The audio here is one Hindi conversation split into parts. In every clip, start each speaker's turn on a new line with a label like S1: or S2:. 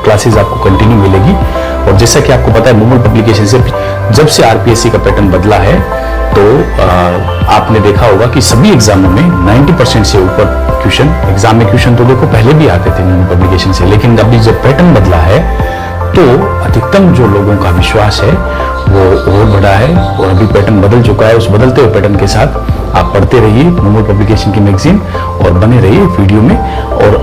S1: क्लासेस आपको कंटिन्यू मिलेगी। और जैसा कि आपको पता है मूवमेंट पब्लिकेशन से जब से आरपीएससी का पैटर्न बदला है तो आपने देखा होगा कि सभी एग्जामों में 90% से ऊपर क्वेश्चन, एग्जाम में क्वेश्चन तो देखो पहले भी आते थे मूवमेंट पब्लिकेशन से, लेकिन अभी जब पैटर्न बदला है तो अधिकतम जो लोगों का विश्वास है वो और बढ़ा है। और अभी पैटर्न बदल चुका है, उस बदलते हुए पैटर्न के साथ आप पढ़ते रहिए मूवमेंट पब्लिकेशन की मैगजीन और बने रहिए वीडियो में। और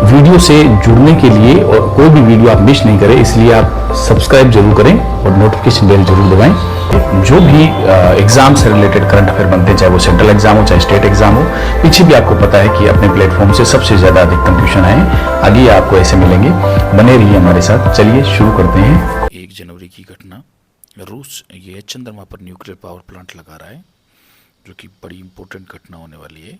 S1: वीडियो से जुड़ने के लिए और कोई भी वीडियो आप मिस नहीं करें, इसलिए आप सब्सक्राइब जरूर करें और नोटिफिकेशन बेल जरूर दबाएं। जो भी एग्जाम से रिलेटेड करंट अफेयर बनते हैं, चाहे वो सेंट्रल एग्जाम हो चाहे स्टेट एग्जाम हो, पीछे भी आपको पता है कि अपने प्लेटफॉर्म से सबसे ज्यादा अधिकतम क्वेश्चन आए, आगे आपको ऐसे मिलेंगे। बने रहिए हमारे साथ। चलिए शुरू करते हैं।
S2: 1 जनवरी की घटना, रूस ये चंद्रमा पर न्यूक्लियर पावर प्लांट लगा रहा है, जो कि बड़ी इंपॉर्टेंट घटना होने वाली है।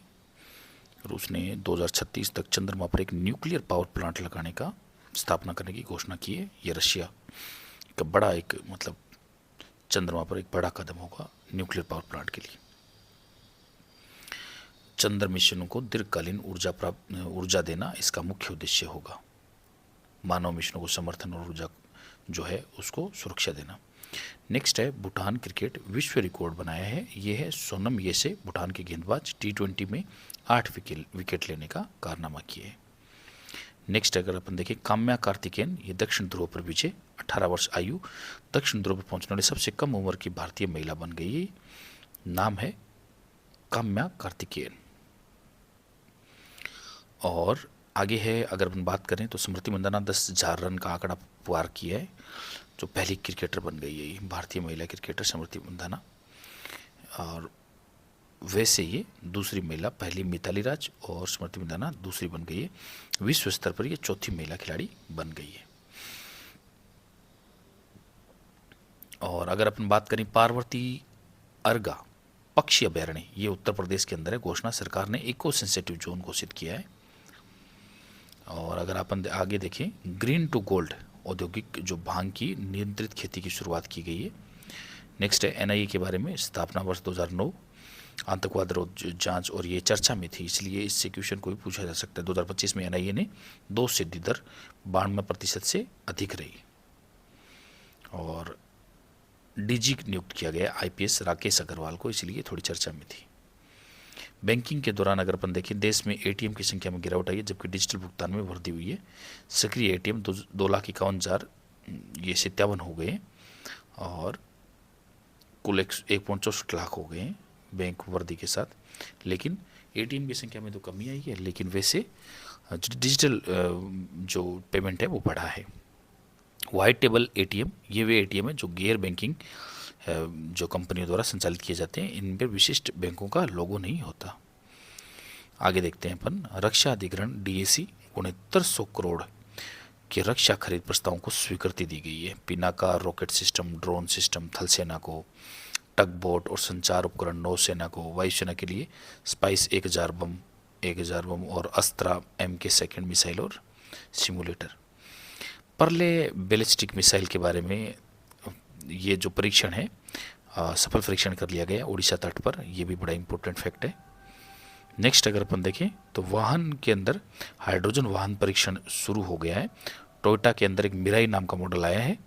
S2: रूस ने 2036 तक चंद्रमा पर एक न्यूक्लियर पावर प्लांट लगाने का स्थापना करने की घोषणा की है। ये रशिया का बड़ा एक मतलब चंद्रमा पर एक बड़ा कदम होगा न्यूक्लियर पावर प्लांट के लिए। चंद्र मिशनों को दीर्घकालीन ऊर्जा देना इसका मुख्य उद्देश्य होगा। मानव मिशनों को समर्थन और ऊर्जा जो है उसको सुरक्षा देना। नेक्स्ट है भूटान क्रिकेट विश्व रिकॉर्ड बनाया है। ये है सोनम येसे, भूटान के गेंदबाज, T20 में 8 विकेट लेने का कारनामा किए। नेक्स्ट अगर अपन देखें काम्या कार्तिकेयन, ये दक्षिण ध्रुव पर विजय, 18 वर्ष आयु, दक्षिण ध्रुव पर पहुंचने वाली सबसे कम उम्र की भारतीय महिला बन गई है। नाम है काम्या कार्तिकेयन। और आगे है अगर अपन बात करें तो स्मृति मंदाना 10,000 रन का आंकड़ा पार किया है, जो पहली क्रिकेटर बन गई है भारतीय महिला क्रिकेटर स्मृति मंदाना। और वैसे ये दूसरी महिला, पहली मिताली राज और स्मृति मंदाना दूसरी बन गई है। विश्व स्तर पर ये चौथी महिला खिलाड़ी बन गई है। और अगर अपन बात करें पार्वती अर्गा पक्षी अभयारण्य, ये उत्तर प्रदेश के अंदर है। घोषणा सरकार ने इको सेंसिटिव जोन घोषित किया है। और अगर अपन आगे देखें ग्रीन टू गोल्ड औद्योगिक जो भांग की नियंत्रित खेती की शुरुआत की गई है। नेक्स्ट है एनआईए के बारे में, स्थापना वर्ष 2009, आतंकवाद जांच, और ये चर्चा में थी इसलिए इससे क्वेश्चन कोई पूछा जा सकता है। 2025 में एनआईए ने 2 सिद्धि दर 92% से अधिक रही। और डीजी नियुक्त किया गया आईपीएस राकेश अग्रवाल को, इसलिए थोड़ी चर्चा में थी। बैंकिंग के दौरान अगर अपन देखें देश में एटीएम की संख्या में गिरावट आई है, जबकि डिजिटल भुगतान में वृद्धि हुई है। सक्रिय एटीएम 2,51,000 ये 57 हो गए और कुल 1.64 लाख हो गए हैं बैंक वृद्धि के साथ। लेकिन एटीएम की संख्या में तो कमी आई है, लेकिन वैसे डिजिटल जो पेमेंट है वो बढ़ा है। वाइट टेबल एटीएम, ये वे एटीएम है जो गैर बैंकिंग जो कंपनियों द्वारा संचालित किए जाते हैं, इन पर विशिष्ट बैंकों का लोगो नहीं होता। आगे देखते हैं अपन रक्षा अधिग्रहण डीएसी 6900 करोड़ के रक्षा खरीद प्रस्तावों को स्वीकृति दी गई है। Pinaka rocket system, drone system थल सेना को, टग बोट और संचार उपकरण नौसेना को, वायुसेना के लिए स्पाइस 1000 बम और अस्त्रा MK2 मिसाइल और सिमुलेटर। परले बैलिस्टिक मिसाइल के बारे में ये जो परीक्षण है सफल परीक्षण कर लिया गया उड़ीसा तट पर, यह भी बड़ा इंपॉर्टेंट फैक्ट है। नेक्स्ट अगर अपन देखें तो वाहन के अंदर हाइड्रोजन वाहन परीक्षण शुरू हो गया है। टोयोटा के अंदर एक मिराई नाम का मॉडल आया है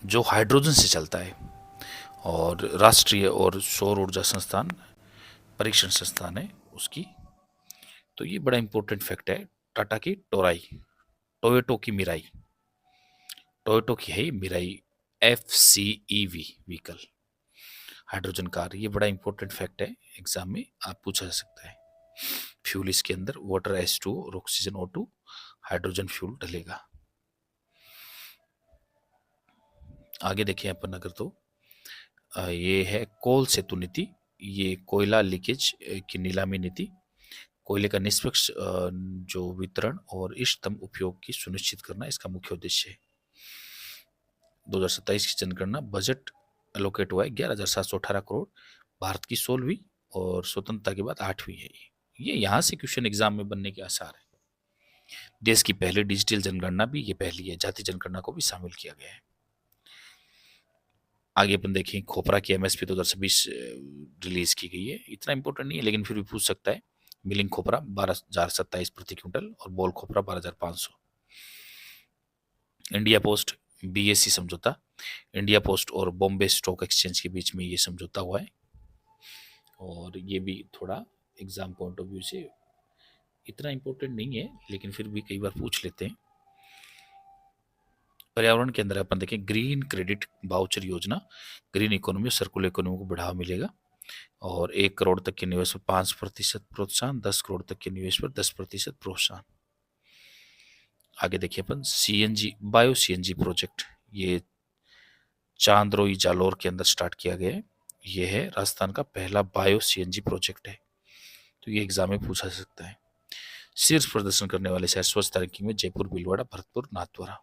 S2: जो हाइड्रोजन से चलता है। और राष्ट्रीय और सौर ऊर्जा संस्थान परीक्षण संस्थान है उसकी। तो ये बड़ा इंपॉर्टेंट फैक्ट है। टाटा की टोयोटो की मिराई, टोयोटो की है Mirai FCEV vehicle hydrogen car. ये बड़ा इंपॉर्टेंट फैक्ट है, एग्जाम में आप पूछा जा सकता है। फ्यूल इसके अंदर वाटर H2 और ऑक्सीजन O2 हाइड्रोजन फ्यूल डलेगा। आगे देखें अपन अगर तो ये है कोल सेतु नीति, ये कोयला लीकेज की नीलामी नीति, कोयले का निष्पक्ष जो वितरण और इष्टतम उपयोग की सुनिश्चित करना इसका मुख्य उद्देश्य है। 2027 की जनगणना बजट एलोकेट हुआ है 11,718 करोड़, भारत की 16वीं और स्वतंत्रता के बाद 8वीं है। ये यहाँ से क्वेश्चन एग्जाम में बनने के आसार है। देश की पहली डिजिटल जनगणना भी ये पहली है, जाति जनगणना को भी शामिल किया गया है। आगे अपन देखें खोपरा की MSP 2026 रिलीज की गई है। इतना इंपॉर्टेंट नहीं है लेकिन फिर भी पूछ सकता है। मिलिंग खोपरा 12,027 प्रति क्विंटल और बोल खोपरा 12,500। इंडिया पोस्ट बीएससी समझौता, इंडिया पोस्ट और बॉम्बे स्टॉक एक्सचेंज के बीच में ये समझौता हुआ है। और ये भी थोड़ा एग्जाम पॉइंट ऑफ व्यू से इतना इंपॉर्टेंट नहीं है, लेकिन फिर भी कई बार पूछ लेते हैं। पर्यावरण के अंदर अपन देखें, ग्रीन क्रेडिट वाउचर योजना, ग्रीन इकोनॉमी और सर्कुलर इकोनॉमी को बढ़ावा मिलेगा। और 1 करोड़ तक के निवेश पर 5% प्रोत्साहन, 10 करोड़ तक के निवेश पर 10% प्रोत्साहन। आगे देखिए अपन सीएनजी, बायो सीएनजी प्रोजेक्ट, ये चांदरोई जालोर के अंदर स्टार्ट किया गया है। ये है राजस्थान का पहला बायो सीएनजी प्रोजेक्ट है, तो ये एग्जाम में पूछा जा सकता है। शीर्ष प्रदर्शन करने वाले शहर स्वच्छता रैंकिंग में जयपुर, भीलवाड़ा, भरतपुर, नाथद्वारा।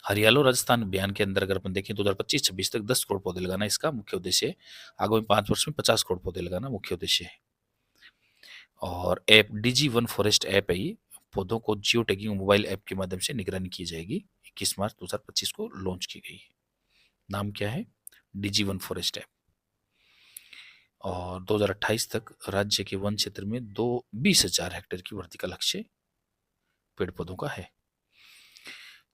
S2: हरियालो राजस्थान अभियान के अंदर अगर अपन देखें 2025-26 तक 10 करोड़ पौधे लगाना इसका मुख्य उद्देश्य है। आगामी 5 वर्ष में 50 करोड़ पौधे लगाना मुख्य उद्देश्य है। और app DG one forest app है, ये पौधों को जियो टैगिंग मोबाइल ऐप के माध्यम से निगरानी की जाएगी। 21 मार्च 2025 को लॉन्च की गई है। नाम क्या है? DG one forest app. और 2028 तक राज्य के वन क्षेत्र में 20,000 हेक्टेयर की वृद्धि का लक्ष्य पेड़ पौधों का है।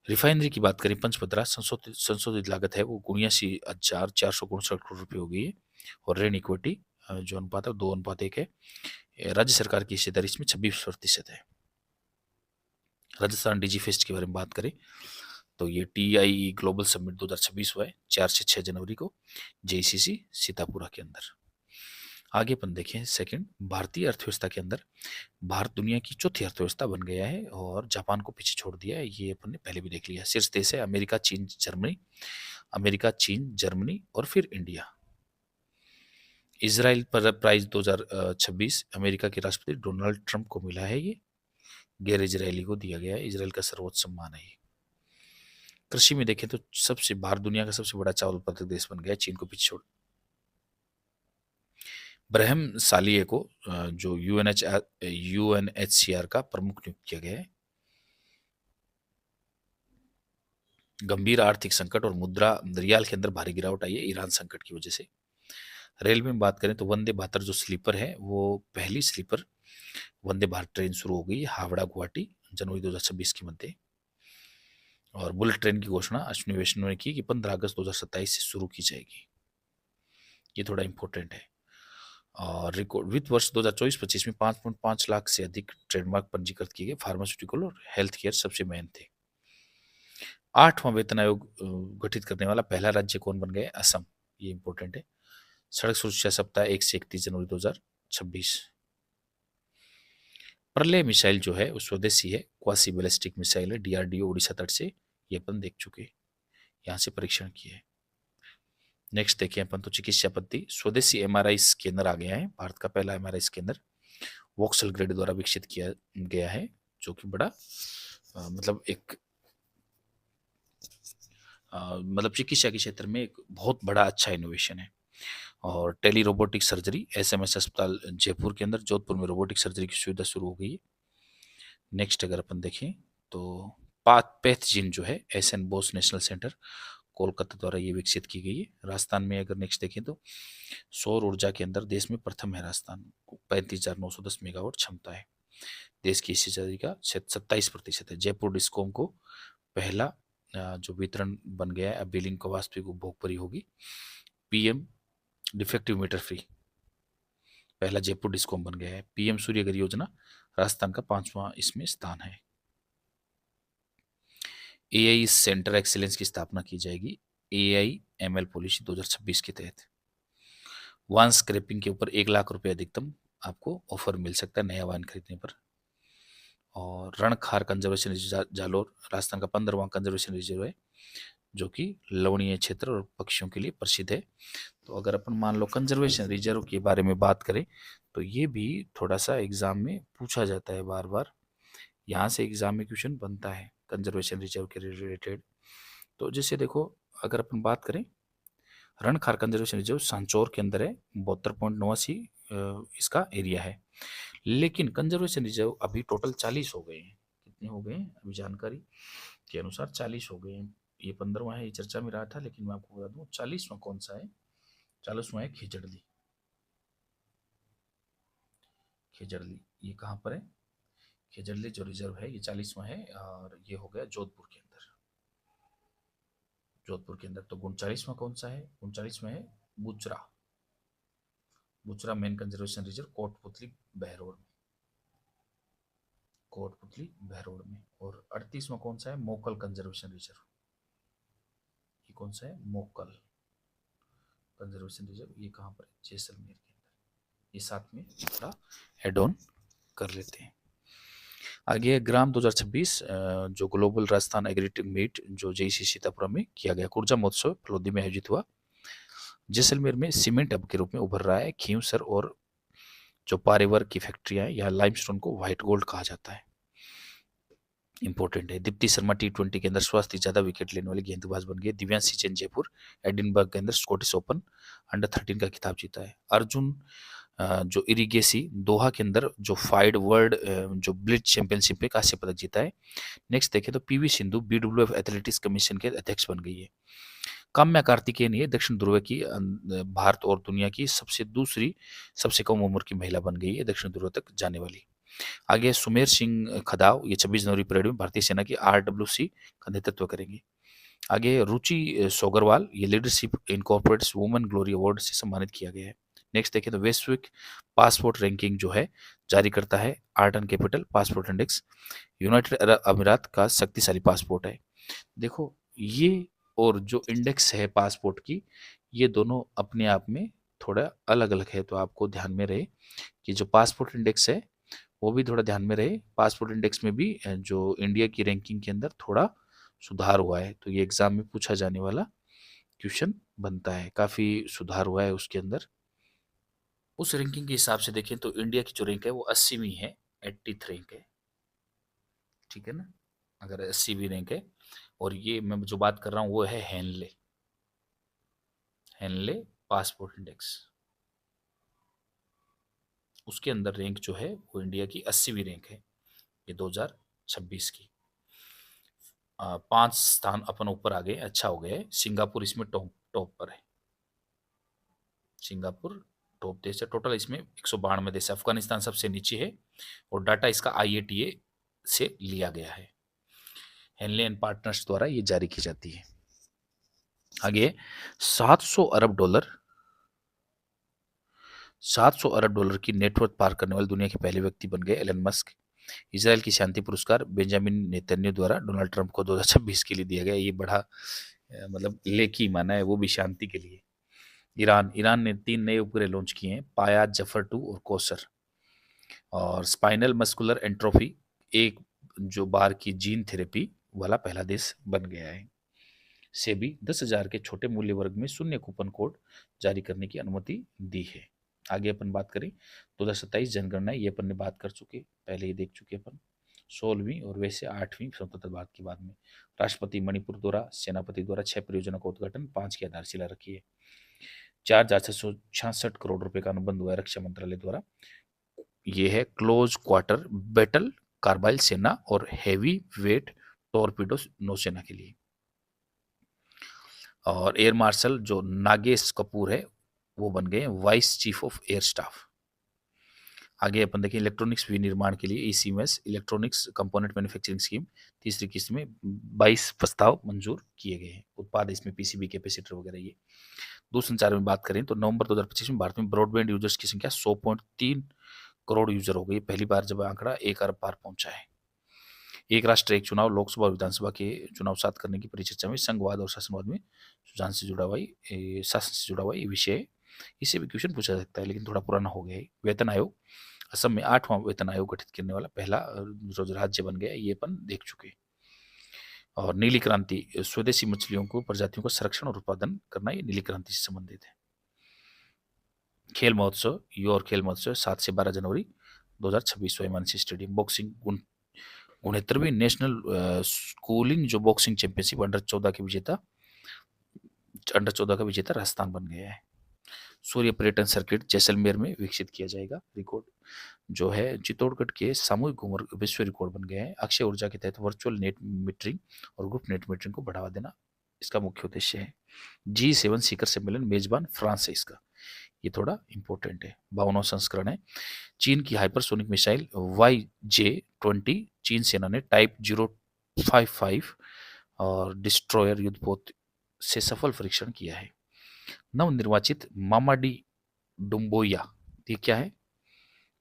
S2: रिफाइनरी की बात करें, पंचपदरा संशोधित लागत है वो 79,469 करोड़ रुपए हो गई है। और ऋण इक्विटी जो अनुपात है 2:1 है। राज्य सरकार की हिस्सेदारी इसमें 26% है। राजस्थान डिजी फेस्ट के बारे में बात करें तो ये TIE ग्लोबल समिट 2026 हुआ है 4 से 6 जनवरी को JCC सीतापुरा के अंदर। आगे अपन देखें सेकंड, भारतीय अर्थव्यवस्था के अंदर भारत दुनिया की चौथी अर्थव्यवस्था बन गया है और जापान को पीछे छोड़ दिया है। ये अपन ने पहले भी देख लिया। शीर्ष देश है अमेरिका, चीन, जर्मनी, अमेरिका, चीन, जर्मनी और फिर इंडिया। इजराइल पर प्राइज 2026 अमेरिका के राष्ट्रपति डोनाल्ड ट्रंप को मिला है। ये गैर इजरायली को दिया गया है। इजराइल का सर्वोच्च सम्मान है ये। कृषि में देखें तो सबसे भारत दुनिया का सबसे बड़ा चावल उत्पादक देश बन गया, चीन को पीछे छोड़। ब्रह्म सालिए को जो UNHCR का प्रमुख नियुक्त किया गया है। गंभीर आर्थिक संकट और मुद्रा रियाल के अंदर भारी गिरावट आई है ईरान संकट की वजह से। रेलवे में बात करें तो वंदे भारत जो स्लीपर है वो पहली स्लीपर वंदे भारत ट्रेन शुरू हो गई हावड़ा गुवाहाटी जनवरी 2026 के मध्य। और बुलेट ट्रेन की घोषणा अश्विनी वैष्णव ने की कि 15 अगस्त 2027 से शुरू की जाएगी। ये थोड़ा इंपॉर्टेंट है। और रिकॉर्ड वित्त वर्ष 2024-25 में 5.5 लाख से अधिक ट्रेडमार्क पंजीकृत किए गए। फार्मास्यूटिकल और हेल्थ केयर सबसे मेन थे। 8वां वेतन आयोग गठित करने वाला पहला राज्य कौन बन गया? असम। ये इंपॉर्टेंट है। सड़क सुरक्षा सप्ताह 1 से 31 जनवरी 2026। प्रलय मिसाइल जो है वो स्वदेशी है, क्वासी बैलिस्टिक मिसाइल है, DRDO उड़ीसा तट से ये अपन देख चुके, यहाँ से परीक्षण किए। नेक्स्ट देखिए अपन तो चिकित्सा पद्धति, स्वदेशी MRI स्कैनर आ गया है। भारत का पहला MRI स्कैनर वोक्सल ग्रेड द्वारा विकसित किया गया है, जो कि बड़ा मतलब एक मतलब चिकित्सा के क्षेत्र में एक बहुत बड़ा अच्छा इनोवेशन है। और टेली रोबोटिक सर्जरी SMS अस्पताल जयपुर के अंदर, जोधपुर में रोबोटिक सर्जरी की सुविधा शुरू हो गई है। नेक्स्ट अगर अपन देखें तो पैथजीन जो है SN Bose national centre Kolkata द्वारा ये विकसित की गई है। राजस्थान में अगर नेक्स्ट देखें तो सौर ऊर्जा के अंदर देश में प्रथम है राजस्थान, 35,910 मेगावाट क्षमता है। देश की हिस्सेदारी का 27% है। जयपुर डिस्कॉम को पहला जो वितरण बन गया है, अब बिलिंग को वास्तविक उपभोग पर ही होगी। PM डिफेक्टिव मीटर फ्री पहला जयपुर डिस्कॉम बन गया है। PM सूर्यघर योजना राजस्थान का 5वां इसमें स्थान है। AI सेंटर एक्सीलेंस की स्थापना की जाएगी AI ML पॉलिसी 2026 के तहत। वाहन स्क्रैपिंग के ऊपर 1 लाख रुपए अधिकतम आपको ऑफर मिल सकता है नया वाहन खरीदने पर। और रणखार कंजर्वेशन रिजर्व जालोर राजस्थान का 15वां कंजर्वेशन रिजर्व है, जो कि लवणीय क्षेत्र और पक्षियों के लिए प्रसिद्ध है। तो अगर अपन मान लो कंजर्वेशन रिजर्व के बारे में बात करें तो ये भी थोड़ा सा एग्जाम में पूछा जाता है बार बार। यहाँ से एग्जाम में क्वेश्चन बनता है कंजर्वेशन रिजर्व के रिलेटेड। तो जैसे देखो अगर अपन बात करें रणखार कंजर्वेशन रिजर्व सांचौर के अंदर है, 72.89 इसका एरिया है। लेकिन कंजर्वेशन रिजर्व अभी टोटल 40 हो गए हैं। कितने हो गए हैं अभी जानकारी के अनुसार? 40 हो गए हैं। ये 15वां है, ये चर्चा में रहा था, लेकिन मैं आपको बता दूं 40वां कौन सा है? 40वां है खिजड़ली। खिजड़ली ये कहाँ पर है? खेजड़ली जो रिजर्व है ये 40वां है और ये हो गया जोधपुर के अंदर। जोधपुर के अंदर तो 39वां कौन सा है? 39वां है बुचरा। बुचरा मेन कंजर्वेशन रिजर्व कोटपुतली बहरोड में। कोटपुतली बहरोड में। और 38वां कौन सा है? मोकल कंजर्वेशन रिजर्व। ये कौन सा है? मोकल कंजर्वेशन रिजर्व। ये कहाँ पर है? जैसलमेर के अंदर। ये साथ में थोड़ा एड ऑन कर लेते हैं। आगे ग्राम 2026 जो ग्लोबल राजस्थान एग्रीटेक मीट जो जेसी सीतापुरम में किया गया। ऊर्जा महोत्सव फलोदी में आयोजित हुआ। जैसलमेर में सीमेंट हब के रूप में उभर रहा है खींवसर और जो पारेवर की फैक्ट्रियां है, यहाँ लाइमस्टोन को व्हाइट गोल्ड कहा जाता है। इंपॉर्टेंट है। दीप्ति शर्मा T20 के अंदर स्वास्थ्य ज्यादा विकेट लेने वाली गेंदबाज बन गई। दिव्यांशी चंद जयपुर एडिनबर्ग के अंदर स्कॉटिश ओपन अंडर-13 का खिताब जीता है। अर्जुन जो इरिगेसी दोहा के अंदर जो फाइड वर्ल्ड जो ब्लिट्ज चैंपियनशिप में कांस्य पदक जीता है। नेक्स्ट देखें तो PV Sindhu BWF athletics commission के अध्यक्ष बन गई है। काम्या कार्तिकेयन ये दक्षिण ध्रुव की भारत और दुनिया की दूसरी सबसे कम उम्र की महिला बन गई है दक्षिण ध्रुव तक जाने वाली। आगे सुमेर सिंह खदाव ये 26 जनवरी परेड में भारतीय सेना की RWC का नेतृत्व करेंगे। आगे रुचि सोगरवाल ये leadership in corporates women glory award से सम्मानित किया गया है। नेक्स्ट देखें तो वैश्विक पासपोर्ट रैंकिंग जो है जारी करता है art and capital passport index. United Arab अमीरात का शक्तिशाली पासपोर्ट है। देखो ये और जो इंडेक्स है पासपोर्ट की, ये दोनों अपने आप में थोड़ा अलग अलग है, तो आपको ध्यान में रहे कि जो पासपोर्ट इंडेक्स है वो भी थोड़ा ध्यान में रहे। पासपोर्ट इंडेक्स में भी जो इंडिया की रैंकिंग के अंदर थोड़ा सुधार हुआ है, तो ये एग्जाम में पूछा जाने वाला क्वेश्चन बनता है। काफी सुधार हुआ है उसके अंदर। उस रैंकिंग के हिसाब से देखें तो इंडिया की जो रैंक है वो 80वीं है, 83 रैंक है, ठीक है ना। अगर 80वीं रैंक है, और ये मैं जो बात कर रहा हूँ वो है हेनले हेनले पासपोर्ट इंडेक्स। उसके अंदर रैंक जो है वो इंडिया की 80वीं रैंक है, ये 2026 की। 5 स्थान अपन ऊपर आ गए, अच्छा हो गया है। सिंगापुर इसमें टॉप पर है। सिंगापुर टॉप देश है। टोटल इसमें 192 देश है। अफगानिस्तान सबसे नीचे है और डाटा इसका IATA से लिया गया है। हेनले एंड पार्टनर्स द्वारा ये जारी की जाती है। आगे 700 अरब डॉलर की नेटवर्थ पार करने वाले दुनिया के पहले व्यक्ति बन गए एलन मस्क। इजराइल की शांति पुरस्कार बेंजामिन नेतन्याहू द्वारा डोनाल्ड ट्रंप को 2026 के लिए दिया गया। ये बड़ा मतलब लेखी माना है, वो भी शांति के लिए। ईरान ने 3 नए उपग्रह लॉन्च किए हैं, पाया, जफर 2 और कौसर। और स्पाइनल मस्कुलर एंट्रोफी एक जो बार की जीन थेरेपी वाला पहला देश बन गया है। सेबी 10,000 के छोटे मूल्य वर्ग में शून्य कूपन कोड जारी करने की अनुमति दी है। आगे अपन बात करें 2027 जनगणना, ये अपन ने बात कर चुके, पहले ही देख चुके अपन। 16वीं और वैसे 8वीं स्वतंत्र भारत की बाद में राष्ट्रपति मणिपुर द्वारा सेनापति द्वारा 6 परियोजना का उद्घाटन, 5 की आधारशिला रखी है। 4,666 करोड़ रुपए का अनुबंध हुआ है रक्षा मंत्रालय द्वारा। ये है क्लोज क्वार्टर बैटल कार्बाइल सेना और हैवी वेट टॉर्पीडो नौसेना के लिए। और एयर मार्शल जो नागेश कपूर है वो बन गए vice chief of air staff. आगे अपन देखें इलेक्ट्रॉनिक्स विनिर्माण के लिए ECMS electronics component manufacturing scheme तीसरी किस्त में 22 प्रस्ताव मंजूर किए गए हैं। उत्पाद इसमें PCB कैपेसिटर वगैरह। ये दूरसंचार में बात करें तो नवंबर 2025 में भारत में ब्रॉडबैंड यूजर्स की संख्या 100.3 करोड़ यूजर हो गई। पहली बार जब आंकड़ा 1 अरब पार पहुंचा है। एक राष्ट्र एक चुनाव लोकसभा और विधानसभा के चुनाव साथ करने की परिचर्चा में संघवाद और शासनवाद में शासन से जुड़ा हुआ ये विषय है। इससे भी क्वेश्चन पूछा सकता है, लेकिन थोड़ा पुराना हो गया है। वेतन आयोग असम में 8वां वेतन आयोग गठित करने वाला पहला जो राज्य बन गया, ये अपन देख चुके। और नीली क्रांति स्वदेशी मछलियों को प्रजातियों का संरक्षण और उत्पादन करना, ये नीली क्रांति से संबंधित है। खेल महोत्सव यूर खेल महोत्सव 7 से 12 जनवरी 2026 मानसी स्टेडियम। बॉक्सिंग 69वीं नेशनल स्कूलिंग जो बॉक्सिंग चैंपियनशिप अंडर 14 का विजेता राजस्थान बन गया है। सूर्य पर्यटन सर्किट जैसलमेर में विकसित किया जाएगा। रिकॉर्ड जो है चित्तौड़गढ़ के सामूहिक घूमर विश्व रिकॉर्ड बन गए हैं। अक्षय ऊर्जा के तहत वर्चुअल नेट मीटरिंग और ग्रुप नेट मीटरिंग को बढ़ावा देना इसका मुख्य उद्देश्य है। G7 शिखर सम्मेलन मेजबान फ्रांस है इसका। ये थोड़ा इंपॉर्टेंट है। 52वां संस्करण है। चीन की हाइपरसोनिक मिसाइल YJ-20 चीन सेना ने टाइप 055 और डिस्ट्रॉयर युद्धपोत से सफल परीक्षण किया है। नवनिर्वाचित मामाडी डुम्बोया, ये क्या है?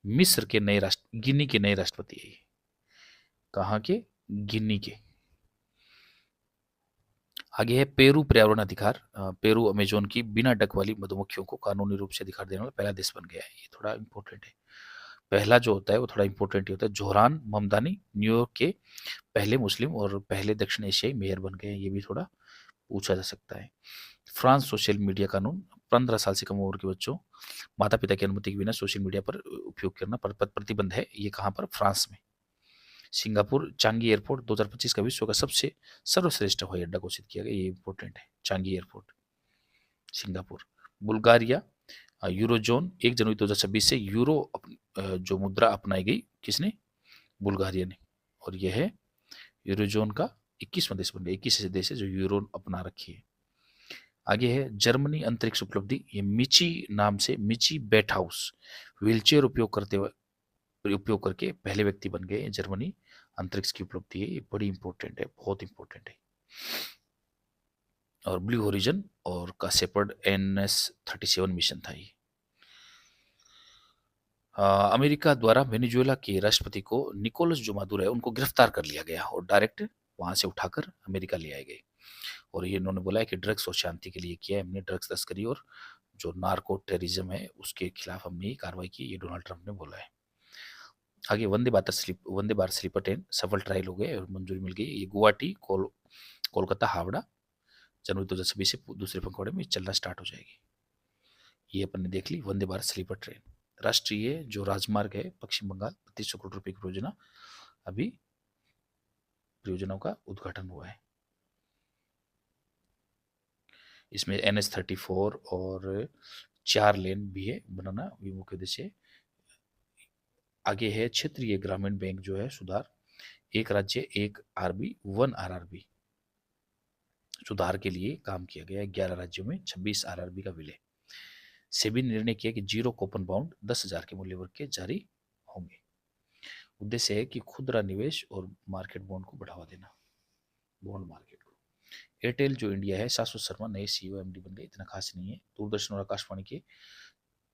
S2: मिस्र के नए राष्ट्र गिनी के नए राष्ट्रपति है ये। कहाँ के? गिनी के। आगे है पेरू पर्यावरण अधिकार। पेरू अमेजोन की बिना डक वाली मधुमक्खियों को कानूनी रूप से अधिकार देने वाला पहला देश बन गया है। ये थोड़ा इंपॉर्टेंट है। पहला जो होता है वो थोड़ा इंपॉर्टेंट ही होता है। जोहरान ममदानी न्यूयॉर्क के पहले मुस्लिम और पहले दक्षिण एशियाई मेयर बन गए हैं। ये भी थोड़ा पूछा जा सकता है। फ्रांस सोशल मीडिया कानून। 15 साल से कम उम्र के बच्चों माता पिता की अनुमति के बिना सोशल मीडिया पर उपयोग करना पर प्रतिबंध है। ये कहाँ पर? फ्रांस में। सिंगापुर चांगी एयरपोर्ट 2025 का विश्व का सबसे सर्वश्रेष्ठ हवाई अड्डा घोषित किया गया। ये इंपॉर्टेंट है, Changi airport Singapore. Bulgaria eurozone 1 जनवरी 2026 से यूरो जो मुद्रा अपनाई गई। किसने? बुल्गारिया ने। और यह है यूरोजोन का 21वां देश बन गया। 21 ऐसे देश है जो यूरो अपना रखी है। आगे है जर्मनी अंतरिक्ष उपलब्धि। ये मिची नाम से मिची बेट हाउस व्हीलचेयर उपयोग करके पहले व्यक्ति बन गए। जर्मनी अंतरिक्ष की उपलब्धि है। ये बड़ी इंपॉर्टेंट है, बहुत इंपॉर्टेंट है। और ब्लू ओरिजन और का शेपर्ड NS-37 मिशन था ये। अमेरिका द्वारा वेनेजुएला के राष्ट्रपति को निकोलस जो मादुरो है उनको गिरफ्तार कर लिया गया और डायरेक्ट वहां से उठाकर अमेरिका ले आए गए। और ये इन्होंने बोला है कि ड्रग्स और शांति के लिए किया है हमने, ड्रग्स तस्करी और जो नार्को टेररिज्म है उसके खिलाफ हमने ये कार्रवाई की, ये डोनाल्ड ट्रंप ने बोला है। आगे वंदे भारत स्लीपर ट्रेन सफल ट्रायल हो गए और मंजूरी मिल गई। ये गुवाहाटी कोलकाता हावड़ा जनवरी 2026 से दूसरे पखवाड़े में चलना स्टार्ट हो जाएगी। ये अपन ने देख ली वंदे भारत स्लीपर ट्रेन। राष्ट्रीय जो राजमार्ग है पश्चिम बंगाल 3200 करोड़ रुपए की परियोजना, अभी परियोजनाओं का उद्घाटन हुआ है। इसमें NH-34 और 4 लेन भी है बनाना, ये मुख्य उद्देश्य है। आगे है क्षेत्रीय ग्रामीण बैंक जो है सुधार। एक राज्य एक RB 1 RRB सुधार के लिए काम किया गया। 11 राज्यों में 26 RRB का विलय। सेबी ने निर्णय किया कि जीरो कूपन बॉन्ड 10,000 के मूल्य वर्ग के जारी होंगे। उद्देश्य है कि खुदरा निवेश और मार्केट बॉन्ड को बढ़ावा देना, बॉन्ड मार्केट को। एयरटेल जो इंडिया है, शाश्वत शर्मा नए CEO MD बन गए, इतना खास नहीं है। दूरदर्शन और आकाशवाणी के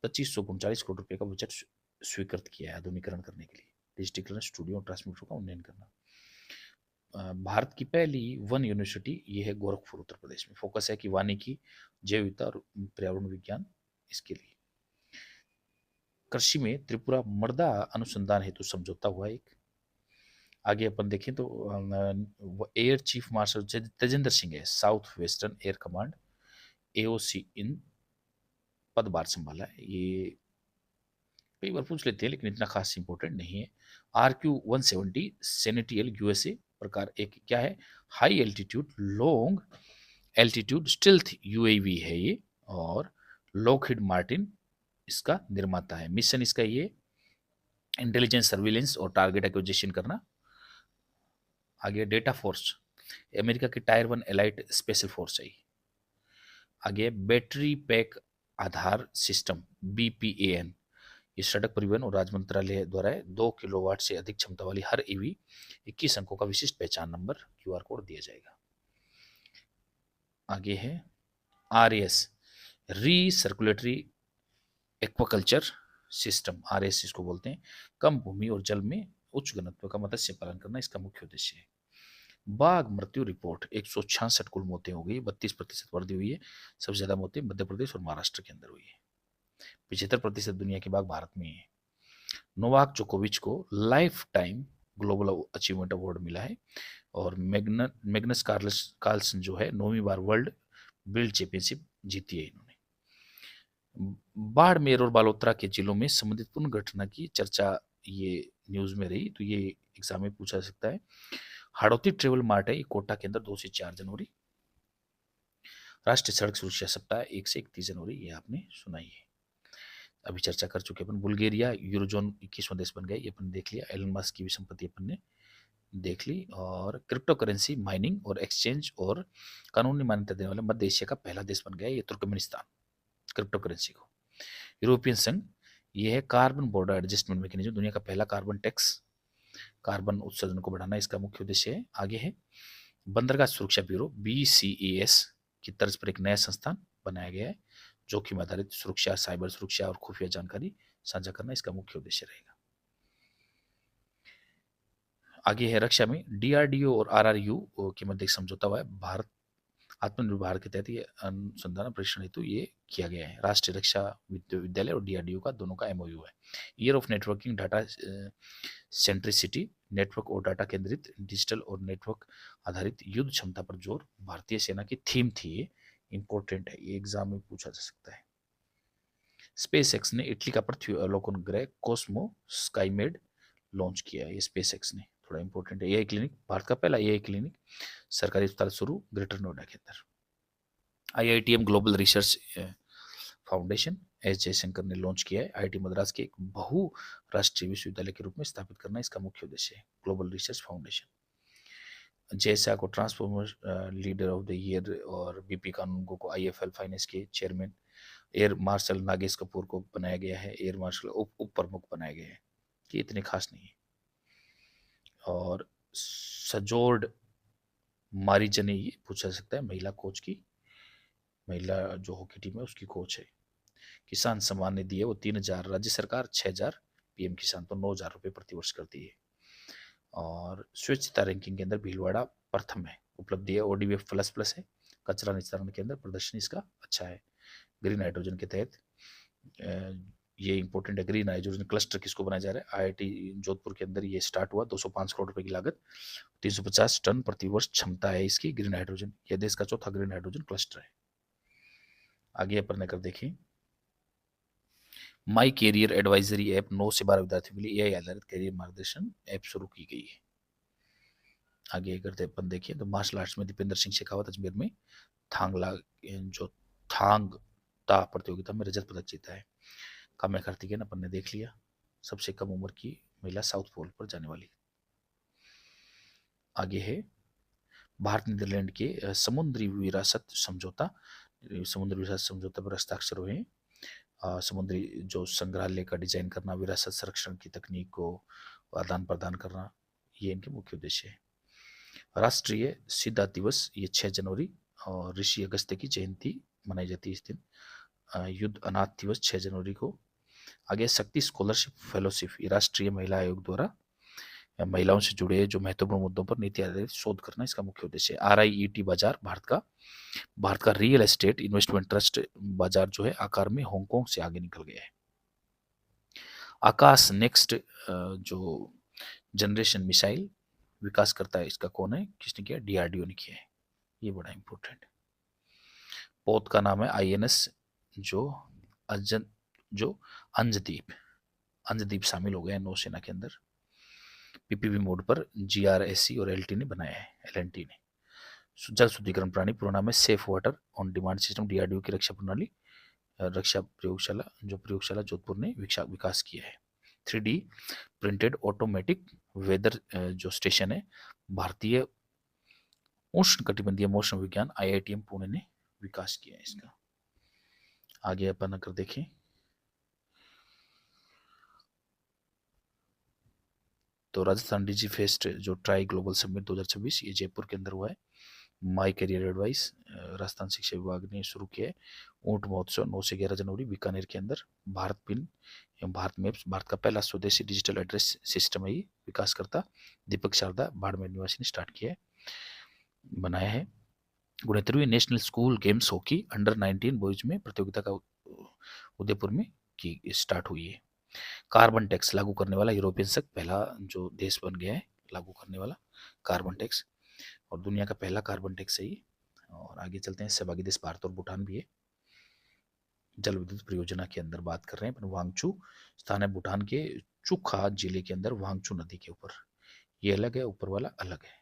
S2: 2539 करोड़ रुपए का बजट स्वीकृत किया है आधुनिकीकरण करने के लिए, डिजिटलीकरण, स्टूडियो और ट्रांसमीटर का उन्नयन करना। भारत की पहली वन यूनिवर्सिटी ये है गोरखपुर उत्तर प्रदेश में। फोकस है कि वानिकी, जैव विविधता और पर्यावरण विज्ञान इसके लिए। कृषि में त्रिपुरा मृदा अनुसंधान हेतु समझौता हुआ एक। आगे अपन देखें तो air chief marshal Tejendra Singh है, south western air command AOC in पदभार संभाला है। ये कई बार पूछ लेते हैं लेकिन इतना खास इंपॉर्टेंट नहीं है। RQ-170 सेनेटियल USA प्रकार एक क्या है? High altitude long altitude stealth UAV है ये, और लॉकहीड मार्टिन इसका निर्माता है। मिशन इसका ये इंटेलिजेंस, सर्विलेंस और टारगेट एक्विजिशन करना। आगे डेटा फोर्स, अमेरिका की टायर 1 एलाइट स्पेशल फोर्स है ये। आगे बैटरी पैक आधार सिस्टम BPAN, ये सड़क परिवहन और राज्य मंत्रालय द्वारा 2 किलोवाट से अधिक क्षमता वाली हर EV 21 अंकों का विशिष्ट पहचान नंबर QR कोड दिया जाएगा। आगे है RAS रीसर्कुलेटरी एक्वाकल्चर सिस्टम, RAS इसको बोलते हैं। कम भूमि और जल में उच्च घनत्व का मत्स्य पालन करना इसका मुख्य उद्देश्य है। बाघ मृत्यु रिपोर्ट 166 कुल मौतें हो गई, 32% वृद्धि हुई है। सबसे ज्यादा मौतें मध्य प्रदेश और महाराष्ट्र के अंदर हुई है। 75% दुनिया के बाघ भारत में ही है। नोवाक जोकोविच को life time global achievement award मिला है। और मैग्नस कार्लसन जो है 9वीं बार वर्ल्ड बिल्ड चैंपियनशिप जीती है इन्होंने। बाड़मेर और बालोतरा के जिलों में संबंधित पूर्ण घटना की चर्चा ये न्यूज में रही, तो ये एग्जाम में पूछा जा सकता है। हाड़ौती ट्रेवल मार्ट है ये कोटा के अंदर 2 से 4 जनवरी। राष्ट्रीय सड़क सुरक्षा सप्ताह 1 से 31 जनवरी, ये आपने सुनाई है, अभी चर्चा कर चुके अपन। बुल्गारिया यूरोजोन 21वां देश बन गया, ये अपन देख लिया। एलन मस्क की भी संपत्ति अपन ने देख ली। और क्रिप्टो करेंसी माइनिंग और एक्सचेंज और कानूनी मान्यता देने वाले मध्य एशिया का पहला देश बन गया ये तुर्कमेनिस्तान, क्रिप्टो करेंसी को। यूरोपियन संघ, ये है कार्बन बॉर्डर एडजस्टमेंट मैकेनिज्म, दुनिया का पहला कार्बन टैक्स, कार्बन उत्सर्जन को बढ़ाना इसका मुख्य उद्देश्य है। आगे है बंदरगाह सुरक्षा ब्यूरो, BCAS की तर्ज पर एक नया संस्थान बनाया गया है। जोखिम आधारित सुरक्षा, साइबर सुरक्षा और खुफिया जानकारी साझा करना इसका मुख्य उद्देश्य रहेगा। आगे है रक्षा में DRDO और RRU के मध्य एक समझौता हुआ है। भारत आत्मनिर्भर भारत के तहत ये अनुसंधान और परीक्षण हेतु ये किया गया है। राष्ट्रीय रक्षा विद्यालय और DRDO का दोनों का MOU है। Year of networking, data centricity, network और डाटा केंद्रित, डिजिटल और नेटवर्क आधारित युद्ध क्षमता पर जोर भारतीय सेना की थीम थी। ये इंपॉर्टेंट है, ये एग्जाम में पूछा जा सकता है। स्पेस एक्स ने इटली का पृथ्वी अवलोकन ग्रह कोस्मो स्काईमेड लॉन्च किया है। ये स्पेस एक्स ने, थोड़ा इंपॉर्टेंट है। AI क्लिनिक, भारत का पहला AI क्लिनिक सरकारी अस्पताल शुरू ग्रेटर नोएडा के अंदर। IITM global research foundation S Jaishankar ने लॉन्च किया है। IIT मद्रास के एक बहुराष्ट्रीय विश्वविद्यालय के रूप में स्थापित करना इसका मुख्य उद्देश्य है। Global research foundation. जयसा को transformer leader of the year और BP कानूनगो को IFL फाइनेंस के chairman. Air marshal Nagesh Kapoor को बनाया गया है एयर मार्शल उप प्रमुख बनाया गया है, कि इतने खास नहीं है। और सजोर्ड मारीजने, ये पूछा जा सकता है, महिला कोच की, महिला जो हॉकी टीम है उसकी कोच है। किसान सम्मान निधि है वो 3,000, राज्य सरकार 6,000, PM किसान तो 9,000 रुपये प्रतिवर्ष करती है। और स्वच्छता रैंकिंग के अंदर भीलवाड़ा प्रथम है। उपलब्धि है ODBF++ है। कचरा निस्तारण के अंदर प्रदर्शन इसका अच्छा है। ग्रीन हाइड्रोजन के तहत ये इंपॉर्टेंट है। ग्रीन हाइड्रोजन क्लस्टर किसको बनाया जा रहा है? IIT जोधपुर के अंदर ये स्टार्ट हुआ। 205 करोड़ रुपए की लागत, 350 टन प्रतिवर्ष क्षमता है इसकी ग्रीन हाइड्रोजन। यह देश का चौथा ग्रीन हाइड्रोजन क्लस्टर है। आगे अपन कर देखें, माई कैरियर एडवाइजरी ऐप 9 से 12 विद्यार्थियों के लिए AI आधारित कैरियर मार्गदर्शन ऐप शुरू की गई है। आगे करते अपन देखिए तो मार्शल आर्ट्स में दीपेंद्र सिंह शेखावत अजमेर में थांग ता प्रतियोगिता में रजत पदक जीता है। काम्या कार्तिकेयन अपन ने देख लिया, सबसे कम उम्र की महिला साउथ पोल पर जाने वाली। आगे है भारत नीदरलैंड के समुद्री विरासत समझौता पर हस्ताक्षर हुए। समुद्री जो संग्रहालय का डिजाइन करना, विरासत संरक्षण की तकनीक को आदान प्रदान करना, ये इनके मुख्य उद्देश्य है। राष्ट्रीय सीधा दिवस ये 6 जनवरी और ऋषि अगस्त्य की जयंती मनाई जाती है इस दिन। युद्ध अनाथ दिवस 6 जनवरी को। आगे शक्ति स्कॉलरशिप फेलोशिप, ये राष्ट्रीय महिला आयोग द्वारा महिलाओं से जुड़े जो महत्वपूर्ण मुद्दों पर नीति आधारित शोध करना इसका मुख्य उद्देश्य है। RIET बाजार, भारत का रियल एस्टेट इन्वेस्टमेंट ट्रस्ट बाजार जो है आकार में हांगकांग से आगे निकल गया है। आकाश नेक्स्ट जो जनरेशन मिसाइल विकास करता है, इसका कौन है, किसने किया? DRDO ने किया है। ये बड़ा इंपॉर्टेंट है। पोत का नाम है INS जो अंजदीप शामिल हो गए हैं नौसेना के अंदर। PPP मोड पर GRSC और LT ने बनाया है, LNT ने। जल शुद्धिकरण प्राणी, पूरा नाम है safe water on demand system, DRDO की रक्षा प्रणाली, रक्षा प्रयोगशाला जोधपुर ने विकास किया है। 3D प्रिंटेड ऑटोमेटिक वेदर जो स्टेशन है, भारतीय उष्ण कटिबंधीय मौसम विज्ञान IITM पुणे ने विकास किया है इसका। आगे अपन अगर देखें तो राजस्थान डिजी फेस्ट जो ट्राई ग्लोबल समिट 2026 ये जयपुर के अंदर हुआ है। माई करियर एडवाइस राजस्थान शिक्षा विभाग ने शुरू किया है। ऊंट महोत्सव 9 से 11 जनवरी बीकानेर के अंदर। भारत पिन एवं भारत मैप्स, भारत का पहला स्वदेशी डिजिटल एड्रेस सिस्टम है, विकास करता दीपक शारदा बाड़मेर निवासी ने स्टार्ट किया है, बनाया है। 69वीं national school games hockey under nineteen boys में प्रतियोगिता का उदयपुर में की स्टार्ट हुई है। कार्बन टैक्स लागू करने वाला यूरोपियन संघ पहला जो देश बन गया है लागू करने वाला कार्बन टैक्स, और दुनिया का पहला कार्बन टैक्स है ये। और आगे चलते हैं, सहभागी देश भारत और भूटान भी है। जल विद्युत परियोजना के अंदर बात कर रहे हैं अपन। वांगचू स्थान है भूटान के चुखा जिले के अंदर, वांगचू नदी के ऊपर। ये अलग है, ऊपर वाला अलग है।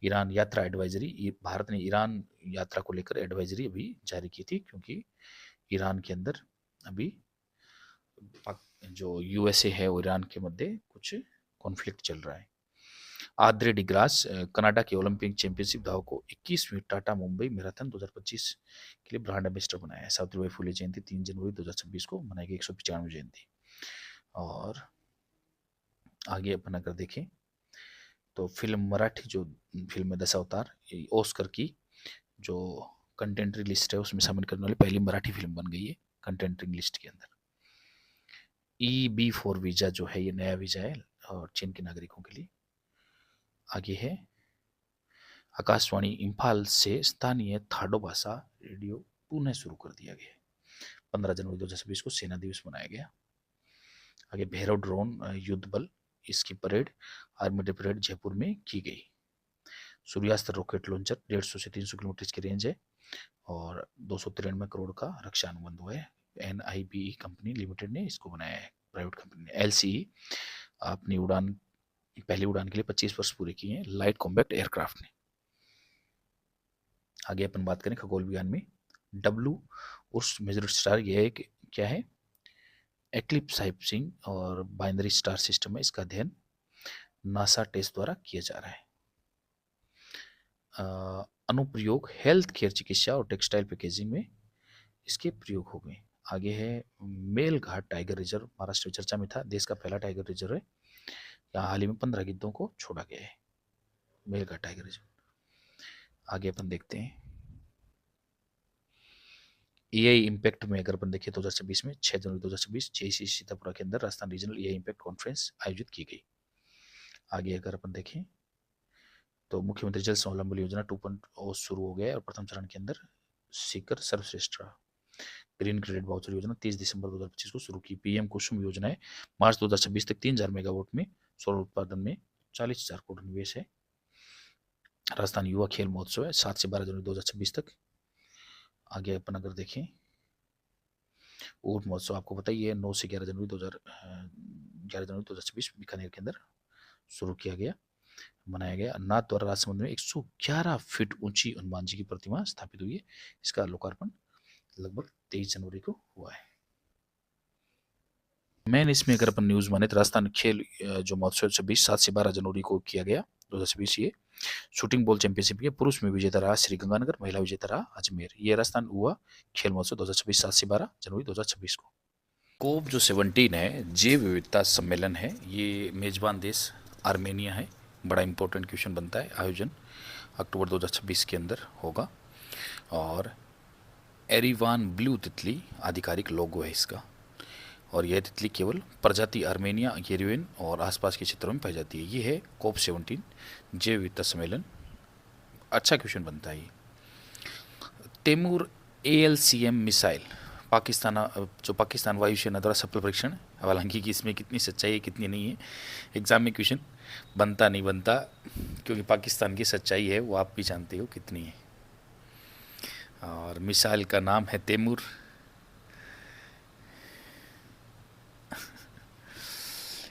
S2: ईरान यात्रा एडवाइजरी, भारत ने ईरान यात्रा को लेकर एडवाइजरी अभी जारी की थी, क्योंकि ईरान के अंदर अभी जो USA है और ईरान के मध्य कुछ कॉन्फ्लिक्ट चल रहा है। आद्रे डिग्रास कनाडा के ओलंपिक चैंपियनशिप धाव को 21वीं टाटा मुंबई मैराथन 2025 के लिए ब्रांड एम्बेसडर बनाया है। सावित्रीबाई फुले जयंती 3 जनवरी 2026 को मनाई गई 195वीं जयंती। और आगे अपन अगर देखें तो फिल्म मराठी जो फिल्म है दशावतार, ऑस्कर की जो कंटेंट्री लिस्ट है उसमें शामिल करने वाली पहली मराठी फिल्म बन गई है कंटेंट्री लिस्ट के अंदर। EB4 वीजा जो है ये नया वीजा है और चीन के नागरिकों के लिए। आगे है आकाशवाणी इम्फाल से स्थानीय थाडो भाषा रेडियो पुनः शुरू कर दिया गया है। 15 जनवरी 2026 को सेना दिवस मनाया गया। आगे भैरव ड्रोन युद्ध बल, इसकी parade army day parade Jaipur में की गई। सूर्यास्त्र रॉकेट लॉन्चर 150 से 300 किलोमीटर की रेंज है और 293 करोड़ का रक्षा अनुबंध हुआ है। NIBE कंपनी लिमिटेड ने इसको बनाया है, प्राइवेट कंपनी ने। LCE अपनी पहली उड़ान के लिए 25 वर्ष पूरे किए हैं लाइट कॉम्बैक्ट एयरक्राफ्ट ने। आगे अपन बात करें खगोल विज्ञान में, W उर्स मेजर स्टार, यह एक क्या है, एक्लिप्स हाइपसिंग और बाइनरी स्टार सिस्टम है। इसका अध्ययन नासा टेस्ट द्वारा किया जा रहा है। अनुप्रयोग हेल्थ केयर, चिकित्सा और टेक्सटाइल पैकेजिंग में इसके प्रयोग हो गए। आगे है मेलघाट टाइगर रिजर्व, महाराष्ट्र में चर्चा में था, देश का पहला टाइगर रिजर्व है। यहाँ हाल ही में 15 गिद्धों को छोड़ा गया है, मेलघाट टाइगर रिजर्व। आगे अपन देखते हैं AI इम्पैक्ट में अगर अपन देखें 2026 में 6 जनवरी 2026 JC सीतापुरा के अंदर Rajasthan regional AI impact conference आयोजित की गई। आगे अगर अपन देखें तो मुख्यमंत्री जल स्वावलंबन योजना 2.0 शुरू हो गया है और प्रथम चरण के अंदर सीकर सर्वश्रेष्ठ रहा। ग्रीन क्रेडिट वाउचर योजना 30 दिसंबर 2025 को शुरू की। PM कुसुम योजना है, मार्च 2026 तक 3000 मेगावाट में सौर उत्पादन में 40,000 करोड़ निवेश है। राजस्थान युवा खेल महोत्सव है 7 से 12 जनवरी 2026 तक। आगे अपन अगर देखें ऊंट महोत्सव, आपको बताइए 9 से 11 जनवरी 2026 बीकानेर के अंदर शुरू किया गया, मनाया गया। नाथ द्वारा राजसमंद में 111 फीट ऊंची हनुमान जी की प्रतिमा स्थापित हुई है। इसका लोकार्पण लगभग 23 जनवरी को हुआ है। मैंने इसमें अगर अपन न्यूज माने तो राजस्थान खेल जो महोत्सव 7 से 12 जनवरी को किया गया 2026, ये शूटिंग बॉल चैंपियनशिप के पुरुष में विजेता रहा श्रीगंगानगर, महिला विजेता रहा अजमेर। ये राजस्थान हुआ खेल महोत्सव 2026 7 से 12 जनवरी 2026 को। कोप जो 17 है जैव विविधता सम्मेलन है, ये मेजबान देश आर्मेनिया है। बड़ा इंपॉर्टेंट क्वेश्चन बनता है। आयोजन अक्टूबर 2026 के अंदर होगा और एरिवान ब्लू तितली आधिकारिक लोगो है इसका। और यह तितली केवल प्रजाति आर्मेनिया, येरेवन और आसपास के क्षेत्रों में पाई जाती है। ये है कोप 17 जैव विविधता सम्मेलन। अच्छा क्वेश्चन बनता है ये। तैमूर ALCM मिसाइल पाकिस्तान वायुसेना द्वारा सफल परीक्षण, हालांकि कि इसमें कितनी सच्चाई है कितनी नहीं है, एग्जाम में क्वेश्चन बनता नहीं बनता, क्योंकि पाकिस्तान की सच्चाई है वो आप भी जानते हो कितनी है। और मिसाइल का नाम है तैमूर।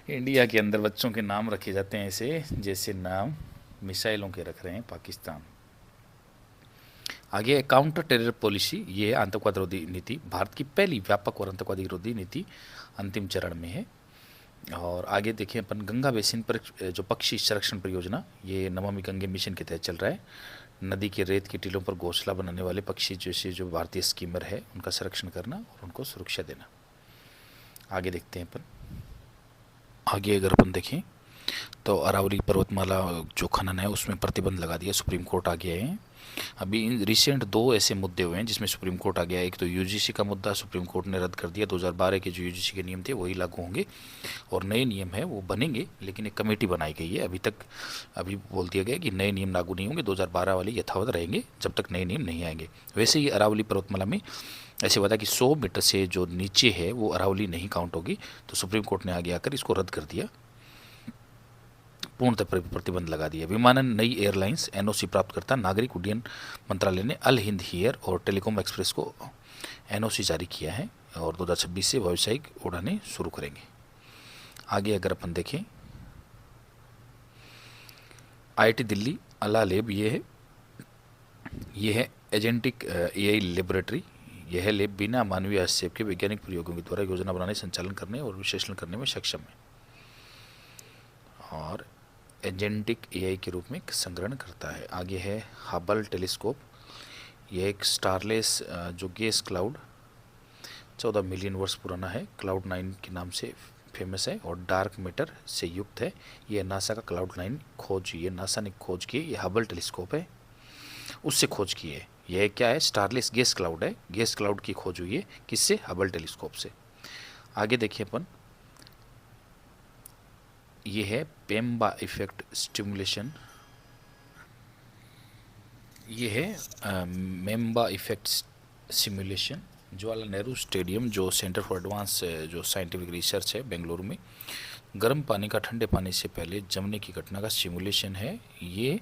S2: इंडिया के अंदर बच्चों के नाम रखे जाते हैं ऐसे जैसे नाम मिसाइलों के रख रहे हैं पाकिस्तान। आगे काउंटर टेरर पॉलिसी, ये आतंकवाद विरोधी नीति, भारत की पहली व्यापक और आतंकवादी विरोधी नीति अंतिम चरण में है। और आगे देखें अपन गंगा बेसिन पर जो पक्षी संरक्षण परियोजना, ये नमामि गंगे मिशन के तहत चल रहा है। नदी के रेत की टीलों पर घोंसला बनाने वाले पक्षी जैसे जो भारतीय स्कीमर है उनका संरक्षण करना और उनको सुरक्षा देना। आगे देखते हैं अपन। आगे अगर अपन देखें तो अरावली पर्वतमाला जो खनन है उसमें प्रतिबंध लगा दिया, सुप्रीम कोर्ट आ गया है। अभी रिसेंट 2 ऐसे मुद्दे हुए हैं जिसमें सुप्रीम कोर्ट आ गया है। एक तो UGC का मुद्दा सुप्रीम कोर्ट ने रद्द कर दिया। 2012 के जो UGC के नियम थे वही लागू होंगे और नए नियम है वो बनेंगे, लेकिन एक कमेटी बनाई गई है। अभी बोल दिया गया कि नए नियम लागू नहीं होंगे, 2012 वाले यथावत रहेंगे जब तक नए नियम नहीं आएंगे। वैसे ही अरावली पर्वतमाला में ऐसे बता कि 100 मीटर से जो नीचे है वो अरावली नहीं काउंट होगी, तो सुप्रीम कोर्ट ने आगे आकर इसको रद्द कर दिया, पूर्णतः प्रतिबंध लगा दिया। विमानन नई एयरलाइंस NOC प्राप्त करता, नागरिक उड्डयन मंत्रालय ने अल हिंद एयर और टेलीकॉम एक्सप्रेस को NOC जारी किया है और 2026 से व्यावसायिक उड़ानें शुरू करेंगे। आगे अगर अपन देखें IIT दिल्ली अला लैब, ये है एजेंटिक AI लेबोरेटरी। यह लैब बिना मानवीय हस्तक्षेप के वैज्ञानिक प्रयोगों के द्वारा योजना बनाने, संचालन करने और विश्लेषण करने में सक्षम है। और एजेंटिक एआई के रूप में संग्रहण करता है। आगे है हबल टेलीस्कोप। यह एक स्टारलेस जो गैस क्लाउड 14 मिलियन वर्ष पुराना है, क्लाउड 9 के नाम से फेमस है और डार्क मैटर से युक्त है। यह नासा का क्लाउड 9 खोज, ये नासा ने खोज की, ये हबल टेलीस्कोप है उससे खोज की है। यह क्या है? स्टारलेस गैस क्लाउड है। गैस क्लाउड की खोज हुई है किससे? हबल टेलीस्कोप से। आगे देखिए अपन, ये है पेम्बा इफेक्ट स्टिमुलेशन। ये है मेम्बा effect simulation. Jawaharlal Nehru stadium जो सेंटर फॉर एडवांस जो साइंटिफिक रिसर्च है बेंगलुरु में, गर्म पानी का ठंडे पानी से पहले जमने की घटना का सिमुलेशन है। ये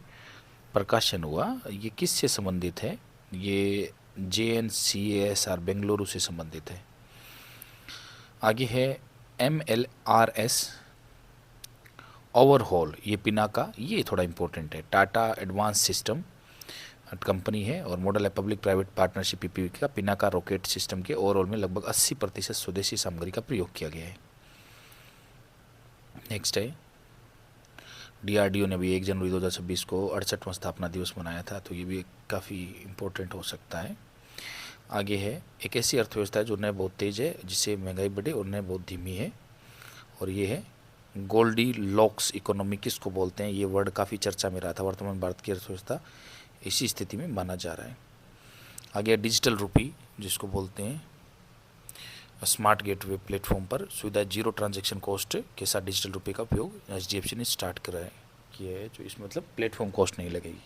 S2: प्रकाशन हुआ। ये किससे संबंधित है? ये JNCASR बेंगलुरु से संबंधित है। आगे है MLRS ओवरहॉल, ये पिनाका, ये थोड़ा इंपॉर्टेंट है। टाटा एडवांस सिस्टम कंपनी है और मॉडल है पब्लिक प्राइवेट पार्टनरशिप PPP का। पिनाका रॉकेट सिस्टम के ओवरऑल में लगभग 80% स्वदेशी सामग्री का प्रयोग किया गया है। नेक्स्ट है DRDO ने भी 1 जनवरी 2026 को 68वां स्थापना दिवस मनाया था, तो ये भी काफ़ी इम्पोर्टेंट हो सकता है। आगे है एक ऐसी अर्थव्यवस्था है जो न बहुत तेज है जिससे महंगाई बढ़े और न बहुत धीमी है, और ये है गोल्डी लॉक्स इकोनॉमी। किसको बोलते हैं? ये वर्ड काफ़ी चर्चा में रहा था। वर्तमान भारत की अर्थव्यवस्था इसी स्थिति में माना जा रहा है। आगे डिजिटल रुपी, जिसको बोलते हैं स्मार्ट गेटवे प्लेटफॉर्म पर सुविधा जीरो ट्रांजैक्शन कॉस्ट के साथ डिजिटल रुपये का उपयोग HDFC ने स्टार्ट किया है, जो इसमें मतलब प्लेटफॉर्म कॉस्ट नहीं लगेगी,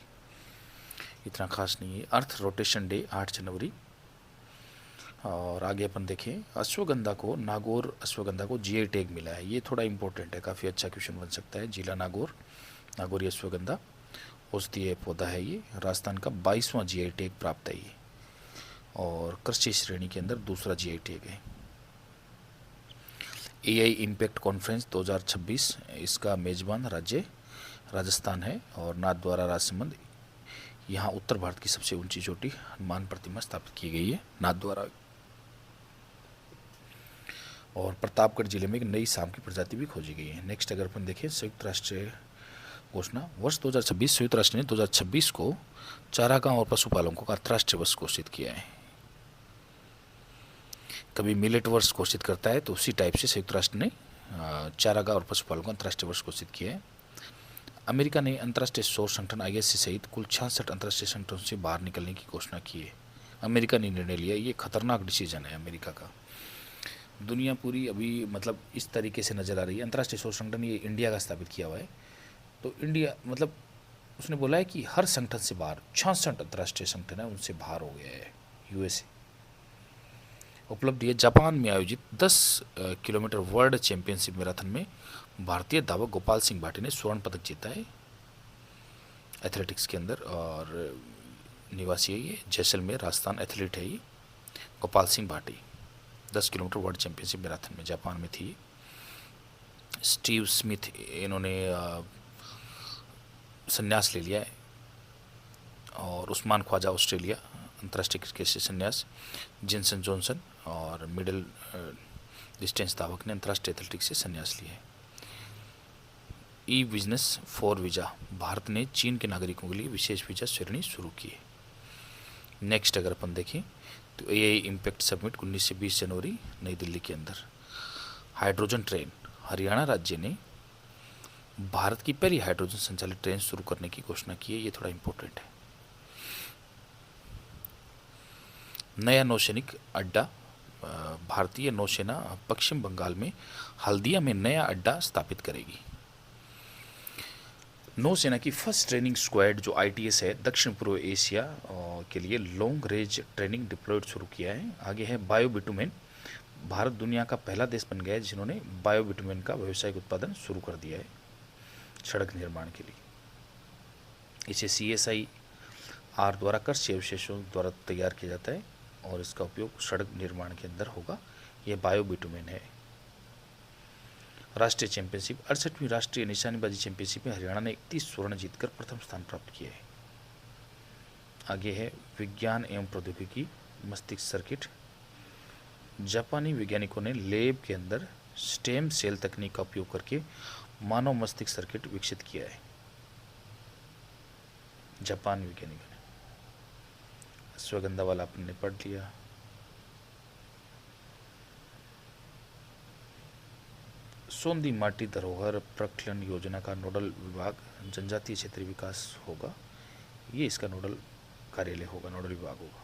S2: इतना खास नहीं है। अर्थ रोटेशन डे 8 जनवरी। और आगे अपन देखें अश्वगंधा को, नागौर अश्वगंधा को GI टैग मिला है। ये थोड़ा इंपॉर्टेंट है, काफ़ी अच्छा क्वेश्चन बन सकता है। जिला नागौर, नागौरी अश्वगंधा औषधीय पौधा है। ये राजस्थान का 22वां GI टैग प्राप्त है ये, और कृषि श्रेणी के अंदर दूसरा GI टैग है। AI इम्पैक्ट कॉन्फ्रेंस 2026, इसका मेजबान राज्य राजस्थान है और नाथद्वारा राजसमंद, यहाँ उत्तर भारत की सबसे ऊंची चोटी हनुमान प्रतिमा स्थापित की गई है नाथद्वारा। और प्रतापगढ़ जिले में एक नई सांप की प्रजाति भी खोजी गई है। नेक्स्ट अगर अपन देखें संयुक्त राष्ट्र घोषणा, वर्ष 2026 संयुक्त राष्ट्र ने 2026 को चारागांव और पशुपालकों का अंतर्राष्ट्रीय वर्ष घोषित किया है। कभी मिलेट वर्ष घोषित करता है तो उसी टाइप से संयुक्त राष्ट्र ने चारागांव और पशुपालकों का अंतर्राष्ट्रीय वर्ष घोषित किया है। अमेरिका ने अंतर्राष्ट्रीय सौर संगठन ISC सहित कुल 66 अंतर्राष्ट्रीय संगठनों से बाहर निकलने की घोषणा की है। अमेरिका ने निर्णय लिया, ये खतरनाक डिसीजन है अमेरिका का। दुनिया पूरी अभी मतलब इस तरीके से नजर आ रही है। अंतर्राष्ट्रीय सौर संगठन ये इंडिया का स्थापित किया हुआ है, तो इंडिया मतलब उसने बोला है कि हर संगठन से बाहर 66 अंतर्राष्ट्रीय संगठन है उनसे बाहर हो गया है। USA उपलब्धि है जापान में आयोजित 10 किलोमीटर वर्ल्ड चैंपियनशिप मैराथन में भारतीय धावक गोपाल सिंह भाटी ने स्वर्ण पदक जीता है एथलेटिक्स के अंदर, और निवासी है ये जैसलमेर राजस्थान एथलीट है ये Gopal Singh Bhati. 10 kilometre world championship marathon में जापान में थी। स्टीव स्मिथ इन्होंने संन्यास ले लिया है, और उस्मान ख्वाजा ऑस्ट्रेलिया अंतर्राष्ट्रीय क्रिकेट से संन्यास। जिनसन जॉनसन और मिडिल डिस्टेंस धावक ने अंतर्राष्ट्रीय एथलेटिक्स से संन्यास लिया है। बिजनेस फॉर वीज़ा, भारत ने चीन के नागरिकों के लिए विशेष वीज़ा श्रेणी शुरू की है। नेक्स्ट अगर अपन देखें तो AI इम्पैक्ट समिट 19 से 20 जनवरी नई दिल्ली के अंदर। हाइड्रोजन ट्रेन, हरियाणा राज्य ने भारत की पहली हाइड्रोजन संचालित ट्रेन शुरू करने की घोषणा की है, ये थोड़ा इंपॉर्टेंट है। नया नौसैनिक अड्डा, भारतीय नौसेना पश्चिम बंगाल में हल्दिया में नया अड्डा स्थापित करेगी। नौसेना की फर्स्ट ट्रेनिंग स्क्वाड जो ITS है दक्षिण पूर्व एशिया के लिए लॉन्ग रेंज ट्रेनिंग डिप्लॉयड शुरू किया है। आगे है बायो बिटुमेन, भारत दुनिया का पहला देश बन गया है जिन्होंने बायो बिटुमेन का व्यावसायिक उत्पादन शुरू कर दिया है सड़क निर्माण के लिए। इसे CSIR द्वारा कृषि अवशेषों द्वारा तैयार किया जाता है और इसका उपयोग सड़क निर्माण के अंदर होगा। यह बायो बिटुमेन है। राष्ट्रीय चैंपियनशिप, 68वीं राष्ट्रीय निशानेबाजी चैंपियनशिप में हरियाणा ने 31 स्वर्ण जीतकर प्रथम स्थान प्राप्त किया है। आगे है विज्ञान एवं प्रौद्योगिकी मस्तिष्क सर्किट, जापानी वैज्ञानिकों ने लैब के अंदर स्टेम सेल तकनीक का उपयोग करके मानव मस्तिष्क सर्किट विकसित किया है। जापान वैज्ञानिक ने। अश्वगंधा वाला अपन ने पढ़ लिया। सोंदी माटी धरोहर प्रखलन योजना का नोडल विभाग जनजातीय क्षेत्रीय विकास होगा, ये इसका नोडल कार्यालय होगा, नोडल विभाग होगा।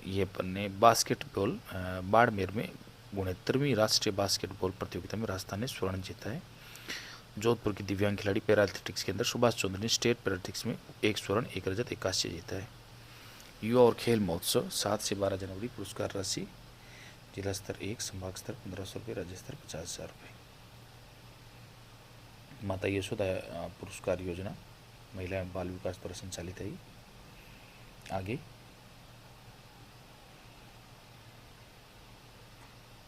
S2: ये अपन ने बास्केटबॉल बाड़मेर में 69वीं राष्ट्रीय बास्केटबॉल प्रतियोगिता में राजस्थान ने स्वर्ण जीता है। जोधपुर की दिव्यांग खिलाड़ी पैरा एथलेटिक्स के अंदर सुभाष चंद्र ने स्टेट पैरा एथलेटिक्स में 1 स्वर्ण 1 रजत 1 कांस्य जीता है। युवा और खेल महोत्सव 7 से 12 जनवरी। पुरस्कार राशि जिला स्तर 1, संभाग स्तर 1500 रुपये, राज्य स्तर 50,000 रुपये। माता यशोदा पुरस्कार योजना महिला एवं बाल विकास द्वारा संचालित है। आगे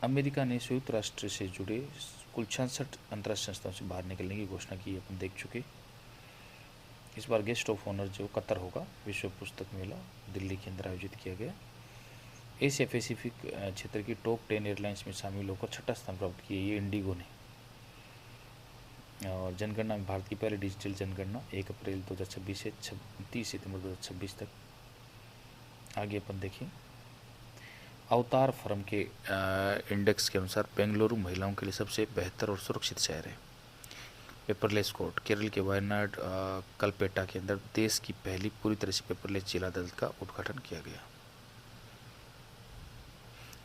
S2: अमेरिका ने संयुक्त राष्ट्र से जुड़े कुल 66 अंतर्राष्ट्रीय संस्थाओं से बाहर निकलने की घोषणा की, अपन देख चुके। इस बार गेस्ट ऑफ ऑनर जो कतर होगा, विश्व पुस्तक मेला दिल्ली के अंदर आयोजित किया गया। एशिया पैसिफिक क्षेत्र की टॉप 10 एयरलाइंस में शामिल होकर 6ठा स्थान प्राप्त किया ये इंडिगो ने। और जनगणना में भारत की पहली डिजिटल जनगणना 1 अप्रैल 2026 से 30 सितंबर 2026 तक। आगे अपन देखें, अवतार फर्म के इंडेक्स के अनुसार बेंगलुरु महिलाओं के लिए सबसे बेहतर और सुरक्षित शहर है। पेपरलेस कोर्ट, केरल के वायनाड कलपेटा के अंदर देश की पहली पूरी तरह से पेपरलेस जिला अदालत का उद्घाटन किया गया।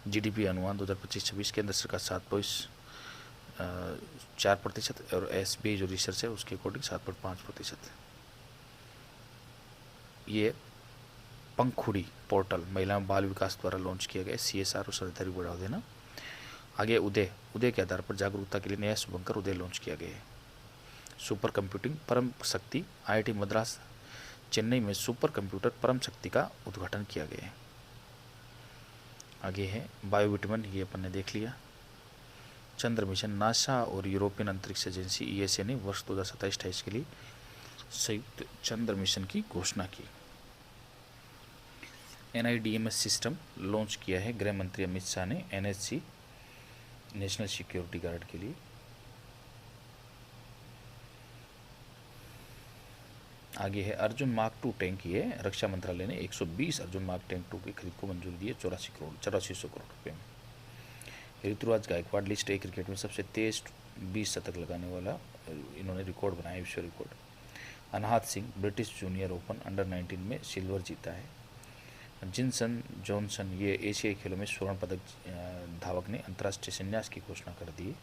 S2: जीडीपी अनुमान 2025-26 केंद्र सरकार 7.4% और एसबीआई जो रिसर्च है उसके अकॉर्डिंग 7.5%। ये पंखुड़ी पोर्टल महिला बाल विकास द्वारा लॉन्च किया गया, CSR और साझेदारी को बढ़ावा देना। आगे उदय के आधार पर जागरूकता के लिए नया शुभंकर उदय लॉन्च किया गया है। सुपर कंप्यूटिंग परम शक्ति IIT मद्रास चेन्नई में सुपर कंप्यूटर परम शक्ति का उद्घाटन किया गया है। आगे है बायोविटामिन, ये अपन ने देख लिया। चंद्र मिशन, नासा और यूरोपियन अंतरिक्ष एजेंसी ESA ने वर्ष 2027-28 के लिए संयुक्त चंद्र मिशन की घोषणा की। NIDMS सिस्टम लॉन्च किया है गृह मंत्री अमित शाह ने NSC नेशनल सिक्योरिटी गार्ड के लिए। आगे है अर्जुन मार्क 2 टैंक, ये रक्षा मंत्रालय ने 120 अर्जुन मार्क टैंक 2 की खरीद को मंजूरी दी है 8400 करोड़ रुपये में। Rituraj Gaikwad list A cricket में सबसे तेज 20 शतक लगाने वाला इन्होंने रिकॉर्ड बनाया, विश्व record. Anahat Singh British junior open under 19 में सिल्वर जीता है। जिनसन जॉनसन, ये एशियाई खेलों में स्वर्ण पदक धावक ने अंतर्राष्ट्रीय संन्यास की घोषणा कर दी।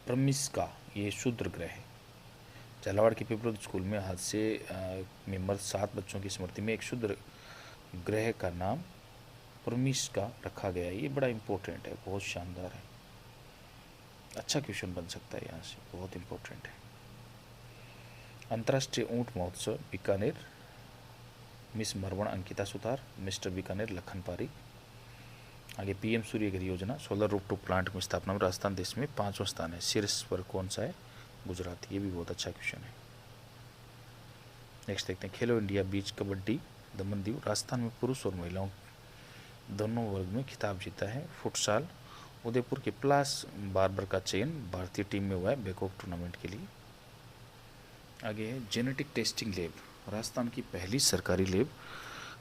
S2: प्रमिस्का, ये शूद्र ग्रह है। झालावाड़ के पिपरोद स्कूल में हादसे में मर 7 बच्चों की स्मृति में एक शूद्र ग्रह का नाम प्रमिस्का रखा गया। ये बड़ा इंपॉर्टेंट है, बहुत शानदार है, अच्छा क्वेश्चन बन सकता है यहाँ से, बहुत इंपॉर्टेंट है। अंतर्राष्ट्रीय ऊंट महोत्सव बीकानेर, मिस मरवण अंकिता सुतार, मिस्टर बीकानेर लखन पारी। आगे PM सूर्य घर योजना सोलर रूफटॉप प्लांट की स्थापना में राजस्थान देश में 5वां स्थान है। शीर्ष पर कौन सा है? गुजरात। ये भी बहुत अच्छा क्वेश्चन है। नेक्स्ट देखते हैं, खेलो इंडिया बीच कबड्डी दमन-दीव, राजस्थान में पुरुष और महिलाओं दोनों वर्ग में खिताब जीता है। फुटसाल, उदयपुर के प्लास बार्बर का चयन भारतीय टीम में हुआ है बैकऑफ टूर्नामेंट के लिए। आगे है जेनेटिक टेस्टिंग लैब, राजस्थान की पहली सरकारी लैब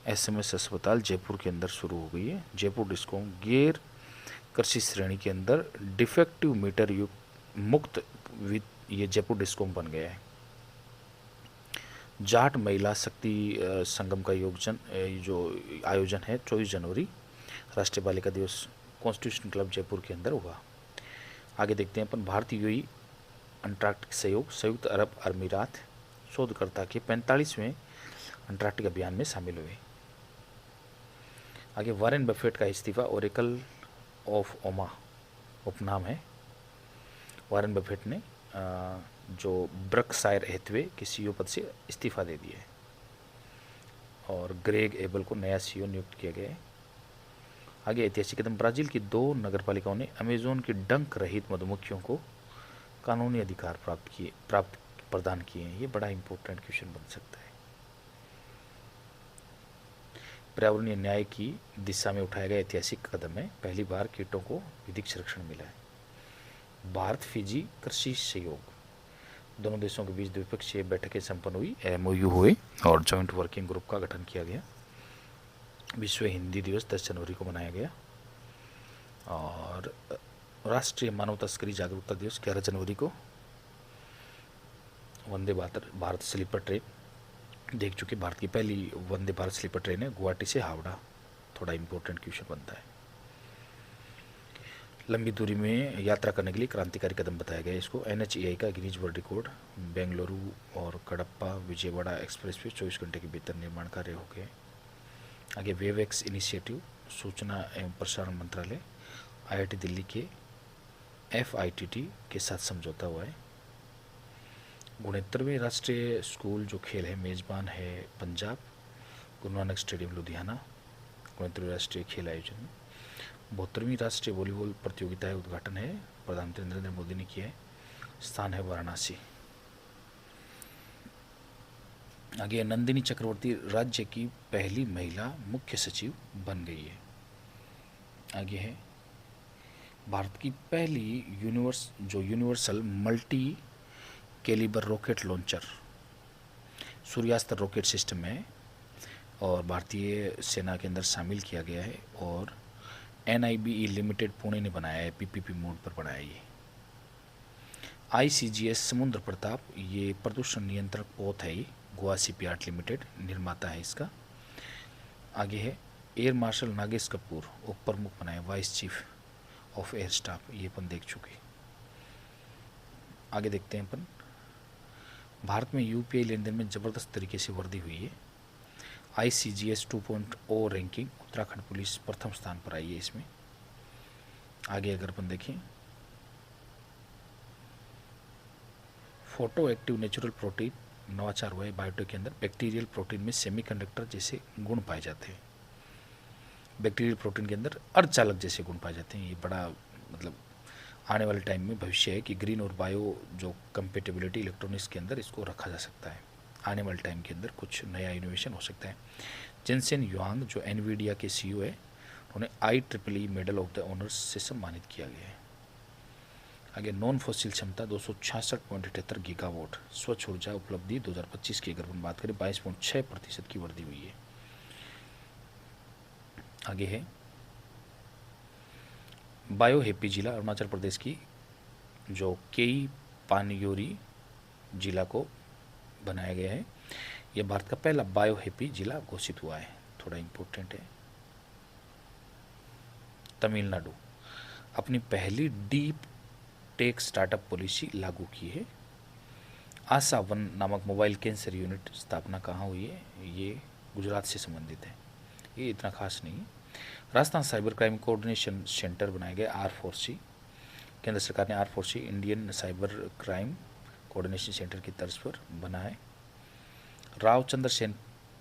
S2: SMS अस्पताल जयपुर के अंदर शुरू हो गई है। जयपुर डिस्कॉम गैर कृषि श्रेणी के अंदर डिफेक्टिव मीटर युक्त मुक्त ये जयपुर डिस्कॉम बन गया है। जाट महिला शक्ति संगम का आयोजन है 24 जनवरी, राष्ट्रीय बालिका दिवस कॉन्स्टिट्यूशन क्लब जयपुर के अंदर हुआ। आगे देखते हैं अपन, भारतीय यूएई अंटार्कटिक सहयोग, संयुक्त अरब अमीरात शोधकर्ता के 45वें अंटार्कटिक अभियान में शामिल हुए। आगे वॉरेन बफेट का इस्तीफा, ओरेकल ऑफ ओमा उपनाम है। वॉरेन बफेट ने जो ब्रकशायर हैथवे के CEO पद से इस्तीफा दे दिया है और ग्रेग एबल को नया CEO नियुक्त किया गया है। आगे ऐतिहासिक कदम, ब्राजील की 2 नगरपालिकाओं ने अमेजोन की डंक रहित मधुमक्खियों को कानूनी अधिकार प्रदान किए हैं। ये बड़ा इंपॉर्टेंट क्वेश्चन बन सकता है। पर्यावरणीय न्याय की दिशा में उठाया गया ऐतिहासिक कदम है, पहली बार कीटों को विधिक संरक्षण मिला है। भारत फिजी कृषि सहयोग, दोनों देशों के बीच द्विपक्षीय बैठकें संपन्न हुई, MOU हुए और जॉइंट वर्किंग ग्रुप का गठन किया गया। विश्व हिंदी दिवस 10 जनवरी को मनाया गया और राष्ट्रीय मानव तस्करी जागरूकता दिवस 11 जनवरी को। वंदे भारत स्लीपर ट्रेन देख चुके, भारत की पहली वंदे भारत स्लीपर ट्रेन है गुवाहाटी से हावड़ा, थोड़ा इंपॉर्टेंट क्वेश्चन बनता है। लंबी दूरी में यात्रा करने के लिए क्रांतिकारी कदम बताया गया इसको। NHAI का गिनीज वर्ल्ड रिकॉर्ड, बेंगलुरु और कडप्पा विजयवाड़ा एक्सप्रेसवे 24 घंटे के भीतर निर्माण कार्य हो गए। आगे वेवएक्स इनिशिएटिव, सूचना एवं प्रसारण मंत्रालय, IIT दिल्ली के FITT के साथ समझौता हुआ है। 69वें राष्ट्रीय स्कूल जो खेल है मेज़बान है पंजाब, गुरु नानक स्टेडियम लुधियाना। 69वें राष्ट्रीय खेल आयोजन में 72वीं राष्ट्रीय वॉलीबॉल प्रतियोगिता का उद्घाटन है, प्रधानमंत्री नरेंद्र मोदी ने किया है, स्थान है वाराणसी। आगे नंदिनी चक्रवर्ती राज्य की पहली महिला मुख्य सचिव बन गई है। आगे है भारत की पहली universal multi calibre rocket launcher Suryastra rocket system है और भारतीय सेना के अंदर शामिल किया गया है और NIBE लिमिटेड पुणे ने बनाया है, PPP मोड पर बनाया ये। ICGS समुद्र प्रताप, ये प्रदूषण नियंत्रण पोत है, ये गोवा शिपयार्ड लिमिटेड निर्माता है इसका। आगे है एयर मार्शल नागेश कपूर उप प्रमुख बनाए, vice chief of air staff, ये अपन देख चुके। आगे देखते हैं अपन, भारत में UPI लेन देन में ज़बरदस्त तरीके से वृद्धि हुई है। ICGS 2.0 रैंकिंग, उत्तराखंड पुलिस प्रथम स्थान पर आई है इसमें। आगे अगर अपन देखें, फोटो एक्टिव नेचुरल प्रोटीन नवाचार हुआ है बायोटेक के अंदर। बैक्टीरियल प्रोटीन में सेमीकंडक्टर जैसे गुण पाए जाते हैं, बैक्टीरियल प्रोटीन के अंदर अर्धचालक जैसे गुण पाए जाते हैं। ये बड़ा मतलब आने वाले टाइम में भविष्य है कि ग्रीन और बायो जो कंपेटेबिलिटी इलेक्ट्रॉनिक्स के अंदर इसको रखा जा सकता है। आने वाले टाइम के अंदर कुछ नया इनोवेशन हो सकता है। जेनसेन युआंग जो एनवीडिया के CEO है, उन्हें IEEE medal of the honours से सम्मानित किया गया है। आगे नॉन फॉसिल क्षमता 266.78 गीगावाट, स्वच्छ ऊर्जा उपलब्धि 2025 की अगर हम बात करें 22.6% की वृद्धि हुई है। आगे है बायो हैप्पी जिला, अरुणाचल प्रदेश की जो केई पानयोरी जिला को बनाया गया है। यह भारत का पहला बायो हैप्पी जिला घोषित हुआ है, थोड़ा इम्पोर्टेंट है। तमिलनाडु अपनी पहली डीप टेक स्टार्टअप पॉलिसी लागू की है। आशा वन नामक मोबाइल कैंसर यूनिट स्थापना कहाँ हुई है, ये गुजरात से संबंधित है, ये इतना खास नहीं है। Rajasthan cyber crime coordination centre बनाया गया R4C, केंद्र सरकार ने R4C Indian cyber crime coordination centre की तर्ज पर बना है। रावचंद्र सेन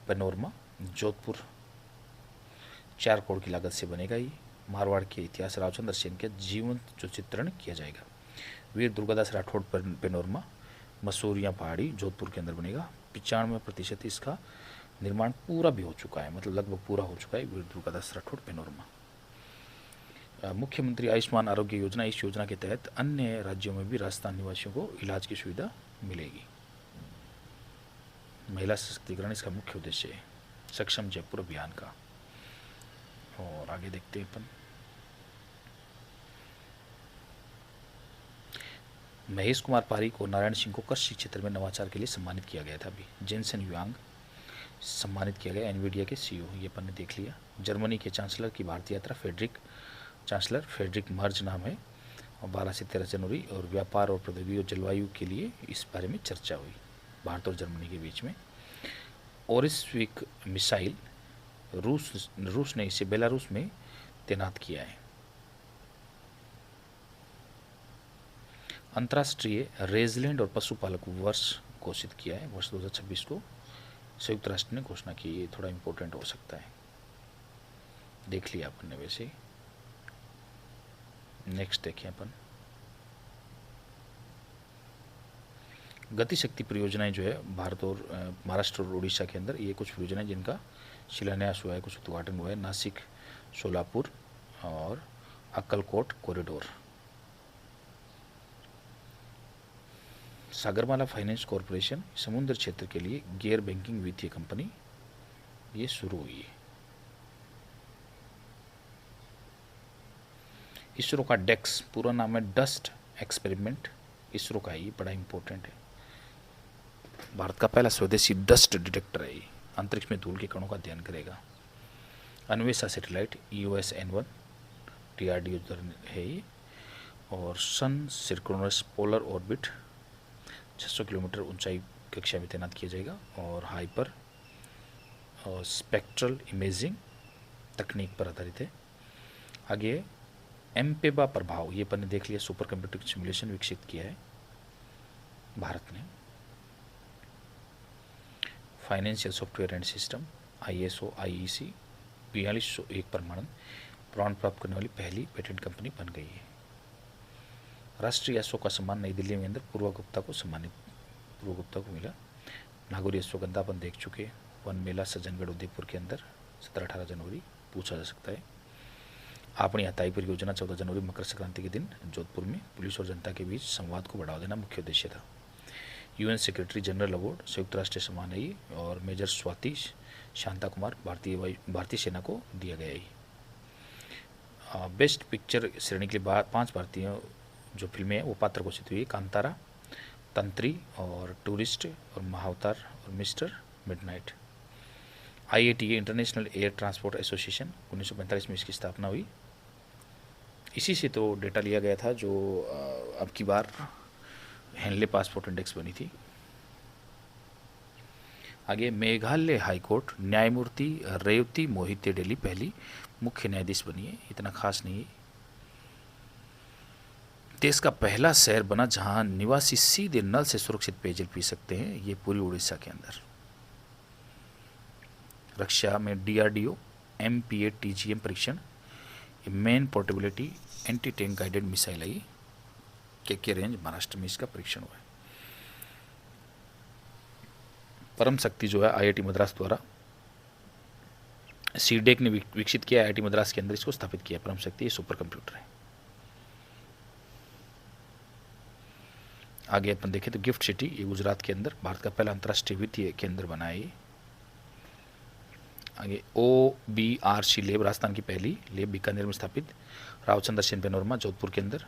S2: पैनोरमा जोधपुर 4 करोड़ की लागत से बनेगा। ये मारवाड़ के इतिहास रावचंद्र सेन के जीवंत जो चित्रण किया जाएगा। वीर दुर्गादास राठौड़ पैनोरमा मसूरिया पहाड़ी जोधपुर के अंदर बनेगा। 95% इसका निर्माण पूरा भी हो चुका है, मतलब लगभग पूरा हो चुका है वीर दुर्गादास राठौड़ पैनोरमा। मुख्यमंत्री आयुष्मान आरोग्य योजना, इस योजना के तहत अन्य राज्यों में भी राजस्थान निवासियों को इलाज की सुविधा मिलेगी। महिला सशक्तिकरण इसका मुख्य उद्देश्य है, सक्षम जयपुर अभियान का। और आगे देखते हैं अपन, महेश कुमार पारिक और नारायण सिंह को कृषि क्षेत्र में नवाचार के लिए सम्मानित किया गया था। अभी जेनसेन युआंग सम्मानित किया गया, एनवीडिया के CEO, ये अपन ने देख लिया। जर्मनी के चांसलर की भारतीय यात्रा, चांसलर फेडरिक मर्ज नाम है, और 12 से 13 जनवरी। और व्यापार और प्रौद्योगिकी और जलवायु के लिए इस बारे में चर्चा हुई भारत और जर्मनी के बीच में। ओरिस्विक मिसाइल रूस ने इसे बेलारूस में तैनात किया है। अंतर्राष्ट्रीय रेजलैंड और पशुपालक वर्ष घोषित किया है, वर्ष 2026 को संयुक्त राष्ट्र ने घोषणा की। ये थोड़ा इम्पोर्टेंट हो सकता है, देख लिया अपन ने वैसे। नेक्स्ट देखें अपन, गति शक्ति परियोजनाएं जो है भारत और महाराष्ट्र और उड़ीसा के अंदर, ये कुछ परियोजनाएं जिनका शिलान्यास हुआ है, कुछ उद्घाटन हुआ है। नासिक सोलापुर और Akkalkot corridor. Sagarmala finance corporation समुद्र क्षेत्र के लिए गैर बैंकिंग वित्तीय कंपनी ये शुरू हुई है। इसरो का डेक्स पूरा नाम है डस्ट एक्सपेरिमेंट, इसरो का है, ये बड़ा इंपॉर्टेंट है। भारत का पहला स्वदेशी डस्ट डिटेक्टर है, ये अंतरिक्ष में धूल के कणों का अध्ययन करेगा। अन्वेषा सैटेलाइट EOS-N1 DRDO है ये। और सन सिंक्रोनस पोलर ऑर्बिट 600 किलोमीटर ऊंचाई कक्षा में तैनात किया जाएगा। और हाइपर और स्पेक्ट्रल इमेजिंग तकनीक पर आधारित है। आगे एम्पेबा प्रभाव, ये अपन ने देख लिया, सुपर कंप्यूटिंग सिमुलेशन विकसित किया है भारत ने। Financial software and system ISO IEC 4201 प्रमाण प्राप्त करने वाली पहली पेटेंट कंपनी बन गई है। राष्ट्रीय अशोक का सम्मान नई दिल्ली में अंदर पूर्वा गुप्ता को मिला। नागौरी अश्वगंधा अपन देख चुके। वन मेला सज्जनगढ़ उदयपुर के अंदर 17-18 जनवरी पूछा जा सकता है। आपनी हताई परियोजना 14 जनवरी मकर संक्रांति के दिन जोधपुर में पुलिस और जनता के बीच संवाद को बढ़ावा देना मुख्य उद्देश्य था। UN सेक्रेटरी जनरल अवार्ड संयुक्त राष्ट्र सम्मान है ये। और मेजर स्वाति शांता कुमार भारतीय सेना को दिया गया है। बेस्ट पिक्चर श्रेणी के लिए 5 भारतीय जो फिल्में हैं वो पात्र घोषित हुई है। कांतारा, तंत्री और टूरिस्ट और महाअवतार और mister midnight. IATA international air transport association 1945 में इसकी स्थापना हुई। इसी से तो डेटा लिया गया था जो अब की बार हेनले पासपोर्ट इंडेक्स बनी थी। आगे मेघालय हाईकोर्ट न्यायमूर्ति रेवती मोहिते डेली पहली मुख्य न्यायाधीश बनी है, इतना खास नहीं है। देश का पहला शहर बना जहां निवासी सीधे नल से सुरक्षित पेयजल पी सकते हैं, ये पूरी उड़ीसा के अंदर। रक्षा में DRDO MPA TGM परीक्षण, man portability anti tank guided missile आई के रेंज महाराष्ट्र में इसका परीक्षण हुआ है। परम शक्ति जो है IIT मद्रास द्वारा CDEC ने विकसित किया, IIT मद्रास के अंदर इसको स्थापित किया। परम शक्ति ये सुपर कंप्यूटर है। आगे अपन देखें तो गिफ्ट सिटी ये गुजरात के अंदर भारत का पहला अंतर्राष्ट्रीय वित्तीय केंद्र बना है। आगे OBRC लेब राजस्थान की पहली लेब बीकानेर में स्थापित। रावचंद्र सेन पैनोरमा जोधपुर के अंदर।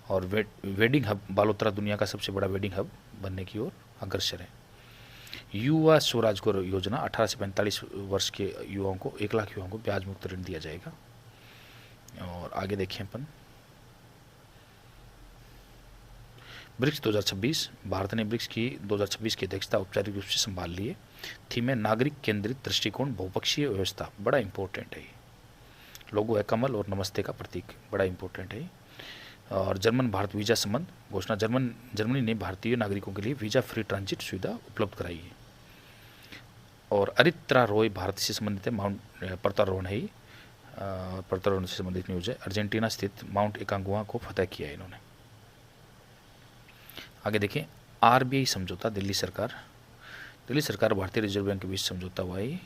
S2: और वेडिंग हब बालोतरा दुनिया का सबसे बड़ा वेडिंग हब बनने की ओर अग्रसर है। युवा स्वरोजगार योजना 18 से 45 वर्ष के युवाओं को 1 लाख युवाओं को ब्याज मुक्त ऋण दिया जाएगा। और आगे देखें अपन ब्रिक्स 2026, भारत ने ब्रिक्स की 2026 की अध्यक्षता औपचारिक रूप से संभाल ली है। थीम है नागरिक केंद्रित दृष्टिकोण बहुपक्षीय व्यवस्था, बड़ा इंपॉर्टेंट है। लोगो है कमल और नमस्ते का प्रतीक, बड़ा इंपॉर्टेंट है। और जर्मन भारत वीजा संबंध घोषणा, जर्मनी ने भारतीय नागरिकों के लिए वीजा फ्री ट्रांजिट सुविधा उपलब्ध कराई है। और अरित्रा रॉय भारत से संबंधित है, माउंट पर्वतारोहण है, पर्वतारोहण से संबंधित न्यूज है। अर्जेंटीना स्थित माउंट एकांगुआ को फतह किया है इन्होंने। आगे देखें RBI समझौता, दिल्ली सरकार भारतीय रिजर्व बैंक के बीच समझौता हुआ है।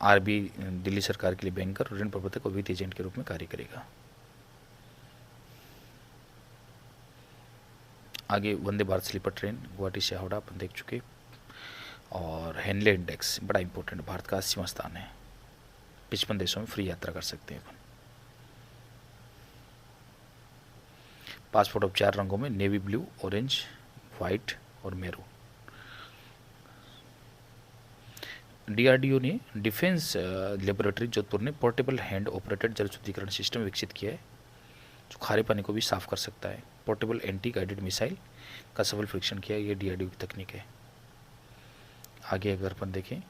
S2: RBI दिल्ली सरकार के लिए बैंकर, ऋण प्रबंधक और वित्त एजेंट के रूप में कार्य करेगा। आगे वंदे भारत स्लीपर ट्रेन गुवाहाटी से हावड़ा अपन देख चुके। और हेनले इंडेक्स बड़ा इंपॉर्टेंट, भारत का 80वां स्थान है। 55 देशों में फ्री यात्रा कर सकते हैं अपन। पासपोर्ट अब 4 रंगों में, नेवी ब्लू, ऑरेंज, वाइट और मैरून। DRDO ने डिफेंस लेबोरेटरी जोधपुर ने पोर्टेबल हैंड ऑपरेटेड जल शुद्धिकरण सिस्टम विकसित किया है जो खारे पानी को भी साफ कर सकता है। पोर्टेबल एंटी गाइडेड मिसाइल का सफल परीक्षण किया, ये DRDO की तकनीक है। आगे अगर अपन देखें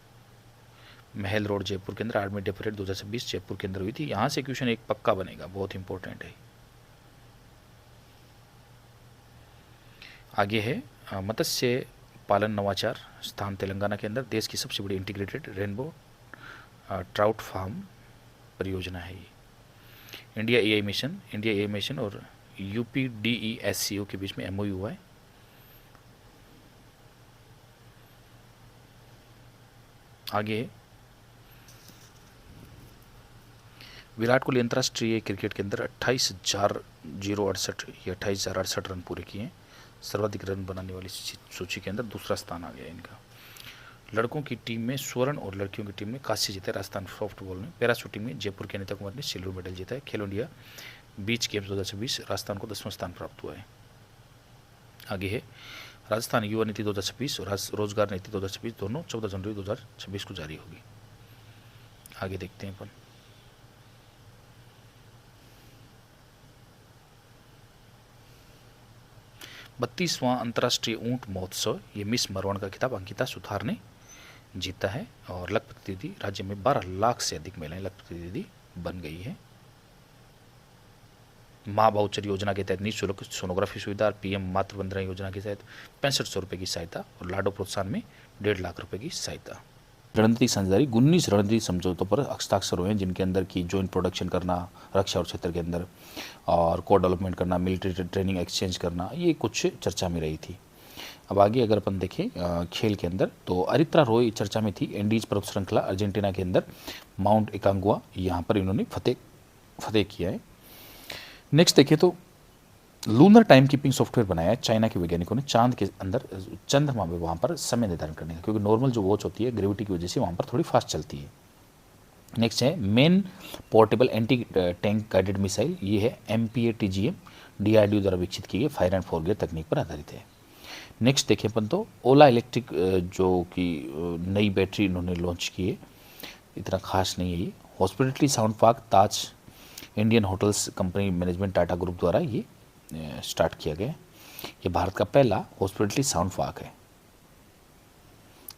S2: महल रोड जयपुर के अंदर आर्मी डे परेड 2026 जयपुर के अंदर हुई थी। यहाँ से क्वेश्चन एक पक्का बनेगा, बहुत इंपॉर्टेंट है। आगे है मत्स्य पालन नवाचार स्थान तेलंगाना के अंदर, देश की सबसे बड़ी इंटीग्रेटेड रेनबो ट्राउट फार्म परियोजना है ये। इंडिया AI मिशन और UPDESCO के बीच में MOU हुआ है। आगे विराट कोहली अंतर्राष्ट्रीय क्रिकेट के अंदर 28,068 रन पूरे किए हैं। सर्वाधिक रन बनाने वाली सूची के अंदर दूसरा स्थान आ गया इनका। लड़कों की टीम में स्वर्ण और लड़कियों की टीम में कांस्य जीता है राजस्थान सॉफ्टबॉल में। पैरा शूटिंग में जयपुर के अनिता कुमार ने सिल्वर मेडल जीता है। खेलो इंडिया बीच गेम्स 2026 राजस्थान को 10वां स्थान प्राप्त हुआ है। आगे है राजस्थान युवा नीति 2026 और रोजगार नीति 2026 दोनों 14 जनवरी 2026 को जारी होगी। आगे देखते हैं अपन। बत्तीसवां अंतर्राष्ट्रीय ऊंट महोत्सव, ये मिस मरवाण का खिताब अंकिता सुथार ने जीता है। और लखपति दीदी, राज्य में 12 लाख से अधिक महिलाएं लखपति दीदी बन गई है। माँ बाउचर योजना के तहत निःशुल्क सोनोग्राफी सुविधा और पीएम मातृ वंदना योजना के तहत 6500 रुपये की सहायता और लाडो प्रोत्साहन में 1.5 लाख रुपए की सहायता। रणनीतिक साझेदारी 19 रणनीतिक समझौतों पर हस्ताक्षर हुए हैं, जिनके अंदर की जॉइंट प्रोडक्शन करना रक्षा और क्षेत्र के अंदर, और को डेवलपमेंट करना, मिलिट्री ट्रेनिंग एक्सचेंज करना, ये कुछ चर्चा में रही थी। अब आगे अगर अपन देखें खेल के अंदर, तो अरित्रा रॉय चर्चा में थी। एंडीज पर्वत श्रृंखला अर्जेंटीना के अंदर माउंट एकांगुआ, यहाँ पर इन्होंने फतेह किया है। नेक्स्ट देखिए तो लूनर टाइम कीपिंग सॉफ्टवेयर बनाया है चाइना के वैज्ञानिकों ने चांद के अंदर, चंद्रमा में वहाँ पर समय निर्धारण करने का, क्योंकि नॉर्मल जो वॉच होती है ग्रेविटी की वजह से वहाँ पर थोड़ी फास्ट चलती है। नेक्स्ट है main portable anti tank guided missile, ये है MPATGM DRDO द्वारा विकसित की गई फायर एंड फोरग्रेड तकनीक पर आधारित है। नेक्स्ट देखें अपन तो ओला इलेक्ट्रिक जो कि नई बैटरी इन्होंने लॉन्च की है, इतना खास नहीं है ये। Hospitality sound park Taj Indian hotels company management Tata group द्वारा ये स्टार्ट किया गया। ये भारत का पहला हॉस्पिटलिटी साउंड पार्क है,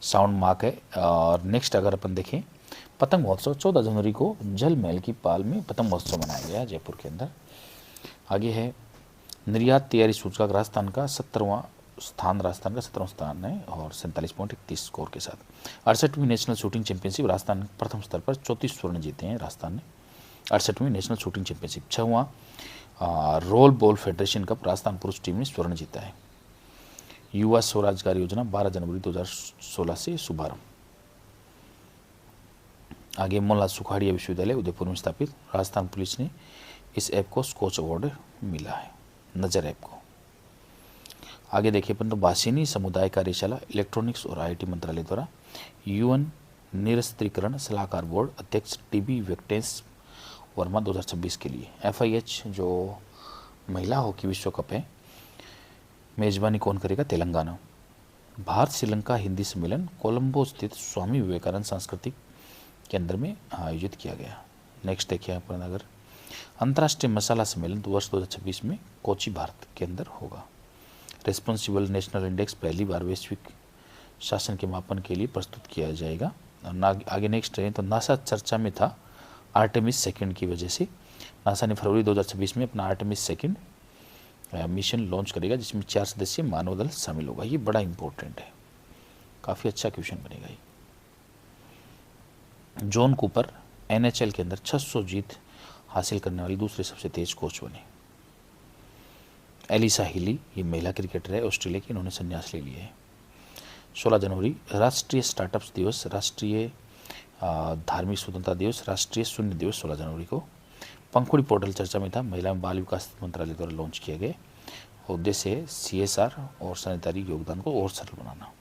S2: साउंड मार्क है। और नेक्स्ट अगर अपन देखें पतंग महोत्सव, 14 जनवरी को जल महल की पाल में पतंग महोत्सव मनाया गया जयपुर के अंदर। आगे है निर्यात तैयारी सूचकांक, राजस्थान का 17वां स्थान है और 47.31 स्कोर के साथ। 68वीं नेशनल शूटिंग चैंपियनशिप, राजस्थान प्रथम स्तर पर 34 स्वर्ण जीते हैं राजस्थान ने। 68वीं नेशनल शूटिंग चैंपियनशिप। 6वां roll ball federation cup, Rajasthan पुरुष टीम ने स्वर्ण जीता है। युवा स्वरोजगार योजना 12 जनवरी 2016 से शुभारंभ। आगे मोहनलाल सुखाड़िया विश्वविद्यालय उदयपुर में स्थापित, राजस्थान पुलिस ने इस ऐप को स्कॉच अवार्ड मिला है, नजर ऐप को। आगे देखिए अपन तो बासिनी समुदाय कार्यशाला इलेक्ट्रॉनिक्स और IIT मंत्रालय द्वारा UN निरस्त्रीकरण सलाहकार बोर्ड अध्यक्ष TB वेंकटेश वर्मा 2026 के लिए। FIH जो महिला हॉकी विश्व कप है, मेजबानी कौन करेगा? तेलंगाना। भारत श्रीलंका हिंदी सम्मेलन कोलंबो स्थित स्वामी विवेकानंद सांस्कृतिक केंद्र में आयोजित किया गया। नेक्स्ट देखिए अपन अगर अंतर्राष्ट्रीय मसाला सम्मेलन वर्ष 2026 में कोची भारत के अंदर होगा। रिस्पॉन्सिबल नेशनल इंडेक्स पहली बार वैश्विक शासन के मापन के लिए प्रस्तुत किया जाएगा। आगे नेक्स्ट है तो नासा चर्चा में था आर्टेमिस सेकंड की वजह से। नासा ने फरवरी 2026 में अपना आर्टेमिस सेकंड मिशन लॉन्च करेगा, जिसमें 4 सदस्यीय मानव दल शामिल होगा। ये बड़ा इंपॉर्टेंट है, काफ़ी अच्छा क्वेश्चन बनेगा ये। जॉन कूपर NHL के अंदर 600 जीत हासिल करने वाली दूसरे सबसे तेज कोच बने। एलिसा हिली, ये महिला क्रिकेटर है ऑस्ट्रेलिया की, इन्होंने संन्यास ले लिया है। 16 जनवरी राष्ट्रीय स्टार्टअप्स दिवस, राष्ट्रीय धार्मिक स्वतंत्रता दिवस, राष्ट्रीय शून्य दिवस 16 जनवरी को। पंखुड़ी पोर्टल चर्चा में था, महिला बाल विकास मंत्रालय द्वारा लॉन्च किया गया। उद्देश्य है CSR और साझेदारी योगदान को और सरल बनाना।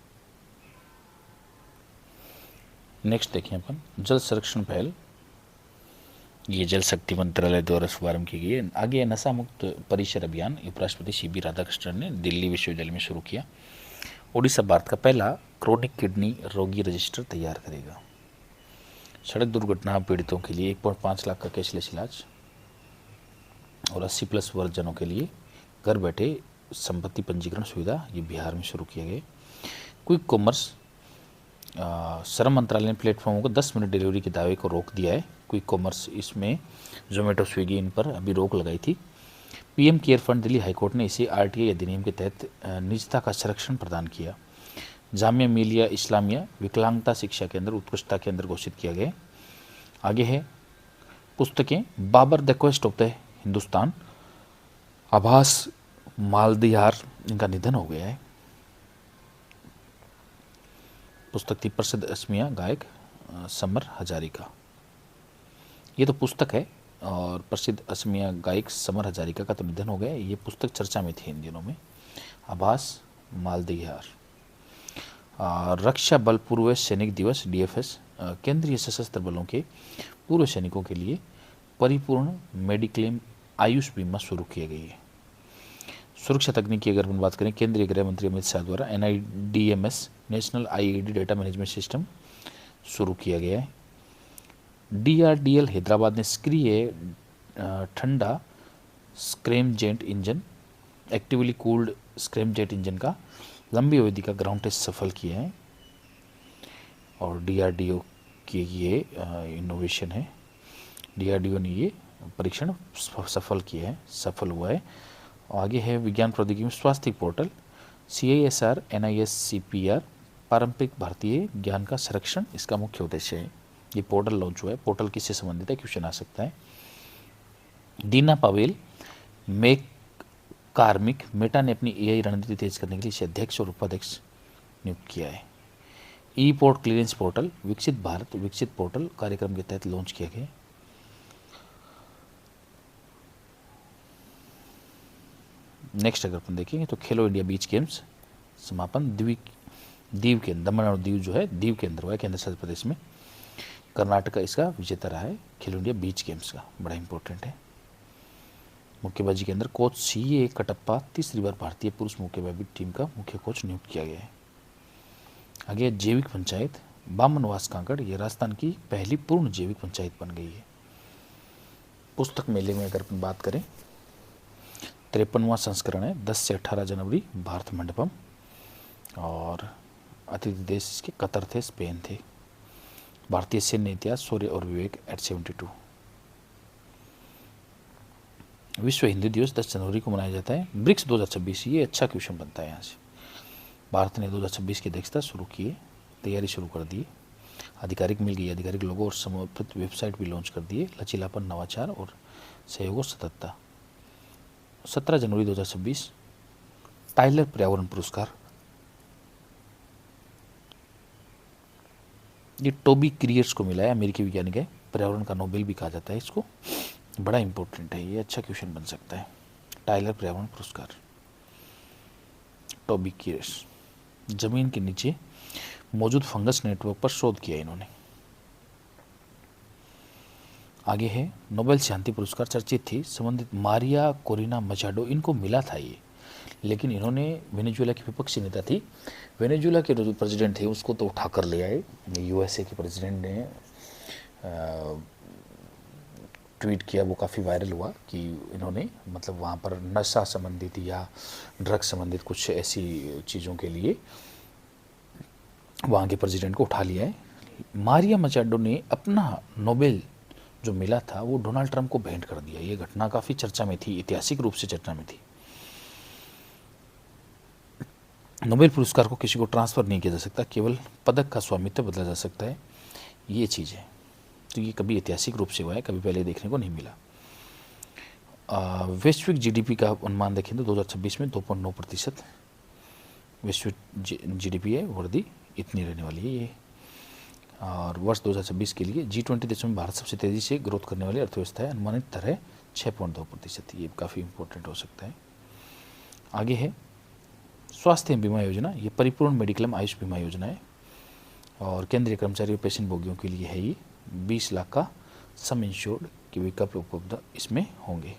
S2: नेक्स्ट देखें अपन जल संरक्षण पहल, ये जल शक्ति मंत्रालय द्वारा शुभारंभ की गई है। आगे नशा मुक्त परिसर अभियान, उपराष्ट्रपति CB राधाकृष्णन ने दिल्ली विश्वविद्यालय में शुरू किया। ओडिशा भारत का पहला क्रोनिक किडनी रोगी रजिस्टर तैयार करेगा। सड़क दुर्घटना पीड़ितों के लिए 1.5 लाख का कैशलेस इलाज और 80+ वर्ग जनों के लिए घर बैठे संपत्ति पंजीकरण सुविधा, ये बिहार में शुरू किया गया। क्विक कॉमर्स, श्रम मंत्रालय ने प्लेटफॉर्मों को 10 मिनट डिलीवरी के दावे को रोक दिया है। क्विक कॉमर्स, इसमें जोमेटो स्विगी इन पर अभी रोक लगाई थी। PM care fund, Delhi high court ने इसे RTI अधिनियम के तहत निजता का संरक्षण प्रदान किया। जामिया मिलिया इस्लामिया विकलांगता शिक्षा के अंदर उत्कृष्टता के अंदर घोषित किया गया। आगे है पुस्तकें, Babur the quest of the Hindustan, Abhas Maldiyar, इनका निधन हो गया है। पुस्तक थी प्रसिद्ध असमिया गायक समर हजारिका, ये तो पुस्तक है, और प्रसिद्ध असमिया गायक समर हजारिका का तो निधन हो गया। ये पुस्तक चर्चा में थी इन दिनों में। आभास मालदीहार। रक्षा बल पूर्व सैनिक दिवस डीएफएस, केंद्रीय सशस्त्र बलों के पूर्व सैनिकों के लिए परिपूर्ण मेडिक्लेम आयुष बीमा शुरू किया गई है। सुरक्षा तकनीक की अगर हम बात करें, केंद्रीय गृह मंत्री अमित शाह द्वारा NIDMS national IED data management system शुरू किया गया है। DRDL हैदराबाद ने सक्रिय ठंडा scramjet engine, actively cooled scramjet engine का लंबी अवधि का ग्राउंड टेस्ट सफल किया है। और DRDO की ये इनोवेशन है, DRDO ने ये परीक्षण सफल किया है, सफल हुआ है। आगे है विज्ञान प्रौद्योगिकी में स्वास्थ्य पोर्टल, CISR NISCPR पारंपरिक भारतीय ज्ञान का संरक्षण इसका मुख्य उद्देश्य है। ये पोर्टल लॉन्च हुआ है। पोर्टल किससे संबंधित है, क्वेश्चन आ सकता है। दीना पावेल कार्मिक मेटा ने अपनी AI रणनीति तेज करने के लिए इसे अध्यक्ष और उपाध्यक्ष नियुक्त किया है। ई पोर्ट क्लियरेंस पोर्टल विकसित भारत विकसित पोर्टल कार्यक्रम के तहत लॉन्च किया गया। नेक्स्ट अगर अपन देखेंगे तो खेलो इंडिया बीच गेम्स समापन दीव के दमन और दीव जो है दीव के अंदर हुआ है, केंद्र शासित प्रदेश में। कर्नाटक इसका विजेता रहा है खेलो इंडिया बीच गेम्स का, बड़ा इंपॉर्टेंट है। मुक्केबाजी के अंदर कोच CA कटप्पा तीसरी बार भारतीय पुरुष मुक्केबाजी टीम का मुख्य कोच नियुक्त किया गया है। आगे जैविक पंचायत बामनवास कांकड़, ये राजस्थान की पहली पूर्ण जैविक पंचायत बन गई है। पुस्तक मेले में अगर अपन बात करें, 53वां संस्करण है, 10 से 18 जनवरी भारत मंडपम, और अतिथि देश इसके कतर थे, स्पेन थे। भारतीय सैन्य इतिहास शौर्य और विवेक @72। विश्व हिंदी दिवस 10 जनवरी को मनाया जाता है। ब्रिक्स 2026, ये अच्छा क्वेश्चन बनता है यहाँ से। भारत ने 2026 की अध्यक्षता शुरू की है, तैयारी शुरू कर दी है, आधिकारिक मिल गई, आधिकारिक लोगो और समर्पित वेबसाइट भी लॉन्च कर दिए। लचीलापन, नवाचार और सहयोग और सततता। 17 जनवरी 2026 टाइलर पर्यावरण पुरस्कार, ये टोबी क्रियर्स को मिला है, अमेरिकी वैज्ञानिक है, पर्यावरण का नोबेल भी कहा जाता है इसको, बड़ा इंपॉर्टेंट है, ये अच्छा क्वेश्चन बन सकता है। टाइलर पर्यावरण पुरस्कार, टोबी क्रियर्स। जमीन के नीचे मौजूद फंगस नेटवर्क पर शोध किया इन्होंने। आगे है नोबेल शांति पुरस्कार, चर्चित थी संबंधित मारिया कोरिना मचाडो, इनको मिला था ये, लेकिन इन्होंने वेनेजुएला की विपक्षी नेता थी, वेनेजुएला के जो प्रेसिडेंट थे उसको तो उठा कर ले आए। USA के प्रेसिडेंट ने ट्वीट किया, वो काफ़ी वायरल हुआ कि इन्होंने मतलब वहाँ पर नशा संबंधित या ड्रग संबंधित कुछ ऐसी चीज़ों के लिए वहाँ के प्रेसिडेंट को उठा लिया है। मारिया मचाडो ने अपना नोबेल जो मिला था वो डोनाल्ड ट्रंप को भेंट कर दिया। ये घटना काफ़ी चर्चा में थी, ऐतिहासिक रूप से चर्चा में थी। नोबेल पुरस्कार को किसी को ट्रांसफ़र नहीं किया जा सकता, केवल पदक का स्वामित्व बदला जा सकता है, ये चीज़ है। तो ये कभी ऐतिहासिक रूप से हुआ है, कभी पहले देखने को नहीं मिला। वैश्विक GDP का अनुमान देखें तो 2026 में 2.9% वैश्विक GDP है, वृद्धि इतनी रहने वाली है ये। और वर्ष 2026 के लिए G20 देशों में भारत सबसे तेज़ी से ग्रोथ करने वाली अर्थव्यवस्था है, अनुमानित दर है 6.2%, ये काफ़ी इंपॉर्टेंट हो सकता है। आगे है स्वास्थ्य बीमा योजना, ये परिपूर्ण मेडिक्लेम आयुष बीमा योजना है, और केंद्रीय कर्मचारी और पेंशन भोगियों के लिए है ये। 20 लाख का सम इंश्योर्ड के विकल्प उपलब्ध इसमें होंगे।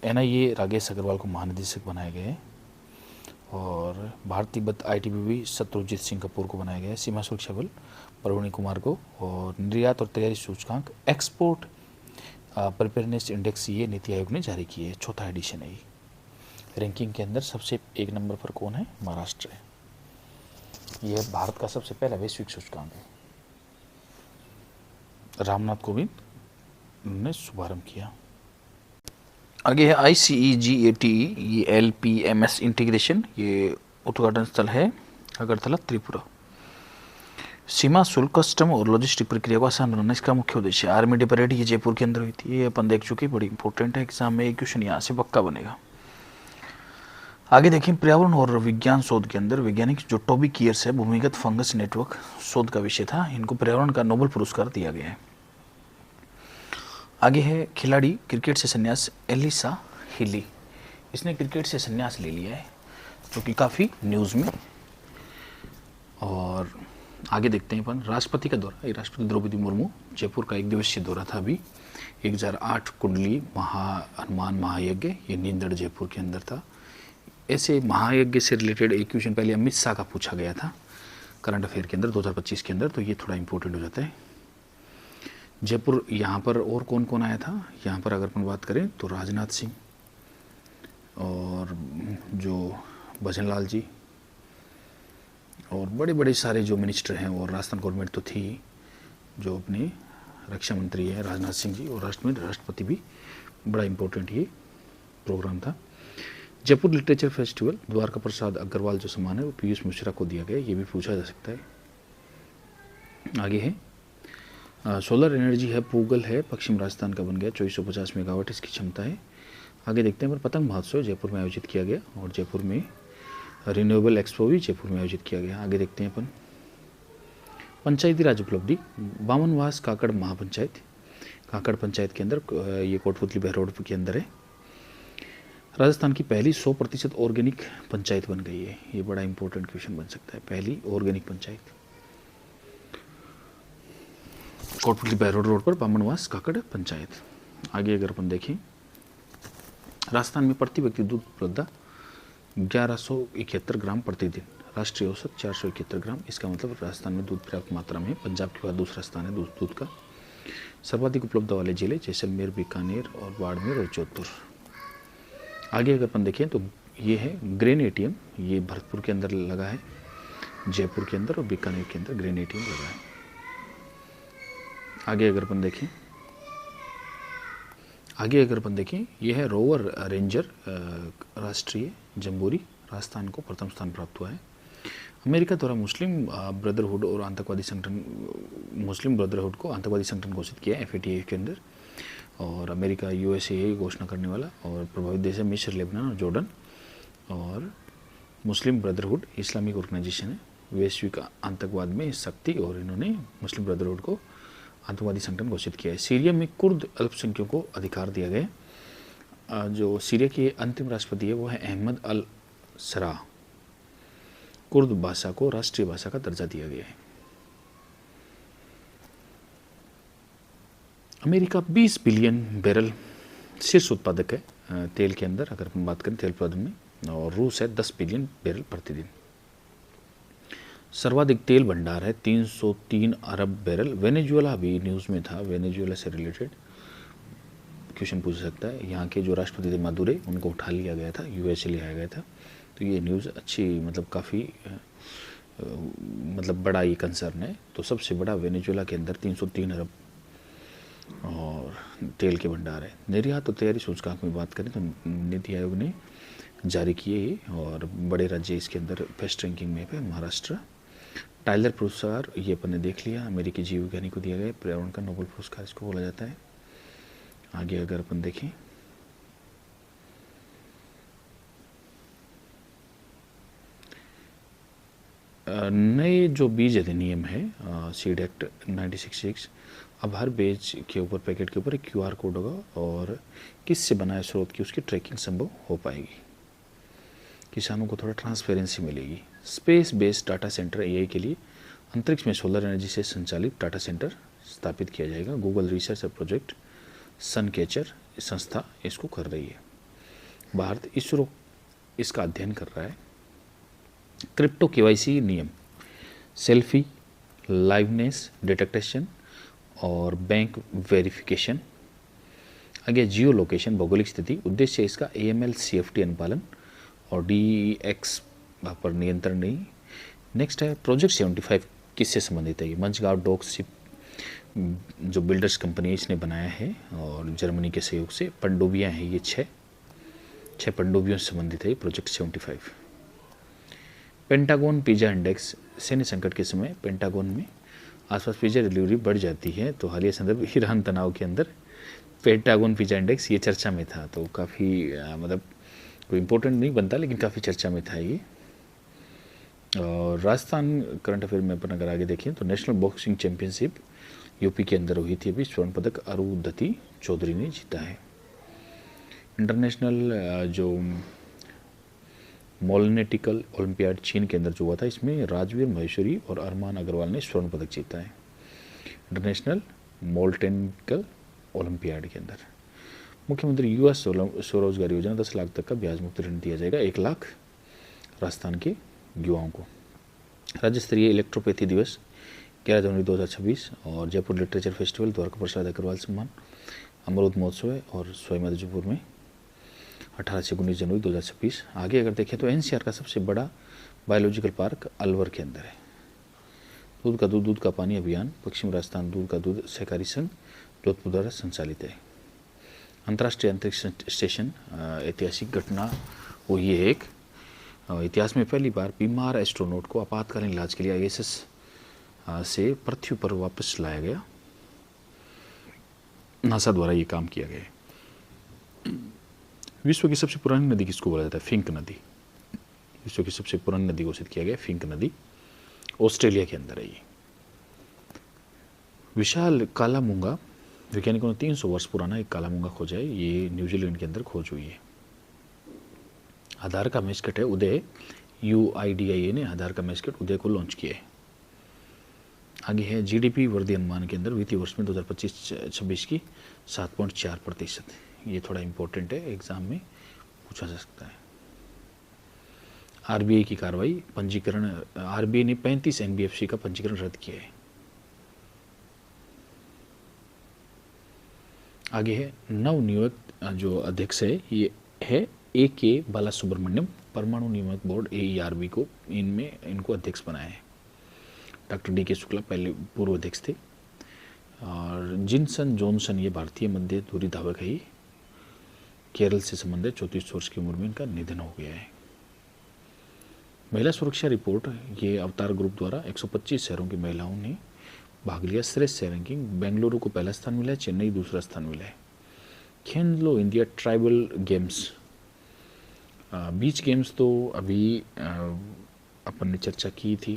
S2: NIA राकेश अग्रवाल को महानिदेशक बनाया गया है, और भारत तिब्बत ITBP शत्रुजीत सिंह कपूर को बनाया गया है। सीमा सुरक्षा बल परवीणी कुमार को, और निर्यात और तैयारी सूचकांक एक्सपोर्ट प्रिपेयरनेस इंडेक्स ये नीति आयोग ने जारी की है, 4था एडिशन है ये। रैंकिंग के अंदर सबसे 1 नंबर पर कौन है, महाराष्ट्र है। यह भारत का सबसे पहला वैश्विक सूचकांक है, रामनाथ कोविंद ने शुभारंभ किया। आगे है ICEGATE, ये LPMS इंटीग्रेशन, ये उद्घाटन स्थल है अगरतला त्रिपुरा। सीमा शुल्क, कस्टम और लॉजिस्टिक प्रक्रिया को आसान बनाना इसका मुख्य उद्देश्य है। आर्मी डे परेड ये जयपुर के अंदर हुई थी, ये अपन देख चुके, बड़ी इंपॉर्टेंट है, एग्जाम में एक क्वेश्चन यहाँ से पक्का बनेगा। आगे देखें पर्यावरण और विज्ञान शोध के अंदर वैज्ञानिक जो टोबी क्रियर्स है, भूमिगत फंगस नेटवर्क शोध का विषय था, इनको पर्यावरण का नोबेल पुरस्कार दिया गया है। आगे है खिलाड़ी क्रिकेट से संन्यास एलिसा हिली, इसने क्रिकेट से संन्यास ले लिया है, जो कि काफ़ी न्यूज़ में। और आगे देखते हैं अपन राष्ट्रपति का दौरा। राष्ट्रपति द्रौपदी मुर्मू जयपुर का 1 दिवसीय दौरा था अभी। 1008 कुंडली हनुमान महायज्ञ, ये नींदड़ जयपुर के अंदर था। ऐसे महायज्ञ से रिलेटेड एक क्वेश्चन पहले अमित शाह का पूछा गया था करंट अफेयर के अंदर 2025 के अंदर, तो ये थोड़ा इंपॉर्टेंट हो जाता है। जयपुर, यहाँ पर और कौन कौन आया था, यहाँ पर अगर अपन बात करें तो राजनाथ सिंह और जो भजन लाल जी और बड़े बड़े सारे जो मिनिस्टर हैं, और राजस्थान गवर्नमेंट तो थी, जो अपने रक्षा मंत्री है राजनाथ सिंह जी, और राष्ट्रपति भी, बड़ा इम्पोर्टेंट ये प्रोग्राम था। जयपुर लिटरेचर फेस्टिवल, द्वारका प्रसाद अग्रवाल जो सम्मान है वो पीयूष मिश्रा को दिया गया, ये भी पूछा जा सकता है। आगे है सोलर एनर्जी है, पूगल है, पश्चिम राजस्थान का बन गया, 2450 मेगावाट इसकी क्षमता है। आगे देखते हैं, पर पतंग महोत्सव जयपुर में आयोजित किया गया, और जयपुर में रिन्यूएबल एक्सपो भी जयपुर में आयोजित किया गया। आगे देखते हैं अपन पंचायती राज उपलब्धि, बामनवास काकड़ महापंचायत, काकड़ पंचायत के अंदर, ये कोटपुतली बहरोड के अंदर है। राजस्थान की पहली 100% ऑर्गेनिक पंचायत बन गई है, ये बड़ा इंपॉर्टेंट क्वेश्चन बन सकता है, पहली ऑर्गेनिक पंचायत। कोटपुतली बहरोड रोड पर बामनवास काकड़ पंचायत। आगे अगर अपन देखें, राजस्थान में प्रति व्यक्ति दूध उपलब्धता 1171 ग्राम प्रतिदिन, राष्ट्रीय औसत 471 ग्राम। इसका मतलब राजस्थान में दूध पर्याप्त मात्रा में है। पंजाब के बाद दूसरा स्थान है दूध का। सर्वाधिक उपलब्धता वाले जिले जैसलमेर, बीकानेर और बाड़मेर और जोधपुर। आगे अगर अपन देखें तो ये है ग्रेन एटीएम, ये भरतपुर के अंदर लगा है, जयपुर के अंदर और बीकानेर के अंदर ग्रेन एटीएम लगा है। आगे अगर अपन देखें, यह है रोवर रेंजर राष्ट्रीय जम्बूरी, राजस्थान को प्रथम स्थान प्राप्त हुआ है। अमेरिका द्वारा मुस्लिम ब्रदरहुड को आतंकवादी संगठन घोषित किया है FATF के अंदर, और अमेरिका USA घोषणा करने वाला, और प्रभावित देश है मिस्र, लेबनान और जॉर्डन। और मुस्लिम ब्रदरहुड इस्लामिक ऑर्गेनाइजेशन है, वैश्विक आतंकवाद में शक्ति, और इन्होंने मुस्लिम ब्रदरहुड को आतंकवादी संगठन घोषित किया है। सीरिया में कुर्द अल्पसंख्यकों को अधिकार दिया गया। जो सीरिया के अंतिम राष्ट्रपति है वो है अहमद अल सरा। कुर्द भाषा को राष्ट्रीय भाषा का दर्जा दिया गया है। अमेरिका 20 बिलियन बैरल शीर्ष उत्पादक है तेल के अंदर, अगर हम बात करें तेल उत्पादन में, और रूस है 10 बिलियन बैरल प्रतिदिन। सर्वाधिक तेल भंडार है 303 अरब बैरल। वेनेजुएला भी न्यूज़ में था, वेनेजुएला से रिलेटेड क्वेश्चन पूछ सकता है। यहाँ के जो राष्ट्रपति थे मादुरे, उनको उठा लिया गया था, USA ले आया गया था, तो ये न्यूज़ अच्छी, मतलब काफ़ी मतलब बड़ा ये कंसर्न है। तो सबसे बड़ा वेनेजुएला के अंदर 303 अरब और तेल के भंडार है। निर्यात और तैयारी सूचकांक में बात करें तो नीति आयोग ने जारी किए, और बड़े राज्य इसके अंदर फर्स्ट रैंकिंग में है महाराष्ट्र। टाइलर पुरस्कार ये अपन ने देख लिया, अमेरिकी जीव विज्ञानी को दिया गया, पर्यावरण का नोबेल पुरस्कार इसको बोला जाता है। आगे अगर अपन देखें, नए जो बीज अधिनियम है सीड एक्ट 1966, अब हर बीज के ऊपर, पैकेट के ऊपर एक QR कोड होगा, और किससे बनाए स्रोत की उसकी ट्रैकिंग संभव हो पाएगी। किसानों को थोड़ा ट्रांसपेरेंसी मिलेगी। Space based data centre AI के लिए अंतरिक्ष में सोलर एनर्जी से संचालित डाटा सेंटर स्थापित किया जाएगा। गूगल रिसर्च प्रोजेक्ट सनकैचर संस्था इसको कर रही है। भारत इसरो इसका अध्ययन कर रहा है। क्रिप्टो KYC नियम, सेल्फी, लाइवनेस डिटेक्टेशन और बैंक वेरिफिकेशन। आगे जियो लोकेशन, भौगोलिक स्थिति, उद्देश्य इसका AML CFT अनुपालन और DEX पर नियंत्रण नहीं। नेक्स्ट है प्रोजेक्ट 75, किससे संबंधित है ये? मंचगांव डॉक शिप जो बिल्डर्स कंपनी है इसने बनाया है, और जर्मनी के सहयोग से। पनडुब्बियाँ हैं ये 6 पनडुब्बियों से संबंधित है ये प्रोजेक्ट 75। पेंटागन पिज्जा इंडेक्स, सैन्य संकट के समय पेंटागन में आसपास पिज्जा डिलीवरी बढ़ जाती है, तो हालिया संदर्भ ईरान तनाव के अंदर पेंटागन पिज्जा इंडेक्स ये चर्चा में था, तो काफ़ी मतलब कोई इम्पोर्टेंट नहीं बनता, लेकिन काफ़ी चर्चा में था ये। और राजस्थान करंट अफेयर में अपन अगर आगे देखें तो नेशनल बॉक्सिंग चैंपियनशिप UP के अंदर हुई थी अभी, स्वर्ण पदक अरुंधति चौधरी ने जीता है। इंटरनेशनल जो मोलनेटिकल ओलंपियाड चीन के अंदर जो हुआ था, इसमें राजवीर महेश्वरी और अरमान अग्रवाल ने स्वर्ण पदक जीता है। इंटरनेशनल मोलटेनिकल ओलंपियाड के अंदर मुख्यमंत्री युवा स्वरोजगार योजना 10 लाख तक का ब्याज मुक्त ऋण दिया जाएगा 1 लाख राजस्थान के युवाओं को। राज्य स्तरीय इलेक्ट्रोपैथी दिवस 11 जनवरी 2026 और जयपुर लिटरेचर फेस्टिवल, द्वारका प्रसाद अग्रवाल सम्मान, अमरूद महोत्सव है और सोई मधुपुर में 18 से 19 जनवरी 2026। आगे अगर देखें तो एनसीआर का सबसे बड़ा बायोलॉजिकल पार्क अलवर के अंदर है। दूध का दूध, दूध का पानी अभियान पश्चिम राजस्थान दूध का दूध सहकारी संघ जोधपुर द्वारा संचालित है। अंतर्राष्ट्रीय अंतरिक्ष स्टेशन ऐतिहासिक घटना हुई है एक। इतिहास में पहली बार बीमार एस्ट्रोनॉट को आपातकालीन इलाज के लिए आईएसएस से पृथ्वी पर वापस लाया गया। नासा द्वारा ये काम किया गया। विश्व की सबसे पुरानी नदी किसको बोला जाता है? फिंक नदी। विश्व की सबसे पुरानी नदी घोषित किया गया फिंक नदी, ऑस्ट्रेलिया के अंदर है ये। विशाल काला मूंगा, वैज्ञानिकों ने 300 वर्ष पुराना एक काला मूंगा खोजा है। ये न्यूजीलैंड के अंदर खोज हुई है। आधार का मैस्कट है उदय। UIDAI ने आधार का मैस्कट उदय को लॉन्च किया है। आगे है जीडीपी वृद्धि अनुमान के अंदर वित्तीय वर्ष में 2025-26 की 7.4%। ये थोड़ा इंपॉर्टेंट है, एग्जाम में पूछा जा सकता है। आरबीआई की कार्रवाई, पंजीकरण। आरबीआई ने 35 एनबीएफसी का पंजीकरण रद्द किया है। आगे है नवनियुक्त जो अध्यक्ष है, ये है AK बाला सुब्रमण्यम। परमाणु नियामक बोर्ड AERB को इनको अध्यक्ष बनाया है। डॉक्टर DK शुक्ला पहले पूर्व अध्यक्ष थे। और जिनसन जॉनसन ये भारतीय मध्य दूरी धावक है। केरल से संबंधित 34 वर्ष की उम्र में इनका निधन हो गया है। महिला सुरक्षा रिपोर्ट, ये अवतार ग्रुप द्वारा 125 शहरों की महिलाओं ने भाग लिया। श्रेष्ठ शहर रैंकिंग, बेंगलुरु को पहला स्थान मिला है, चेन्नई दूसरा स्थान मिला है। खेलो India tribal games, beach games तो अभी अपन ने चर्चा की थी।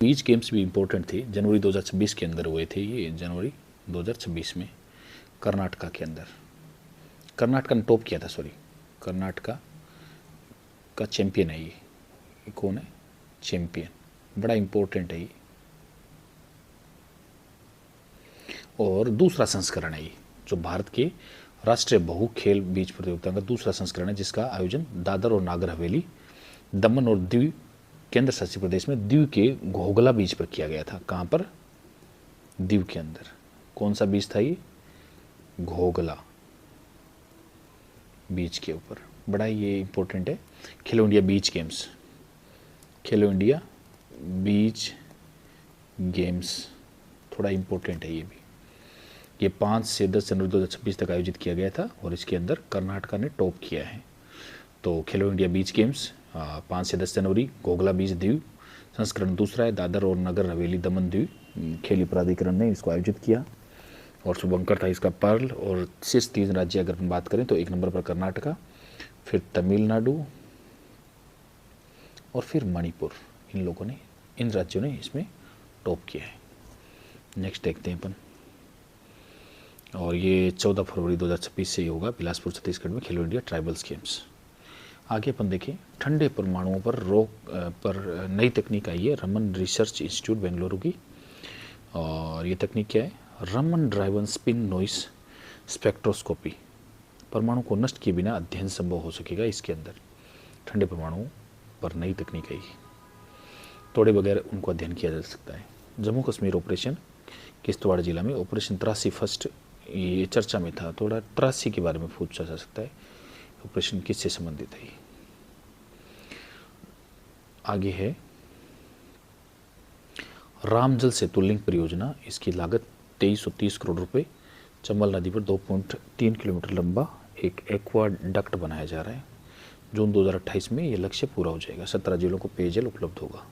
S2: बीच गेम्स भी इम्पोर्टेंट थे, जनवरी 2026 के अंदर हुए थे। ये जनवरी 2026 में कर्नाटका के अंदर, कर्नाटका ने टॉप किया था। कर्नाटका का चैंपियन है ये कौन है? चैंपियन, बड़ा इम्पोर्टेंट है ये। और दूसरा संस्करण है ये, जो भारत के राष्ट्रीय बहु खेल बीच प्रतियोगिता का दूसरा संस्करण है, जिसका आयोजन दादर और नागर हवेली, दमन और दीव केंद्र शासित प्रदेश में दीव के घोगला बीच पर किया गया था। कहाँ पर? दीव के अंदर। कौन सा बीच था ये? घोगला बीच के ऊपर। बड़ा ये इंपॉर्टेंट है। खेलो इंडिया बीच गेम्स, खेलो इंडिया बीच गेम्स थोड़ा इंपॉर्टेंट है ये भी। ये 5 से 10 जनवरी 2026 तक आयोजित किया गया था और इसके अंदर कर्नाटका ने टॉप किया है। तो खेलो इंडिया बीच गेम्स 5 से 10 जनवरी, घोगला बीच दीव संस्करण दूसरा है। दादर और नगर हवेली दमन दीव खेली प्राधिकरण ने इसको आयोजित किया और शुभंकर था इसका पर्ल। और शेष 3 राज्य अगर हम बात करें तो 1 नंबर पर कर्नाटका, फिर तमिलनाडु और फिर मणिपुर। इन राज्यों ने इसमें टॉप किया है। नेक्स्ट देखते हैं अपन। और ये 14 फरवरी 2026 से ही होगा बिलासपुर छत्तीसगढ़ में खेलो इंडिया ट्राइबल्स गेम्स। आगे अपन देखें, ठंडे परमाणुओं पर रोक पर नई तकनीक आई है रमन रिसर्च इंस्टीट्यूट बेंगलुरु की। और ये तकनीक क्या है? Raman driven spin noise spectroscopy. परमाणु को नष्ट किए बिना अध्ययन संभव हो सकेगा इसके अंदर। ठंडे परमाणुओं पर नई तकनीक आई, तोड़े बगैर उनको अध्ययन किया जा सकता है। जम्मू कश्मीर ऑपरेशन किश्तवाड़ जिला में ऑपरेशन 83 फर्स्ट, ये चर्चा में था। थोड़ा 83 के बारे में पूछा जा सकता है। ऑपरेशन किससे संबंधित है? आगे है रामजल सेतु लिंक परियोजना। इसकी लागत 2330 करोड़ रुपए। चंबल नदी पर 2.3 किलोमीटर लंबा एक एक्वा डक्ट बनाया जा रहा है। जून 2028 में यह लक्ष्य पूरा हो जाएगा। 17 जिलों को पेयजल उपलब्ध होगा।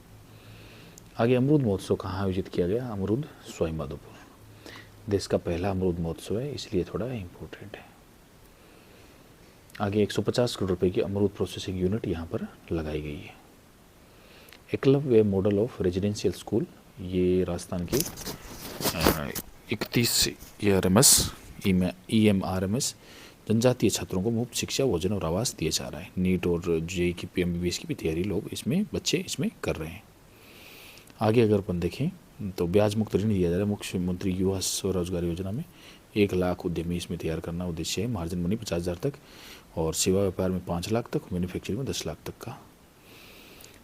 S2: आगे अमरूद महोत्सव कहाँ आयोजित किया गया? अमरूद सोई माधोपुर। देश का पहला अमरूद महोत्सव है, इसलिए थोड़ा इम्पोर्टेंट है। आगे 150 करोड़ रुपए की अमरूद प्रोसेसिंग यूनिट यहाँ पर लगाई गई है। Eklavya model of residential school, ये राजस्थान के 31 EMRMS जनजातीय छात्रों को मुफ्त शिक्षा, भोजन और आवास दिया जा रहा है। नीट और जेईई की PMBBS की भी तैयारी लोग बच्चे इसमें कर रहे हैं। आगे अगर अपन देखें तो ब्याज मुक्त ऋण दिया जा रहा है मुख्यमंत्री युवा स्वरोजगार योजना में। 1 लाख उद्यमी इसमें तैयार करना उद्देश्य है। मार्जिन मनी 50,000 तक और सेवा व्यापार में 5 लाख तक, मैन्युफैक्चरिंग में 10 लाख तक का।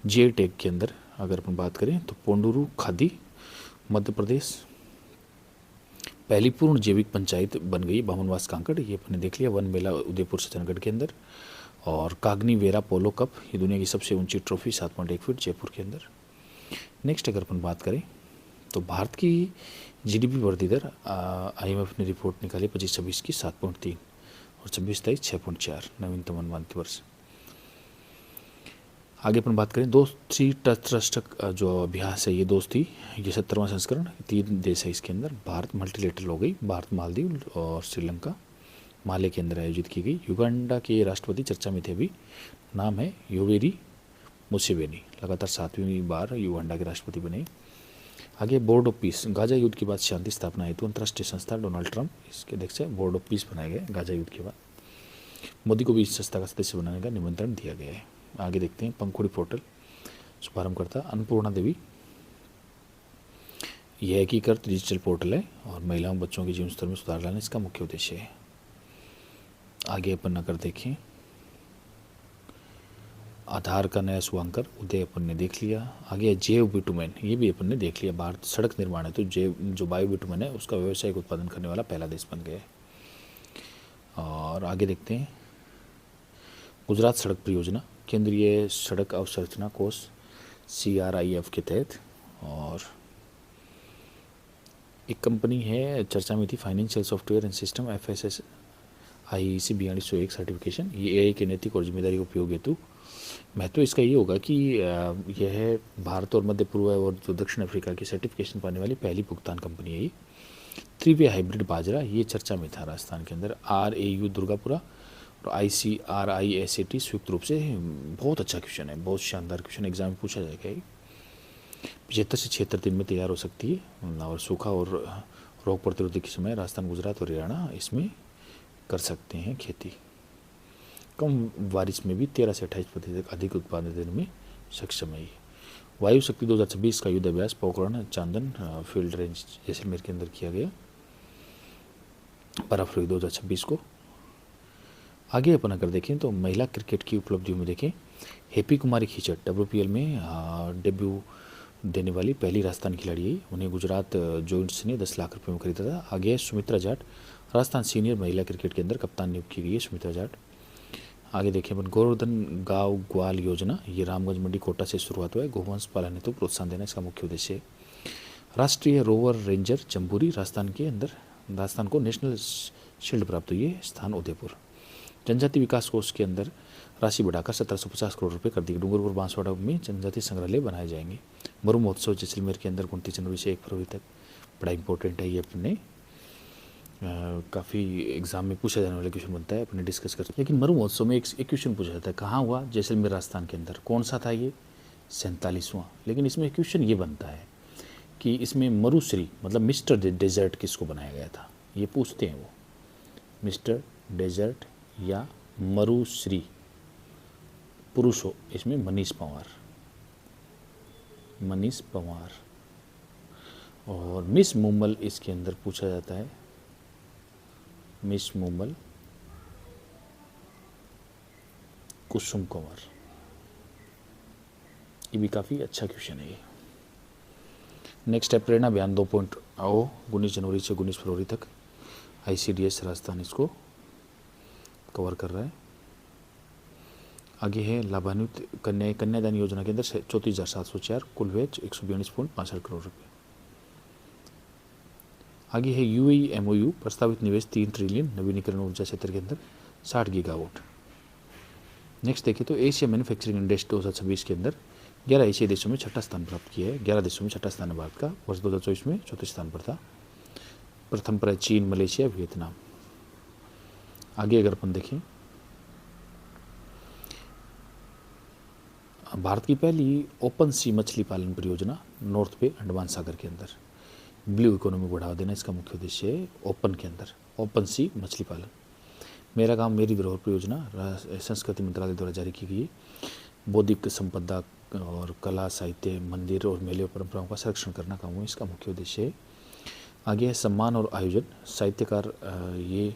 S2: GI टैग के अंदर अगर अपन बात करें तो पोंडुरु खादी मध्य प्रदेश पहली पूर्ण जैविक पंचायत बन गई बामनवास कांकड़, ये अपने देख लिया। वन मेला उदयपुर सज्जनगढ़ के अंदर। और कागनी वेरा पोलो कप, ये दुनिया की सबसे ऊंची ट्रॉफी 7.1 फीट जयपुर के अंदर। नेक्स्ट अगर अपन बात करें तो भारत की GDP वृद्धि दर IMF ने रिपोर्ट निकाली 25-26 की 7.3 और 26-23 6.4 नवीनतम अनुमानित वर्ष। आगे अपन बात करें दोस्ती तटस्थ जो अभ्यास है, ये दोस्ती ये 70वां संस्करण। 3 देश है इसके अंदर। भारत मल्टीलेटरल हो गई, भारत मालदीव और श्रीलंका माले के अंदर आयोजित की गई। युगांडा के राष्ट्रपति चर्चा में थे अभी, नाम है योवेरी मुसेवेनी, लगातार 7वीं बार युगांडा के राष्ट्रपति बने। आगे बोर्ड ऑफ पीस, गाजा युद्ध के बाद शांति स्थापना हेतु अंतर्राष्ट्रीय संस्था डोनाल्ड ट्रंप इसके अध्यक्ष है। बोर्ड ऑफ पीस बनाए गए गाजा युद्ध के बाद। मोदी को भी इस संस्था का सदस्य बनाने का निमंत्रण दिया गया है। आगे देखते हैं पंखुड़ी पोर्टल शुभारंभकर्ता अन्नपूर्णा देवी। यह एकीकृत डिजिटल पोर्टल है और महिलाओं बच्चों के जीवन स्तर में सुधार लाना इसका मुख्य उद्देश्य है। आगे अपन अगर देखें आधार का नया शुभांकर उदय अपन ने देख लिया। आगे जैव बिटुमेन, ये भी अपन ने देख लिया। भारत सड़क निर्माण है तो जो बायो बिटुमेन है उसका व्यावसायिक उत्पादन करने वाला पहला देश बन गया है। और आगे देखते हैं गुजरात सड़क परियोजना, केंद्रीय सड़क अवसंरचना कोष CRIF के तहत। और एक कंपनी है चर्चा में थी, financial software and system FSS IEC 4201 certification. ये AI के नैतिक और जिम्मेदारी उपयोग हेतु महत्व इसका ये होगा कि यह भारत और मध्य पूर्व और जो दक्षिण अफ्रीका की सर्टिफिकेशन पाने वाली पहली भुगतान कंपनी है। ये 3-वे हाइब्रिड बाजरा, ये चर्चा में था राजस्थान के अंदर। RAU दुर्गापुरा और ICRISAT संयुक्त रूप से। बहुत अच्छा क्वेश्चन है, बहुत शानदार क्वेश्चन, एग्जाम में पूछा जाएगा। 75 से 76 दिन में तैयार हो सकती है। और सूखा और रोग प्रतिरोधी के समय राजस्थान, गुजरात और हरियाणा इसमें कर सकते हैं खेती। कम बारिश में भी 13 से 28% अधिक उत्पादन देने में सक्षम है। वायु शक्ति 2026 का युद्ध अभ्यास पोखरण चांदन फील्ड रेंज जैसलमेर के अंदर किया गया 12 फरवरी 2026 को। आगे अपन अगर देखें तो महिला क्रिकेट की उपलब्धियों में देखें, हैप्पी कुमारी खिचड़ WPL में डेब्यू देने वाली पहली राजस्थान खिलाड़ी है। उन्हें गुजरात जॉइंट्स ने 10 लाख रुपये में खरीदा था। आगे सुमित्रा जाट, राजस्थान सीनियर महिला क्रिकेट के अंदर कप्तान नियुक्त की गई है सुमित्रा जाट। आगे देखें अपन गोवर्धन गांव ग्वाल योजना, ये रामगंज मंडी कोटा से शुरुआत हुआ है। गोवंश पालन हेतु प्रोत्साहन देना इसका मुख्य उद्देश्य है। राष्ट्रीय रोवर रेंजर जम्बूरी, राजस्थान के अंदर राजस्थान को नेशनल शील्ड प्राप्त हुई है, स्थान उदयपुर। जनजाति विकास कोष के अंदर राशि बढ़ाकर 1750 करोड़ रुपए कर दी। डूंगरपुर बांसवाड़ा में जनजाति संग्रहालय बनाए जाएंगे। मरु महोत्सव जैसलमेर के अंदर 29 जनवरी से 1 फरवरी तक, बड़ा इंपॉर्टेंट है ये। अपने काफ़ी एग्जाम में पूछा जाने वाला क्वेश्चन बनता है, अपने डिस्कस करते हैं। लेकिन मरु महोत्सव में एक क्वेश्चन पूछा जाता है, कहाँ हुआ? जैसलमेर राजस्थान के अंदर। कौन सा था ये? 47वां। लेकिन इसमें क्वेश्चन ये बनता है कि इसमें मरुश्री मतलब मिस्टर डेजर्ट किसको बनाया गया था, ये पूछते हैं वो। मिस्टर डेजर्ट या मरुश्री, पुरुष हो इसमें मनीष पंवार, मनीष पंवार। और मिस मुंबल इसके अंदर पूछा जाता है, मिस मुंबल कुसुम कंवर। ये भी काफ़ी अच्छा क्वेश्चन है ये। नेक्स्ट है प्रेरणा अभियान 2.0 19 जनवरी से 19 फरवरी तक। ICDS राजस्थान इसको कवर कर रहा है। आगे है लाभान्वित कन्यादान योजना के अंदर 34,704, कुल व्यय 142.65 करोड़ रुपये। आगे है UAE MOU, प्रस्तावित निवेश 3 ट्रिलियन, नवीनीकरण ऊर्जा क्षेत्र के अंदर 60 गीगावाट। नेक्स्ट देखें तो एशिया मैन्युफैक्चरिंग इंडेक्स 2026 के अंदर 11 एशियाई देशों में 6ठा स्थान प्राप्त किया है। 11 देशों में 6ठा स्थान है भारत का। वर्ष 2024 में 4थे स्थान पर था। प्रथम पर है चीन, मलेशिया, वियतनाम। आगे अगर अपन देखें, भारत की पहली ओपन सी मछली पालन परियोजना नॉर्थ पे अंडमान सागर के अंदर। ब्लू इकोनॉमी बढ़ावा देना इसका मुख्य उद्देश्य है। ओपन के अंदर ओपन सी मछली पालन। मेरा काम मेरी धरोहर परियोजना संस्कृति मंत्रालय द्वारा जारी की गई बौद्धिक संपदा और कला साहित्य मंदिर और मेले और परंपराओं का संरक्षण करना काम है, इसका मुख्य उद्देश्य है। आगे है सम्मान और आयोजन। साहित्यकार ये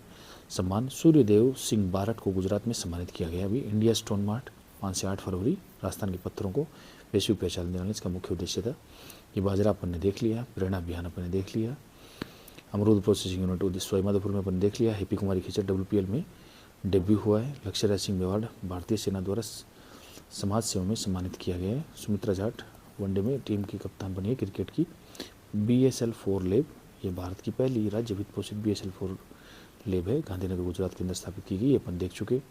S2: सम्मान सूर्यदेव सिंह बारट को गुजरात में सम्मानित किया गया। अभी इंडिया स्टोन मार्ट 5 से 8 फरवरी राजस्थान के पत्थरों को वैश्विक पहचान दिलाने, इसका मुख्य उद्देश्य था। ये बाजरा अपन ने देख लिया, प्रेरणा अभियान अपन ने देख लिया, अमरूद प्रोसेसिंग यूनिट सवाईमाधोपुर में अपन ने देख लिया, हैप्पी कुमारी खिचड़ WPL में डेब्यू हुआ है। लक्ष्य सिंह मेवाड़ भारतीय सेना द्वारा समाज सेवा में सम्मानित किया गया है। सुमित्रा जाट वनडे में टीम की कप्तान बनी है क्रिकेट की। BSL-4 लैब, ये भारत की पहली राज्य वित्त पोषित BSL-4 लैब है, गांधीनगर गुजरात के अंदर स्थापित की गई, अपन देख चुके।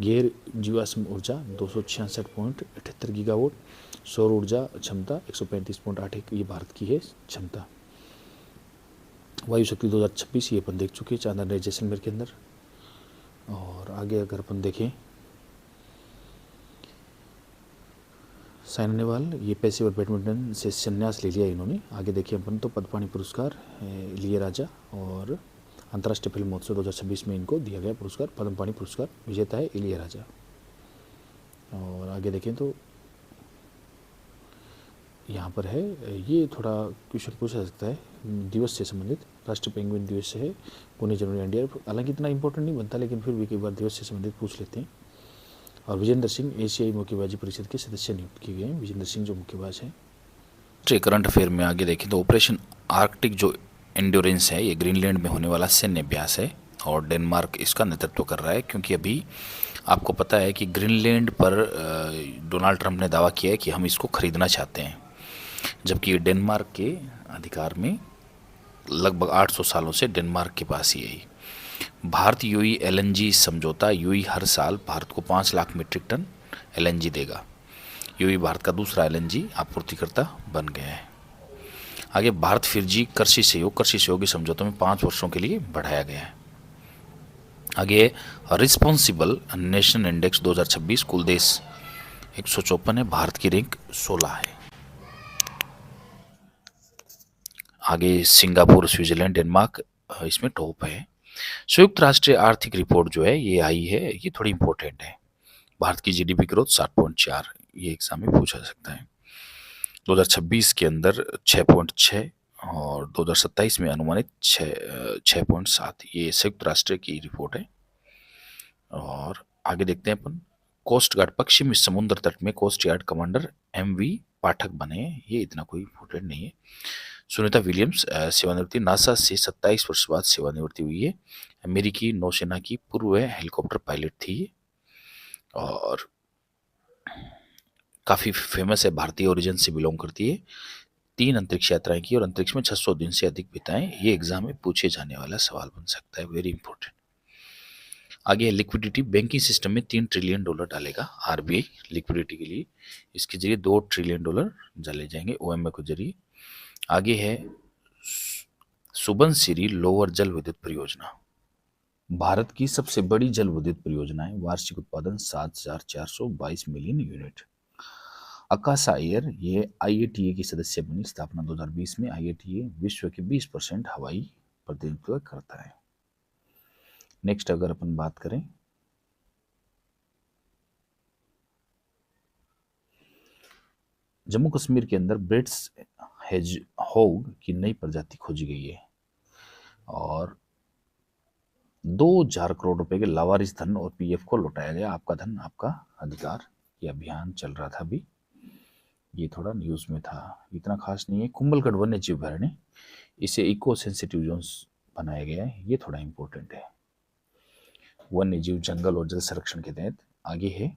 S2: गैर जीवाश्म ऊर्जा 266.78 गीगावाट, सौर ऊर्जा क्षमता 135.81, ये भारत की है क्षमता। वायु शक्ति 2026, ये अपन देख चुके चांदन रहे जैसलमेर के अंदर। और आगे अगर अपन देखें साइना नेहवाल, ये पेशेवर बैडमिंटन से संन्यास ले लिया इन्होंने। आगे देखिए अपन तो पद्मपाणि पुरस्कार इलियराजा और अंतर्राष्ट्रीय फिल्म महोत्सव 2026 में इनको दिया गया पुरस्कार, पद्मपाणि पुरस्कार विजेता है इलियराजा। और आगे देखें तो यहाँ पर है, ये थोड़ा क्वेश्चन पूछा सकता है दिवस से संबंधित, राष्ट्रीय पेंगुइन दिवस से है 19 जनवरी इंडिया, हालांकि इतना इंपॉर्टेंट नहीं बनता लेकिन फिर भी कई बार दिवस से संबंधित पूछ लेते हैं। और विजेंद्र सिंह एशियाई मुक्केबाजी परिषद के सदस्य नियुक्त किए गए हैं, विजेंद्र सिंह जो मुक्केबाज हैं। करंट अफेयर में आगे देखें तो ऑपरेशन आर्कटिक जो एंड्योरेंस है, ये ग्रीनलैंड में होने वाला सैन्य अभ्यास है और डेनमार्क इसका नेतृत्व कर रहा है, क्योंकि अभी आपको पता है कि ग्रीनलैंड पर डोनाल्ड ट्रंप ने दावा किया है कि हम इसको खरीदना चाहते हैं, जबकि ये डेनमार्क के अधिकार में लगभग 800 सालों से डेनमार्क के पास ही है। भारत यूई LNG समझौता, यूई हर साल भारत को 5 लाख मीट्रिक टन LNG देगा। यूई भारत का दूसरा LNG आपूर्तिकर्ता बन गया है। आगे भारत फिजी कृषि सहयोगी समझौते में 5 वर्षों के लिए बढ़ाया गया है। आगे रिस्पॉन्सिबल नेशन इंडेक्स 2026, कुल देश 154 है, भारत की रैंक 16 है। आगे सिंगापुर, स्विट्जरलैंड, डेनमार्क इसमें टॉप है। संयुक्त राष्ट्र आर्थिक रिपोर्ट जो है ये आई है, ये थोड़ी इंपॉर्टेंट है। भारत की GDP ग्रोथ 7.4, ये एग्जाम में पूछा जा सकता है। 2026 के अंदर 6.6 और 2027 में अनुमानित 6.7, ये संयुक्त राष्ट्र की रिपोर्ट है। और आगे देखते हैं अपन, कोस्ट गार्ड पश्चिमी समुद्र तट में कोस्ट गार्ड कमांडर MV पाठक बने, ये इतना कोई इंपॉर्टेंट नहीं है। सुनीता विलियम्स सेवानिवृत्ति, नासा से 27 वर्ष बाद सेवानिवृत्ति हुई है। अमेरिकी नौसेना की पूर्व हेलीकॉप्टर पायलट थी और काफ़ी फेमस है, भारतीय ओरिजिन से बिलोंग करती है। 3 अंतरिक्ष यात्राएं की और अंतरिक्ष में 600 दिन से अधिक बिताएं, ये एग्जाम में पूछे जाने वाला सवाल बन सकता है, वेरी इंपॉर्टेंट। आगे लिक्विडिटी, बैंकिंग सिस्टम में $3 ट्रिलियन डालेगा RBI लिक्विडिटी के लिए, इसके जरिए $2 ट्रिलियन डाले जाएंगे OMA के जरिए। आगे है सुबनसिरी लोअर जल विद्युत परियोजना, भारत की सबसे बड़ी जल विद्युत परियोजना है, वार्षिक उत्पादन 7,422 मिलियन यूनिट। आकाशा अय्यर, ये IATA की सदस्य बनी, स्थापना 2020 में। IATA विश्व के 20% हवाई प्रतिनिधित्व करता है। नेक्स्ट अगर अपन बात करें जम्मू कश्मीर के अंदर ब्रेड्स हेजहोग की नई प्रजाति खोजी गई है और 2,000 करोड़ रुपए के लावारिस धन और PF को लौटाया गया। आपका धन आपका अधिकार, ये अभियान चल रहा था अभी, ये थोड़ा न्यूज में था, इतना खास नहीं है। कुंभलगढ़ वन्य जीव अभयारण्य, इसे इको सेंसिटिव जोन्स बनाया गया है, ये थोड़ा इंपॉर्टेंट है, वन्य जीव जंगल और जल संरक्षण के तहत। आगे है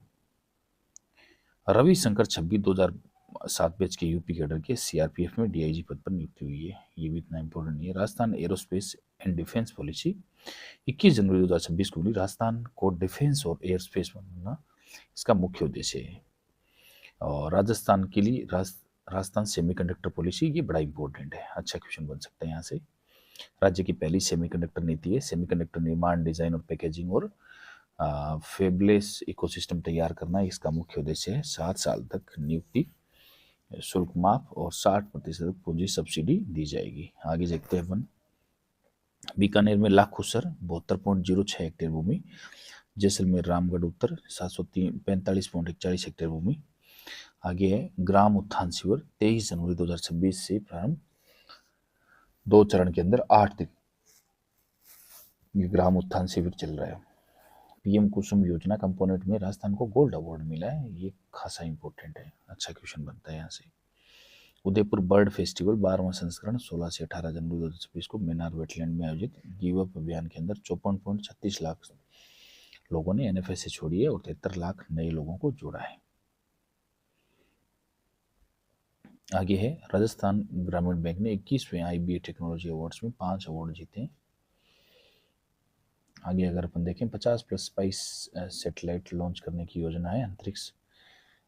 S2: रविशंकर छब्बी 2007 बैच के यूपी कैडर के CRPF में DIG पद पर नियुक्ति हुई है, ये भी इतना इंपॉर्टेंट नहीं है। Rajasthan aerospace and defence policy 21 जनवरी 2026 को हुई, राजस्थान को डिफेंस और एयर स्पेस बनाना इसका मुख्य उद्देश्य है। और राजस्थान के लिए राजस्थान सेमीकंडक्टर पॉलिसी, ये बड़ा इंपॉर्टेंट है, अच्छा क्वेश्चन बन सकता है यहाँ से। राज्य की पहली सेमीकंडक्टर नीति है, सेमीकंडक्टर निर्माण, डिजाइन और पैकेजिंग और फेबलेस इकोसिस्टम तैयार करना इसका मुख्य उद्देश्य है। 7 साल तक नियुक्ति, शुल्क माफ और 60% पूंजी सब्सिडी दी जाएगी। आगे देखते हैं अपन बीकानेर में लाखुसर 72.06 हेक्टेयर भूमि, जैसलमेर रामगढ़ उत्तर 745.41 हेक्टेयर भूमि। आगे है ग्राम उत्थान शिविर 23 जनवरी 2026 से प्रारंभ, 2 चरण के अंदर 8 दिन ये ग्राम उत्थान शिविर चल रहा है। पीएम कुसुम योजना कंपोनेंट में राजस्थान को गोल्ड अवार्ड मिला है, ये खासा इंपॉर्टेंट है, अच्छा क्वेश्चन बनता है यहाँ से। उदयपुर बर्ड फेस्टिवल 12वां संस्करण 16 से 18 जनवरी 2026 को मेनार वेटलैंड में आयोजित। गिव अप अभियान के अंदर 54.36 लाख लोगों ने एनएफएसए छोड़ी है और 73 लाख नए लोगों को जोड़ा है। आगे है राजस्थान ग्रामीण बैंक ने 21वें आईबीए टेक्नोलॉजी अवार्ड्स में 5 अवार्ड जीते हैं। आगे अगर अपन देखें 50+ स्पाइस सैटेलाइट लॉन्च करने की योजना है अंतरिक्ष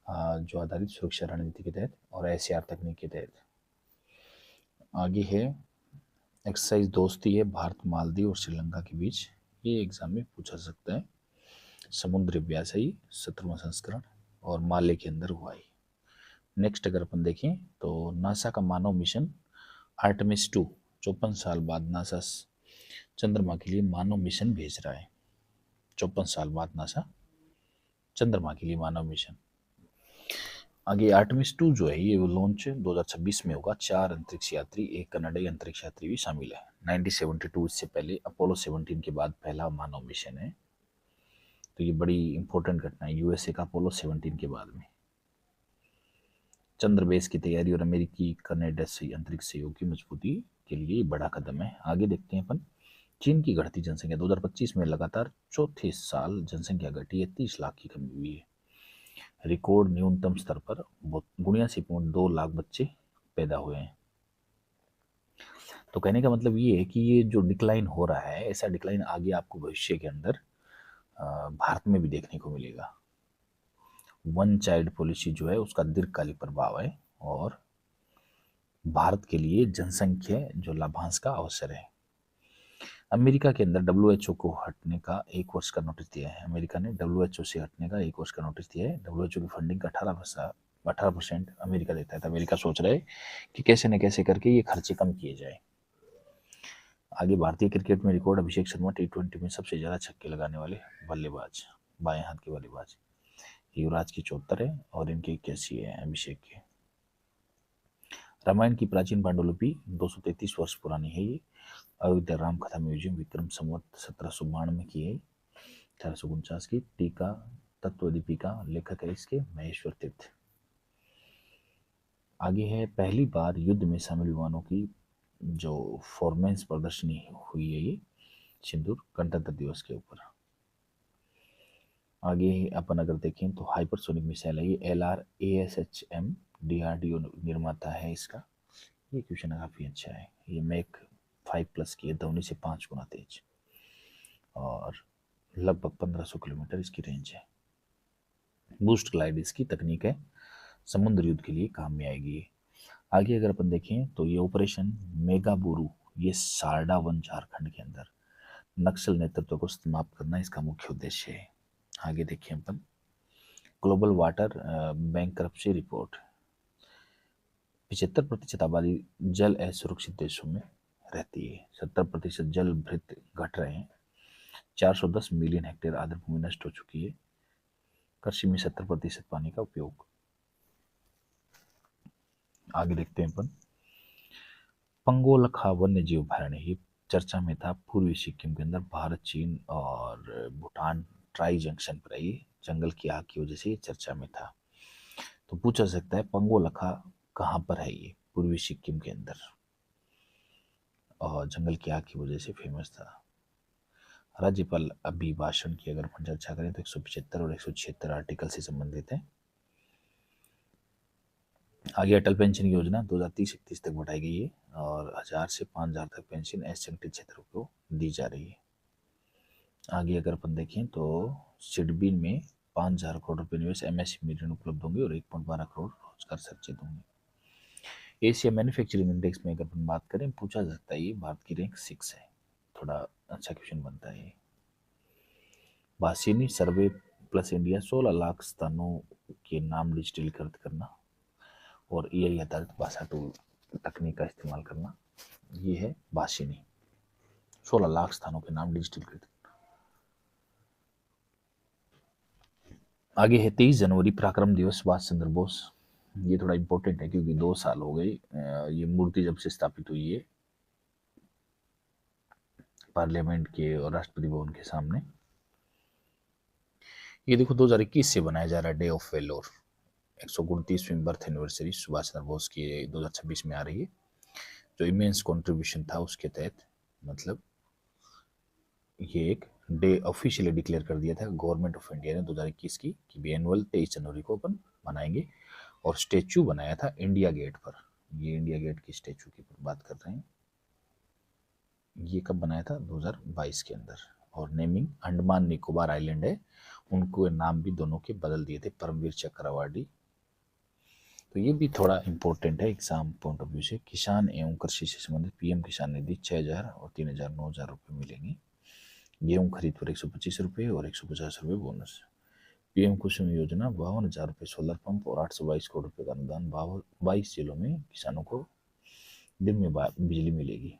S2: जो आधारित सुरक्षा रणनीति के तहत और एसआर तकनीक के तहत। आगे है एक्सरसाइज दोस्ती है भारत मालदीव और श्रीलंका के बीच, ये एग्जाम में पूछा सकता है। समुद्री व्यासाई 17वां संस्करण और माले के अंदर हुआ है। नेक्स्ट अगर अपन देखें तो नासा का मानव मिशन आर्टेमिस 2 54 साल बाद नासा चंद्रमा के लिए मानव मिशन भेज रहा है। 54 साल बाद नासा चंद्रमा के लिए मानव मिशन। आगे आर्टेमिस 2 जो है ये लॉन्च 2026 में होगा। 4 अंतरिक्ष यात्री, 1 कनाडाई अंतरिक्ष यात्री भी शामिल है। 1972 इससे पहले अपोलो 17 के बाद पहला मानव मिशन है, तो ये बड़ी इंपॉर्टेंट घटना है यूएसए का अपोलो 17 के बाद में। चंद्र बेस की तैयारी और अमेरिकी कनाडा से अंतरिक्ष सहयोग की मजबूती के लिए बड़ा कदम है। आगे देखते हैं अपन चीन की घटती जनसंख्या 2025 में लगातार चौथे साल जनसंख्या घटी है, 30 लाख की कमी हुई है। रिकॉर्ड न्यूनतम स्तर पर 79.2 लाख बच्चे पैदा हुए हैं। तो कहने का मतलब ये है कि ये जो डिक्लाइन हो रहा है, ऐसा डिक्लाइन आगे आपको भविष्य के अंदर भारत में भी देखने को मिलेगा। 1 चाइल्ड पॉलिसी जो है उसका दीर्घकालिक प्रभाव है और भारत के लिए जनसंख्या जो लाभांश का अवसर है। अमेरिका के अंदर डब्ल्यूएचओ को हटने का 1 वर्ष का नोटिस दिया है। अमेरिका ने डब्ल्यूएचओ से हटने का 1 वर्ष का नोटिस दिया है। डब्ल्यूएचओ की फंडिंग का 18% अमेरिका देता है, तो अमेरिका सोच रहा है कि कैसे न कैसे करके ये खर्चे कम किए जाए। आगे भारतीय क्रिकेट में रिकॉर्ड अभिषेक शर्मा T20 में सबसे ज्यादा छक्के लगाने वाले बल्लेबाज, बाएं हाथ के बल्लेबाज। युवराज की 74 है और इनके 81 है अभिषेक के। रामायण की प्राचीन पांडुलिपि 233 वर्ष पुरानी है ये। अयोध्या राम कथा म्यूजियम विक्रम संवत 1792 में की है। 1849 की। टीका तत्व दीपिका लेखक है इसके महेश्वर तीर्थ। आगे है पहली बार युद्ध में शामिल विमानों की जो फॉर्मेंस प्रदर्शनी हुई है ये सिंदूर गणतंत्र दिवस के ऊपर। आगे अपन अगर देखें तो हाइपरसोनिक मिसाइल है ये LRASHM DRDO निर्माता है इसका। ये क्वेश्चन काफी अच्छा है। ये मैक 5+ की है, ध्वनि से 5 गुना तेज और लगभग 1500 किलोमीटर इसकी रेंज है। बूस्ट ग्लाइड इसकी तकनीक है, समुद्र युद्ध के लिए काम में आएगी। आगे अगर अपन देखें तो ये ऑपरेशन मेगाबुरु ये सारडा वन झारखंड के अंदर नक्सल नेतृत्व को समाप्त करना इसका मुख्य उद्देश्य है। आगे देखिए अपन ग्लोबल वाटर बैंक्रप्सी रिपोर्ट। 75% आबादी जल असुरक्षित देशों में रहती है। 70% जल भृत घट रहे हैं। 410 मिलियन हेक्टेयर आर्द्र भूमि नष्ट हो चुकी है। कृषि में 70% पानी का उपयोग। आगे देखते हैं अपन पंगोलखा वन्य जीव अभयारण्य, ये चर्चा में था पूर्वी सिक्किम के अंदर। भारत, चीन और भूटान ट्राई जंक्शन पर ये जंगल की आग की वजह से ये चर्चा में था। तो पूछा सकता है पंगोलखा कहाँ पर है ये पूर्वी सिक्किम के अंदर और जंगल की आग की वजह से फेमस था। राज्यपाल अभिभाषण की अगर अपन चर्चा करें तो 175 और 176 आर्टिकल से संबंधित है। आगे अटल पेंशन योजना 2030-31 तक बढ़ाई गई है और 1000 से 5000 तक पेंशन असंगठित क्षेत्रों को दी जा रही है। आगे अगर अपन देखें तो सिडबी में 5000 करोड़ रुपए निवेश MSME ऋण उपलब्ध होंगे और 1.12 करोड़ रोजगार सृजित होंगे। एशिया मैन्युफैक्चरिंग इंडेक्स में अगर अपन बात करें पूछा जाता है ये भारत की रैंक 6 है, थोड़ा अच्छा क्वेश्चन बनता है। भाषिनी सर्वे प्लस इंडिया 16 लाख स्थानों के नाम डिजिटलीकृत करना और AI आधारित भाषा टूल तकनीक का इस्तेमाल करना, ये है भाषिनी। 16 लाख स्थानों के नाम डिजिटल। आगे है 23 जनवरी पराक्रम दिवस, सुभाष चंद्र बोस। ये थोड़ा इंपॉर्टेंट है क्योंकि 2 साल हो गए ये मूर्ति जब से स्थापित हुई है पार्लियामेंट के और राष्ट्रपति भवन के सामने। ये देखो 2021 से बनाया जा रहा है डे ऑफ वेलोर, 129वीं बर्थ एनिवर्सरी सुभाष चंद्र बोस की 2026 में आ रही है। जो इमेंस कंट्रीब्यूशन था उसके तहत मतलब ये एक डे ऑफिशियली डिक्लेयर कर दिया था गवर्नमेंट ऑफ इंडिया ने 2021 की कि भी एनुअल 23 जनवरी को अपन मनाएंगे। और स्टेचू बनाया था इंडिया गेट पर। ये इंडिया गेट की स्टेचू की बात कर रहे हैं। ये कब बनाया था? 2022 के अंदर। और नेमिंग अंडमान निकोबार आइलैंड है, उनको नाम भी दोनों के बदल दिए थे, परमवीर चक्र अवार्डी। तो ये भी थोड़ा इंपॉर्टेंट है एग्जाम पॉइंट ऑफ व्यू से। किसान एवं कृषि से संबंधित पीएम किसान निधि 6000 और 3000 9000 रुपये मिलेंगे। गेहूँ खरीद पर 125 रुपये और 150 रुपये बोनस। पीएम कुसुम योजना 52,000 रुपये सोलर पंप और 822 करोड़ रुपये का अनुदान। 22 जिलों में किसानों को दिन में बिजली मिलेगी।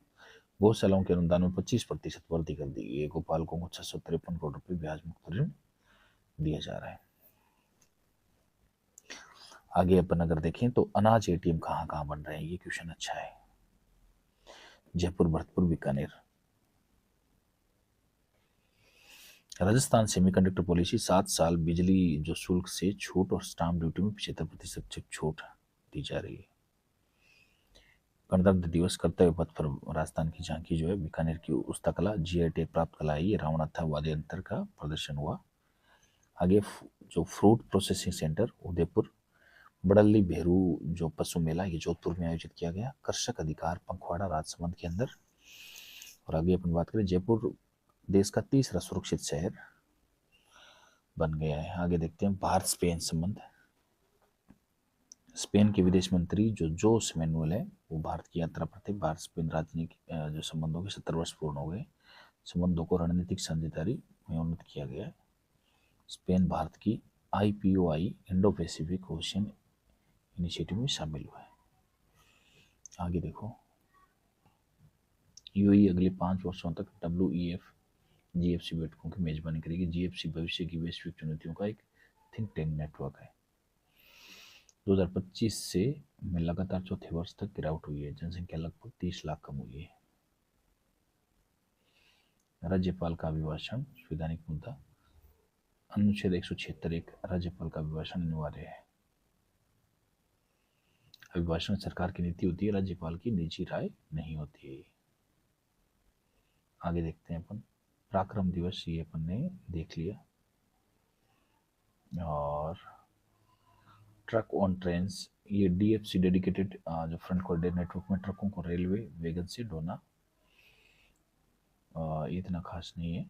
S2: गौशालाओं के अनुदान में 25% वृद्धि कर दी गई है। गोपालकों को 653 करोड़ रुपये ब्याज मुक्त ऋण दिया जा रहा है। आगे अपन अगर देखें तो अनाज एटीएम कहाँ कहाँ बन रहे हैं, ये क्वेश्चन अच्छा है। जयपुर, भरतपुर, बीकानेर। राजस्थान सेमीकंडक्टर पॉलिसी 7 साल बिजली जो शुल्क से छूट और स्टाम्प ड्यूटी में 75% छूट दी जा रही है। गणतंत्र दिवस कर्तव्य पथ पर राजस्थान की झांकी जो है बीकानेर की उस्तकला जीआई टैग प्राप्त कला है, ये रावणाथा वाद्य यंत्र का प्रदर्शन हुआ। आगे जो fruit processing centre Udaipur, Badalli Bheru जो पशु मेला ये जोधपुर में आयोजित किया गया। कृषक अधिकार पंखवाड़ा राजसमंद के अंदर। और आगे अपन बात करें जयपुर देश का तीसरा सुरक्षित शहर बन गया है। आगे देखते हैं भारत स्पेन संबंध। स्पेन के विदेश मंत्री जो जोस मैनुअल है वो भारत की यात्रा पर थे। भारत स्पेन राजनीतिक जो संबंधों के 70 वर्ष पूर्ण हो गए। संबंधों को रणनीतिक साझेदारी में उन्नत किया गया है। स्पेन भारत की IPOI Indo Pacific ocean initiative में शामिल हुआ है। आगे देखो UAE अगले 5 वर्षों तक WEF GFC बैठकों की मेजबानी करेगी। GFC भविष्य की वैश्विक चुनौतियों का एक थिंक टैंक नेटवर्क है। 2025 से में लगातार चौथे वर्ष तक गिरावट हुई है। जनसंख्या लगभग 30 लाख कम हुई है। राज्यपाल का अभिभाषण संवैधानिक मुद्दा। अनुच्छेद 176 राज्यपाल का अभिभाषण अनिवार्य है। अभिभाषण सरकार की नीति होती है, राज्यपाल की निजी राय नहीं होती है। आगे देखते हैं अपन पराक्रम दिवस, ये अपन ने देख लिया। और ट्रक ऑन ट्रेन्स, ये DFC डेडिकेटेड जो फ्रंट कॉरिडोर नेटवर्क में ट्रकों को रेलवे वैगन से ढोना इतना खास नहीं है।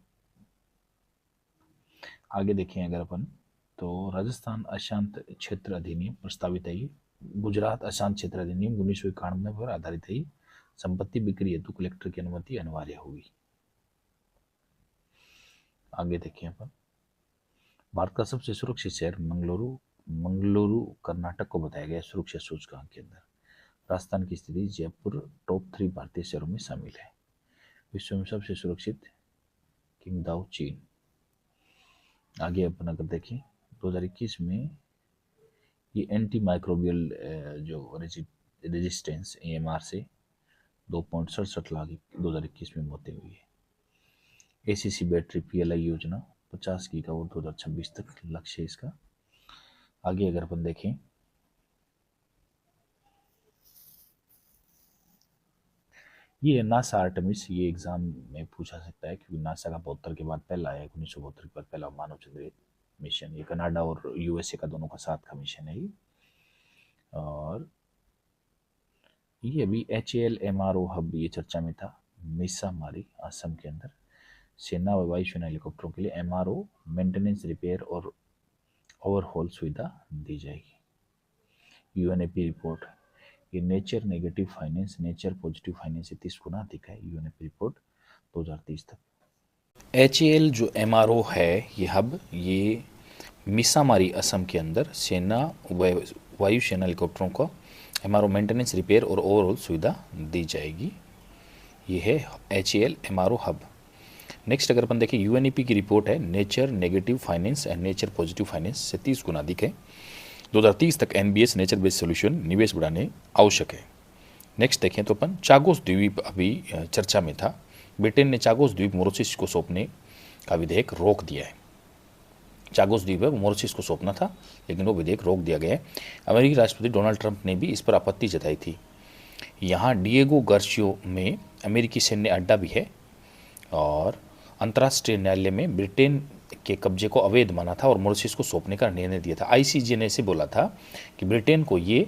S2: आगे देखें अगर अपन तो राजस्थान अशांत क्षेत्र अधिनियम प्रस्तावित है। गुजरात अशांत क्षेत्र अधिनियम 1991 पर आधारित है। संपत्ति बिक्री हेतु कलेक्टर की अनुमति अनिवार्य होगी। आगे देखें अपन भारत का सबसे सुरक्षित शहर मंगलुरु कर्नाटक को बताया गया सुरक्षा सूचकांक के अंदर। राजस्थान की स्थिति जयपुर टॉप 3 भारतीय शहरों में शामिल है। विश्व में सबसे सुरक्षित किंगदाओ चीन। आगे अपन अगर देखें 2021 में ये एंटी माइक्रोबियल जो रेजिस्टेंस AMR से 2.67 लाख 2021 में मौतें हुई है। ACC बैटरी PLI योजना 50 गीगावाट 2026 तक लक्ष्य है इसका। आगे अगर अपन देखें ये नासा आर्टेमिस, ये एग्जाम में पूछा सकता है क्योंकि नासा का 72 के बाद पहला है। 1972 पर पहला मानव चंद्र मिशन। ये कनाडा और USA का दोनों का साथ का मिशन है। और ये अभी HAL MRO हब ये चर्चा में था मिसामारी असम के अंदर। सेना व वायुसेना हेलीकॉप्टरों के लिए MRO मेंटेनेंस रिपेयर और ओवरहॉल सुविधा दी जाएगी। UNEP रिपोर्ट, ये nature negative finance nature positive finance से 30 गुना अधिक है। UNEP रिपोर्ट 2030 तक। HAL जो MRO है ये हब ये मिसामारी असम के अंदर सेना वायुसेना हेलीकॉप्टरों को MRO मेंटेनेंस रिपेयर और ओवरऑल सुविधा दी जाएगी। ये है HAL MRO हब। नेक्स्ट अगर अपन देखें UNEP की रिपोर्ट है nature negative finance and nature positive finance से 30 गुना अधिक है। 2030 तक NBS नेचर बेस्ड सोल्यूशन निवेश बढ़ाने आवश्यक है। नेक्स्ट देखें तो अपन चागोस द्वीप अभी चर्चा में था। ब्रिटेन ने चागोस द्वीप मॉरिशस को सौंपने का विधेयक रोक दिया है। चागोस द्वीप है वो मॉरिशस को सौंपना था लेकिन वो विधेयक रोक दिया गया है। अमेरिकी राष्ट्रपति डोनाल्ड ट्रंप ने भी इस पर आपत्ति जताई थी। यहाँ डिएगो गार्सियो में अमेरिकी सैन्य अड्डा भी है और अंतर्राष्ट्रीय न्यायालय में ब्रिटेन के कब्जे को अवैध माना था और मॉरिशस को सौंपने का निर्णय दिया था। ICJ ने इसे बोला था कि ब्रिटेन को ये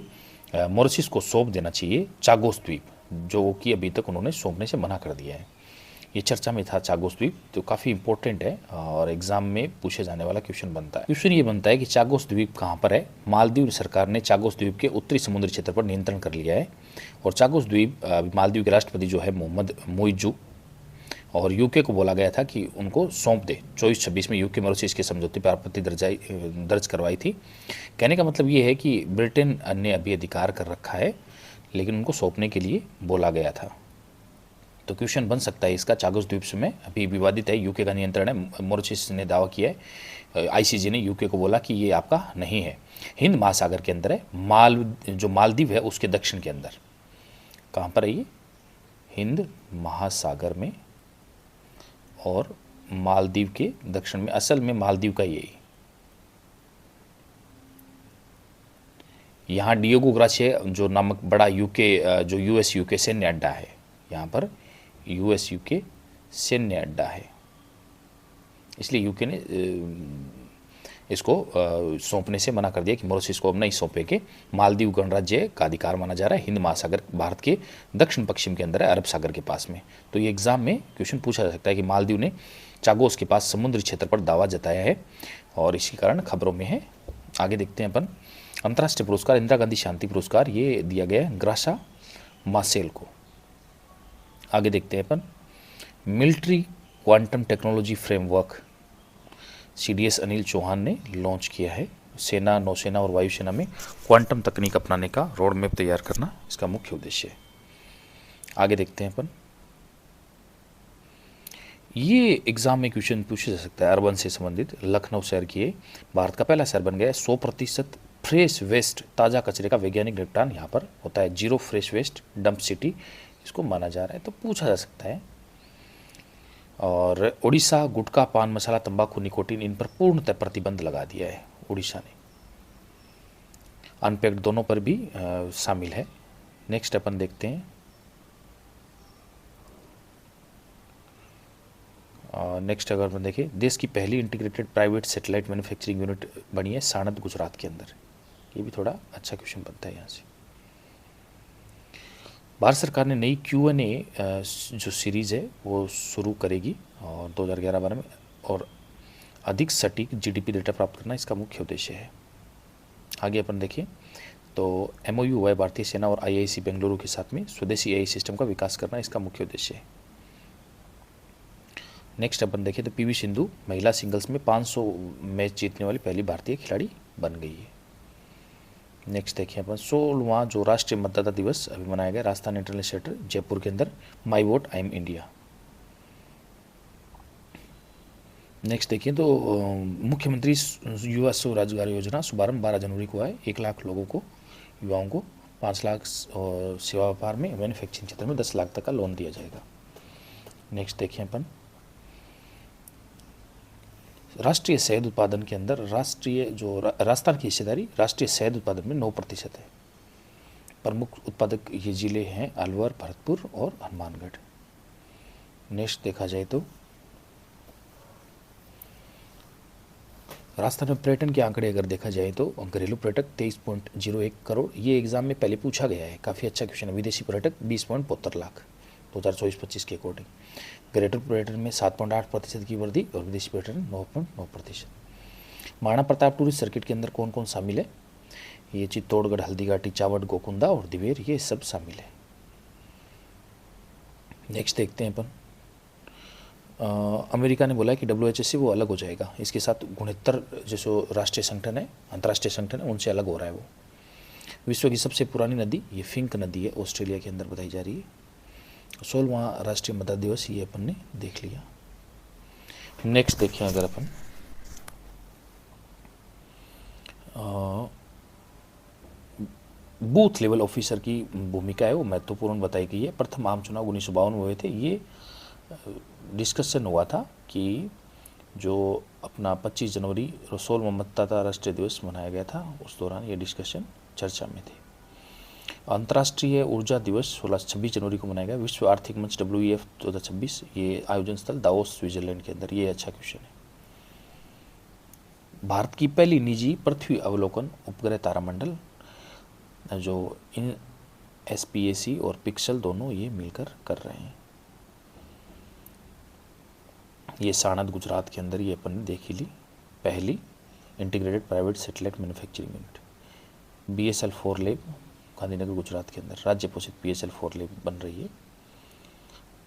S2: मॉरिशस को सौंप देना चाहिए चागोस द्वीप, जो कि अभी तक उन्होंने सौंपने से मना कर दिया है। ये चर्चा में था चागोस द्वीप, तो काफ़ी इंपॉर्टेंट है और एग्जाम में पूछे जाने वाला क्वेश्चन बनता है। क्वेश्चन ये बनता है कि चागोस द्वीप कहाँ पर है। मालदीव सरकार ने चागोस द्वीप के उत्तरी समुद्री क्षेत्र पर नियंत्रण कर लिया है और चागोस द्वीप मालदीव के राष्ट्रपति जो है मोहम्मद मोइजू और UK को बोला गया था कि उनको सौंप दे। 24-26 में UK मॉरिशस के समझौते पर आपत्ति दर्ज करवाई थी। कहने का मतलब ये है कि ब्रिटेन ने अभी अधिकार कर रखा है लेकिन उनको सौंपने के लिए बोला गया था। तो क्वेश्चन बन सकता है इसका, चागोस द्वीप में अभी विवादित है, UK का नियंत्रण है। मॉरिशस ने दावा किया है, ICJ ने UK को बोला कि ये आपका नहीं है। हिंद महासागर के अंदर है, जो मालदीव है उसके दक्षिण के अंदर। कहाँ पर है ये? हिंद महासागर में और मालदीव के दक्षिण में। असल में मालदीव का ये यहाँ डिएगो गार्सियो जो नामक बड़ा जो US UK सैन्य अड्डा है, यहाँ पर US UK सैन्य अड्डा है, इसलिए UK ने इसको सौंपने से मना कर दिया कि मॉरिशस को अब नहीं सौंपेंगे। मालदीव गणराज्य का अधिकार माना जा रहा है। हिंद महासागर भारत के दक्षिण पश्चिम के अंदर है, अरब सागर के पास में। तो ये एग्जाम में क्वेश्चन पूछा जा सकता है कि मालदीव ने चागोस के पास समुद्री क्षेत्र पर दावा जताया है और इसी कारण खबरों में है। आगे देखते हैं अपन अंतर्राष्ट्रीय पुरस्कार, इंदिरा गांधी शांति पुरस्कार, ये दिया गया है ग्रासा मासेल को। आगे देखते हैं अपन military quantum technology framework, CDS Anil Chauhan ने लॉन्च किया है। सेना, नौसेना और वायुसेना में क्वांटम तकनीक अपनाने का रोड मैप तैयार करना इसका मुख्य उद्देश्य है। आगे देखते हैं अपन, ये एग्जाम में क्वेश्चन पूछा जा सकता है अर्बन से संबंधित। लखनऊ शहर की भारत का पहला शहर बन गया है। 100% फ्रेश वेस्ट ताज़ा कचरे का वैज्ञानिक निपटान यहाँ पर होता है। 0 फ्रेश वेस्ट डंप सिटी इसको माना जा रहा है, तो पूछा जा सकता है। और उड़ीसा गुटखा, पान मसाला, तंबाकू, निकोटीन, इन पर पूर्णतः प्रतिबंध लगा दिया है उड़ीसा ने। अनपैक्ड दोनों पर भी शामिल है। नेक्स्ट अपन देखते हैं नेक्स्ट अगर अपन देखें, देश की पहली integrated private satellite manufacturing unit बनी है साणंद गुजरात के अंदर। ये भी थोड़ा अच्छा क्वेश्चन बनता है यहाँ से। भारत सरकार ने नई Q&A जो सीरीज़ है वो शुरू करेगी और 2011-12 में, और अधिक सटीक GDP डेटा प्राप्त करना इसका मुख्य उद्देश्य है। आगे अपन देखिए तो MOU हुआ है भारतीय सेना और IISc बेंगलुरु के साथ में स्वदेशी AI सिस्टम का विकास करना इसका मुख्य उद्देश्य है। नेक्स्ट अपन देखिए तो PV सिंधु महिला सिंगल्स में 500 मैच जीतने वाली पहली भारतीय खिलाड़ी बन गई है। नेक्स्ट देखिए अपन 16वां जो राष्ट्रीय मतदाता दिवस अभी मनाया गया राजस्थान इंटरनेशनल थिएटर जयपुर के अंदर, माई vote I am India. Next देखिए तो मुख्यमंत्री युवा स्वरोजगार योजना शुभारंभ 12 जनवरी को है। 1 लाख लोगों को, युवाओं को 5 लाख और सेवा व्यापार में मैन्युफैक्चरिंग क्षेत्र में 10 लाख तक का लोन दिया जाएगा। नेक्स्ट देखिए अपन राष्ट्रीय शहद उत्पादन के अंदर राजस्थान की हिस्सेदारी राष्ट्रीय शहद उत्पादन में 9% है। प्रमुख उत्पादक ये जिले हैं अलवर, भरतपुर और हनुमानगढ़। नेक्स्ट देखा जाए तो राजस्थान में पर्यटन के आंकड़े अगर देखा जाए तो घरेलू पर्यटक 23.01 करोड़, ये एग्जाम में पहले पूछा गया है, काफ़ी अच्छा क्वेश्चन है। विदेशी पर्यटक 20.72 लाख 2024-25 के अकॉर्डिंग। घरेलू पर्यटन में 7.8% की वृद्धि और विदेशी पर्यटन 9.9%। महाराणा प्रताप टूरिस्ट सर्किट के अंदर कौन कौन शामिल है? ये चित्तौड़गढ़, हल्दीघाटी, चावड़, गोकुंदा और दिवेर, ये सब शामिल है। नेक्स्ट देखते हैं अपन अमेरिका ने बोला है कि WHO से वो अलग हो जाएगा। इसके साथ 69 जो राष्ट्रीय संगठन है, अंतर्राष्ट्रीय संगठन है, उनसे अलग हो रहा है वो। विश्व की सबसे पुरानी नदी ये फिंक नदी है, ऑस्ट्रेलिया के अंदर बताई जा रही है। 16वां राष्ट्रीय मतदाता दिवस ये अपन ने देख लिया। नेक्स्ट देखें अगर अपन बूथ लेवल ऑफिसर की भूमिका है वो महत्वपूर्ण बताई गई है। प्रथम आम चुनाव 1952 में हुए थे। ये डिस्कशन हुआ था कि जो अपना 25 जनवरी 16वां मतदाता राष्ट्रीय दिवस मनाया गया था, उस दौरान ये डिस्कशन चर्चा में थे। अंतर्राष्ट्रीय ऊर्जा दिवस 26 जनवरी को मनाया गया। विश्व आर्थिक मंच WEF 2026, ये आयोजन स्थल दावोस स्विट्जरलैंड के अंदर। ये अच्छा क्वेश्चन है। भारत की पहली निजी पृथ्वी अवलोकन उपग्रह तारामंडल, जो इन SPAC और पिक्सल दोनों ये मिलकर कर रहे हैं। ये साणंद गुजरात के अंदर ये अपन ने देखी ली पहली integrated private satellite manufacturing unit. BSL-4 lab Gandhinagar Gujarat के अंदर राज्य पोषित PSL-4 लैब बन रही है।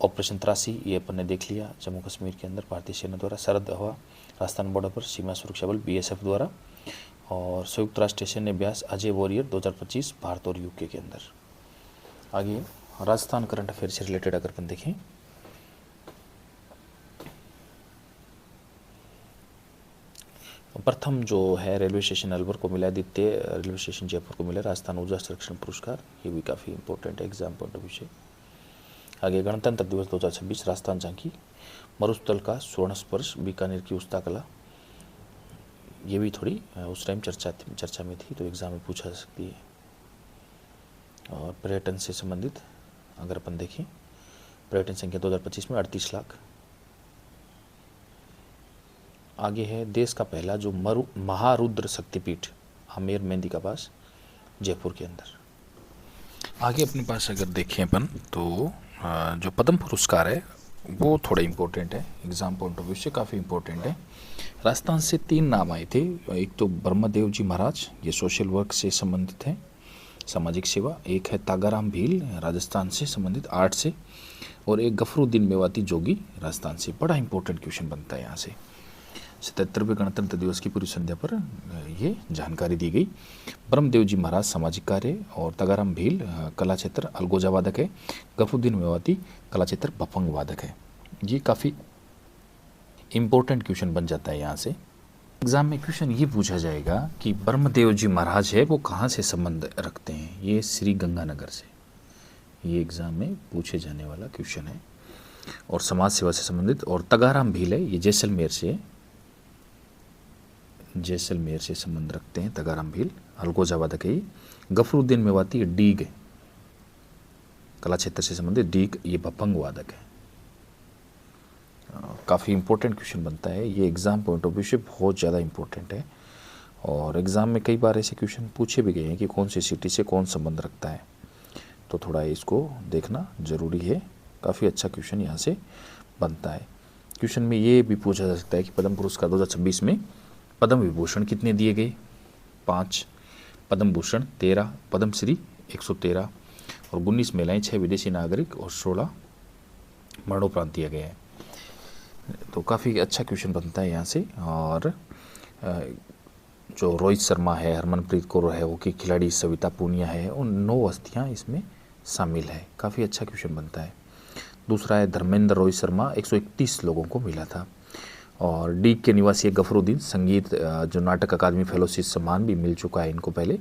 S2: ऑपरेशन त्रासी ये अपन ने देख लिया जम्मू कश्मीर के अंदर भारतीय सेना द्वारा। सरहद हवा राजस्थान बॉर्डर पर सीमा सुरक्षा बल BSF द्वारा। और संयुक्त राष्ट्र सैन्य अभ्यास अजय वॉरियर 2025 भारत और UK के अंदर। आगे राजस्थान करंट अफेयर से रिलेटेड अगर अपन देखें, प्रथम जो है रेलवे स्टेशन अलवर को मिला, द्वितीय रेलवे स्टेशन जयपुर को मिला राजस्थान ऊर्जा संरक्षण पुरस्कार। ये भी काफ़ी इंपॉर्टेंट है एग्जाम पॉइंट ऑफ व्यू से। आगे गणतंत्र दिवस 2026 राजस्थान झांकी, मरुस्थल का स्वर्ण स्पर्श, बीकानेर की उस्ता कला। ये भी थोड़ी उस टाइम चर्चा में थी, तो एग्जाम में पूछा जा सकती है। और पर्यटन से संबंधित अगर अपन देखें, पर्यटन संख्या 2025 में 38 लाख। आगे है देश का पहला जो महारुद्र शक्तिपीठ आमेर मेहंदी का पास जयपुर के अंदर। आगे अपने पास अगर देखें अपन तो जो पद्म पुरस्कार है वो थोड़ा इम्पोर्टेंट है, एग्जाम पॉइंट ऑफ व्यू से काफ़ी इम्पोर्टेंट है। राजस्थान से 3 नाम आए थे। एक तो ब्रह्मदेव जी महाराज, ये सोशल वर्क से संबंधित है, सामाजिक सेवा। एक है तागाराम भील, राजस्थान से संबंधित आर्ट से। और एक गफरुद्दीन मेवाती जोगी, राजस्थान से। बड़ा इंपॉर्टेंट क्वेश्चन बनता है यहाँ से। 77वें गणतंत्र दिवस की पूरी संध्या पर ये जानकारी दी गई। ब्रह्मदेव जी महाराज सामाजिक कार्य और तागाराम भील कला क्षेत्र अलगोजा वादक है। गफरुद्दीन मेवाती कला क्षेत्र भफंग वादक है। ये काफ़ी इम्पोर्टेंट क्वेश्चन बन जाता है यहाँ से। एग्जाम में क्वेश्चन ये पूछा जाएगा कि ब्रह्मदेव जी महाराज है वो कहाँ से संबंध रखते हैं। ये श्री गंगानगर से, ये एग्जाम में पूछे जाने वाला क्वेश्चन है। और समाज सेवा से संबंधित। और तागाराम भील है, ये जैसलमेर से, जैसलमेर से संबंध रखते हैं तागाराम भील, अलगोजा वादक है। गफरुद्दीन मेवाती डीग कला क्षेत्र से संबंधित, डीग ये भफंग वादक है। काफ़ी इंपॉर्टेंट क्वेश्चन बनता है ये, एग्जाम पॉइंट ऑफ व्यू से बहुत ज़्यादा इंपॉर्टेंट है। और एग्जाम में कई बार ऐसे क्वेश्चन पूछे भी गए हैं कि कौन सी सिटी से कौन संबंध रखता है, तो थोड़ा इसको देखना जरूरी है। काफ़ी अच्छा क्वेश्चन यहाँ से बनता है। क्वेश्चन में ये भी पूछा जा सकता है कि पद्म पुरस्कार 2026 में पद्म विभूषण कितने दिए गए, 5, पद्म भूषण 13, पद्मश्री 113 और 19 महिलाएं, 6 विदेशी नागरिक और 16 मरणोपरांत दिया गया है। तो काफ़ी अच्छा क्वेश्चन बनता है यहाँ से। और जो रोहित शर्मा है, हरमनप्रीत कौर है, हॉकी खिलाड़ी सविता पूनिया है, उन 9 हस्तियाँ इसमें शामिल है। काफ़ी अच्छा क्वेश्चन बनता है। दूसरा है धर्मेंद्र रोहित शर्मा, 131 लोगों को मिला था। और डीग के निवासी गफरुद्दीन, संगीत जो नाटक अकादमी फेलोशिप सम्मान भी मिल चुका है इनको पहले।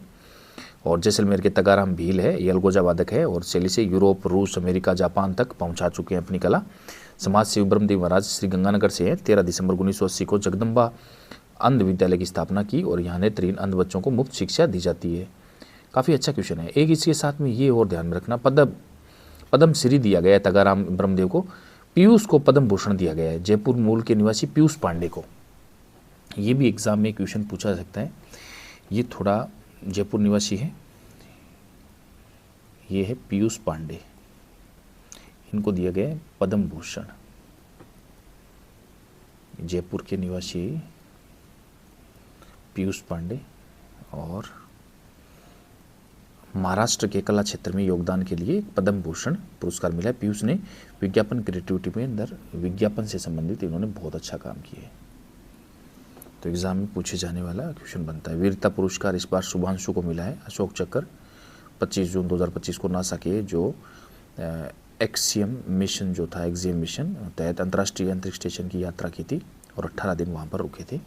S2: और जैसलमेर के तागाराम भील है, ये अलगोजा वादक है और शैली से यूरोप, रूस, अमेरिका, जापान तक पहुंचा चुके हैं अपनी कला। समाज सेवी ब्रह्मदेव महाराज श्री गंगानगर से हैं। 13 दिसंबर 1980 को जगदम्बा अंध विद्यालय की स्थापना की और यहाँ नेत्रहीन अंध बच्चों को मुफ्त शिक्षा दी जाती है। काफ़ी अच्छा क्वेश्चन है। एक इसके साथ में ये और ध्यान में रखना, पद्मश्री दिया गया है तागाराम ब्रह्मदेव को, पीयूष को पद्म भूषण दिया गया है, जयपुर मूल के निवासी पीयूष पांडे को। ये भी एग्जाम में क्वेश्चन पूछा जा सकता है। ये थोड़ा जयपुर निवासी है, ये है पीयूष पांडे, इनको दिया गया है पद्म भूषण। जयपुर के निवासी पीयूष पांडे। और महाराष्ट्र के कला क्षेत्र में योगदान के लिए पद्म भूषण पुरस्कार मिला है। पीयूष ने विज्ञापन क्रिएटिविटी में अंदर विज्ञापन से संबंधित इन्होंने बहुत अच्छा काम किया है। तो एग्जाम में पूछे जाने वाला क्वेश्चन बनता है। वीरता पुरस्कार इस बार शुभांशु को मिला है। अशोक चक्र 25 जून 2025 को नासा के जो एक्सियम मिशन जो था, एक्सियम मिशन तहत अंतर्राष्ट्रीय अंतरिक्ष स्टेशन की यात्रा की थी और 18 दिन वहाँ पर रुके थे।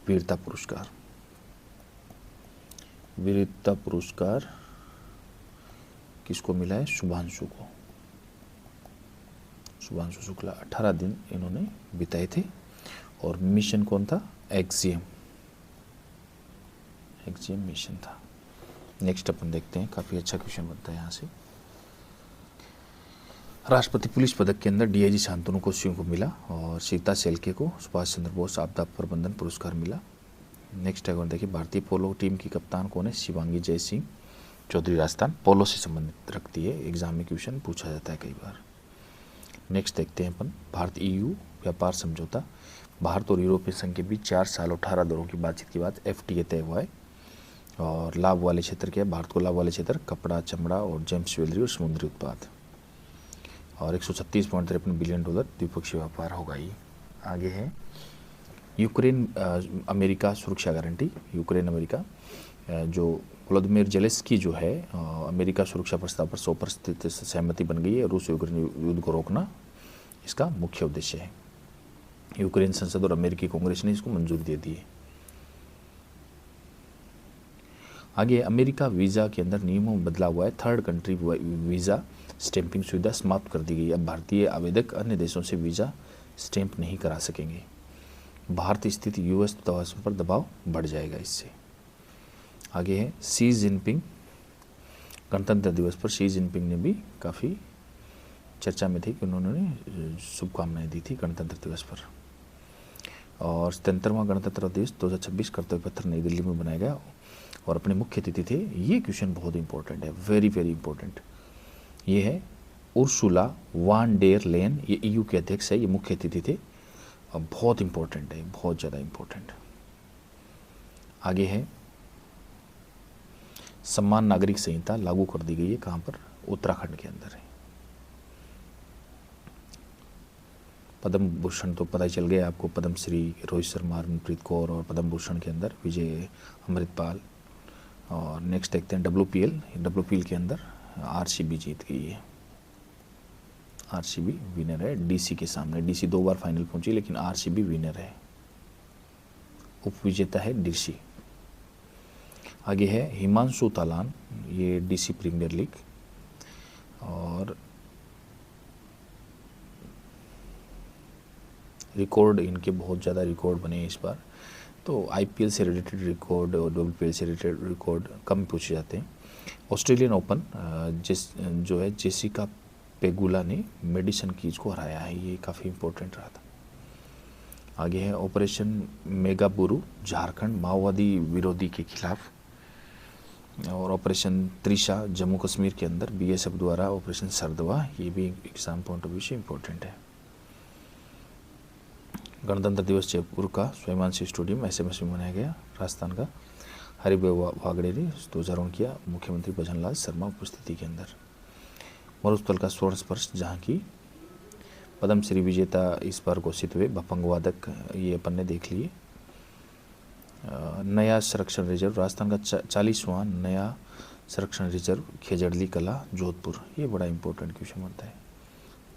S2: वीरता पुरस्कार, वीरता पुरस्कार किसको मिला है? शुभांशु को। शुभांशु शुक्ला 18 दिन इन्होंने बिताए थे और मिशन कौन था? एक्सियम, एक्सियम मिशन था। नेक्स्ट अपन देखते हैं, काफ़ी अच्छा क्वेश्चन बनता है यहाँ से। राष्ट्रपति पुलिस पदक के अंदर डीआईजी शांतनु को सिंह को मिला और सीता सेल्के को सुभाष चंद्र बोस आपदा प्रबंधन पुरस्कार मिला। नेक्स्ट है देखिए, भारतीय पोलो टीम की कप्तान कौन है? शिवांगी जय सिंह चौधरी। राजस्थान पोलो से संबंधित रखती है, एग्जाम में क्वेश्चन पूछा जाता है कई बार। नेक्स्ट देखते हैं अपन, भारत EU व्यापार समझौता। भारत और यूरोपीय संघ के बीच 4 साल और 18 दौरों की बातचीत के बाद FTA तय हुआ है और लाभ वाले क्षेत्र क्या है? भारत को लाभ वाले क्षेत्र कपड़ा, चमड़ा और जेम्स ज्वेलरी और समुद्री उत्पाद, और 136.53 बिलियन डॉलर द्विपक्षीय व्यापार होगा ये। आगे है यूक्रेन अमेरिका सुरक्षा गारंटी। यूक्रेन अमेरिका जो व्लादिमीर जेलेंस्की जो है, अमेरिका सुरक्षा प्रस्ताव पर 100% सहमति बन गई है। रूस यूक्रेन युद्ध को रोकना इसका मुख्य उद्देश्य है। यूक्रेन संसद और अमेरिकी कांग्रेस ने इसको मंजूरी दे दी है। आगे अमेरिका वीज़ा के अंदर नियमों में बदलाव हुआ है। थर्ड कंट्री वीज़ा स्टैंपिंग सुविधा समाप्त कर दी गई। अब भारतीय आवेदक अन्य देशों से वीज़ा स्टैंप नहीं करा सकेंगे। भारत स्थित US दूतावासों पर दबाव बढ़ जाएगा इससे। आगे है शी जिनपिंग। गणतंत्र दिवस पर शी जिनपिंग ने भी काफ़ी चर्चा में थे कि उन्होंने शुभकामनाएं दी थी गणतंत्र दिवस पर। और 77वां गणतंत्र दिवस 2026 कर्तव्य पत्र नई दिल्ली में बनाया गया और अपने मुख्य अतिथि थे, ये क्वेश्चन बहुत इंपॉर्टेंट है, वेरी वेरी इंपॉर्टेंट। ये है उर्सुला वान डेर लेन, ये EU के अध्यक्ष है, ये मुख्य अतिथि थे और बहुत इंपॉर्टेंट है, बहुत ज़्यादा इंपॉर्टेंट। आगे है सम्मान नागरिक संहिता लागू कर दी गई है, कहाँ पर? उत्तराखंड के अंदर है। पद्म भूषण तो पता ही चल गया आपको, पद्म श्री रोहित शर्मा, हरमनप्रीत कौर, और पद्म भूषण के अंदर विजय अमृतपाल। और नेक्स्ट देखते हैं WPL के अंदर RCB जीत गई है। RCB विनर है DC के सामने। DC 2 बार फाइनल पहुंची लेकिन RCB विनर है, उप विजेता है DC। आगे है हिमांशु तालान, ये DC प्रीमियर लीग। और रिकॉर्ड इनके बहुत ज़्यादा रिकॉर्ड बने हैं इस बार, तो IPL से रिलेटेड रिकॉर्ड और WPL से रिलेटेड रिकॉर्ड कम पूछे जाते हैं। ऑस्ट्रेलियन ओपन जो है जेसिका पेगुला ने मेडिसन कीज को हराया है, ये काफ़ी इंपॉर्टेंट रहा था। आगे है ऑपरेशन मेगाबुरु, झारखंड माओवादी विरोधी के खिलाफ। और ऑपरेशन त्रिशा जम्मू कश्मीर के अंदर BSF द्वारा ऑपरेशन सरदवा, ये भी एग्जाम पॉइंट ऑफ व्यू से इम्पोर्टेंट है। गणतंत्र दिवस जयपुर का स्वयंसी स्टेडियम SMS में मनाया गया। राजस्थान का हरिभाई वागड़े ने ध्वजारोहण किया, मुख्यमंत्री भजनलाल शर्मा उपस्थिति के अंदर। मरुस्थल का स्वर्ण स्पर्श, जहाँ की पद्मश्री विजेता इस बार घोषित हुए भपंग वादक, ये अपन ने देख लिए। नया संरक्षण रिजर्व, राजस्थान का 40वां नया संरक्षण रिजर्व खेजड़ली कला जोधपुर, ये बड़ा इंपॉर्टेंट क्वेश्चन बनता है,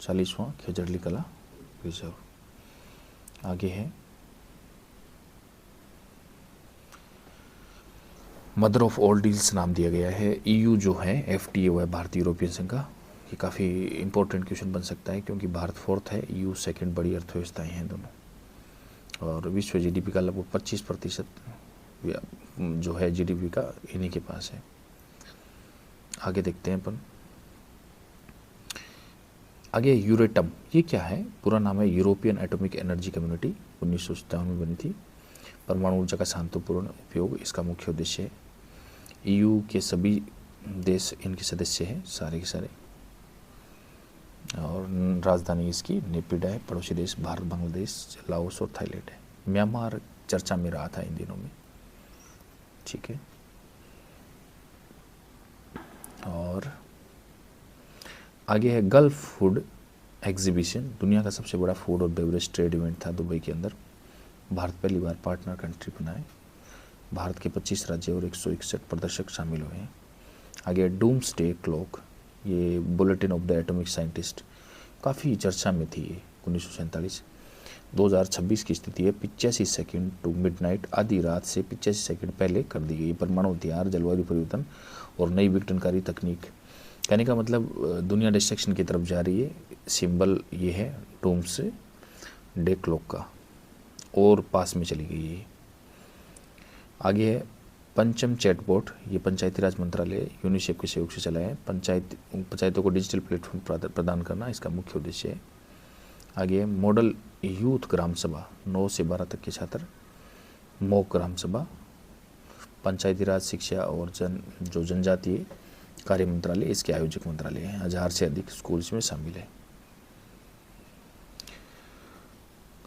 S2: 40वां खेजड़ली कला रिजर्व। आगे है मदर ऑफ ऑल डील्स नाम दिया गया है। EU जो है FTA वो है भारतीय यूरोपियन संघ का, ये काफ़ी इंपॉर्टेंट क्वेश्चन बन सकता है क्योंकि भारत 4th है, EU 2nd, बड़ी अर्थव्यवस्थाएं हैं दोनों। और विश्व GDP का लगभग 25% जो है GDP का इन्हीं के पास है। आगे देखते हैं अपन, आगे यूरेटम, ये क्या है? पूरा नाम है यूरोपियन एटॉमिक एनर्जी कम्युनिटी, 1957 में बनी थी। परमाणु ऊर्जा का शांतिपूर्ण उपयोग इसका मुख्य उद्देश्य है। EU के सभी देश इनके सदस्य हैं, सारे के सारे। और राजधानी इसकी नेपिडा है। पड़ोसी देश भारत, बांग्लादेश, लाओस और थाईलैंड है। म्यांमार चर्चा में रहा था इन दिनों में, ठीक है। और आगे है गल्फ फूड एग्जीबिशन, दुनिया का सबसे बड़ा फूड और बेवरेज ट्रेड इवेंट था दुबई के अंदर। भारत पहली बार पार्टनर कंट्री बना है। भारत के 25 राज्य और 161 प्रदर्शक शामिल हुए हैं। आगे डूम्सडे क्लॉक, ये bulletin of the atomic scientist, काफ़ी चर्चा में थी ये 1947। 2026 की स्थिति है 85 सेकंड टू मिडनाइट, आधी रात से 85 सेकंड पहले कर दी गई। परमाणु हथियार, जलवायु परिवर्तन और नई विघटनकारी तकनीक। कहने का मतलब दुनिया डिस्ट्रक्शन की तरफ जा रही है। सिंबल ये है डूम्स डे क्लॉक का, और पास में चली गई है। आगे है पंचम चैटबॉट, ये पंचायती राज मंत्रालय यूनिसेफ के सहयोग से चला है। पंचायतों को डिजिटल प्लेटफॉर्म प्रदान करना इसका मुख्य उद्देश्य है। आगे है मॉडल यूथ ग्राम सभा, 9 से 12 तक के छात्र, मॉक ग्राम सभा। पंचायती राज, शिक्षा और जनजातीय कार्य मंत्रालय इसके आयोजक मंत्रालय हैं। 1000 से अधिक स्कूल इसमें शामिल है।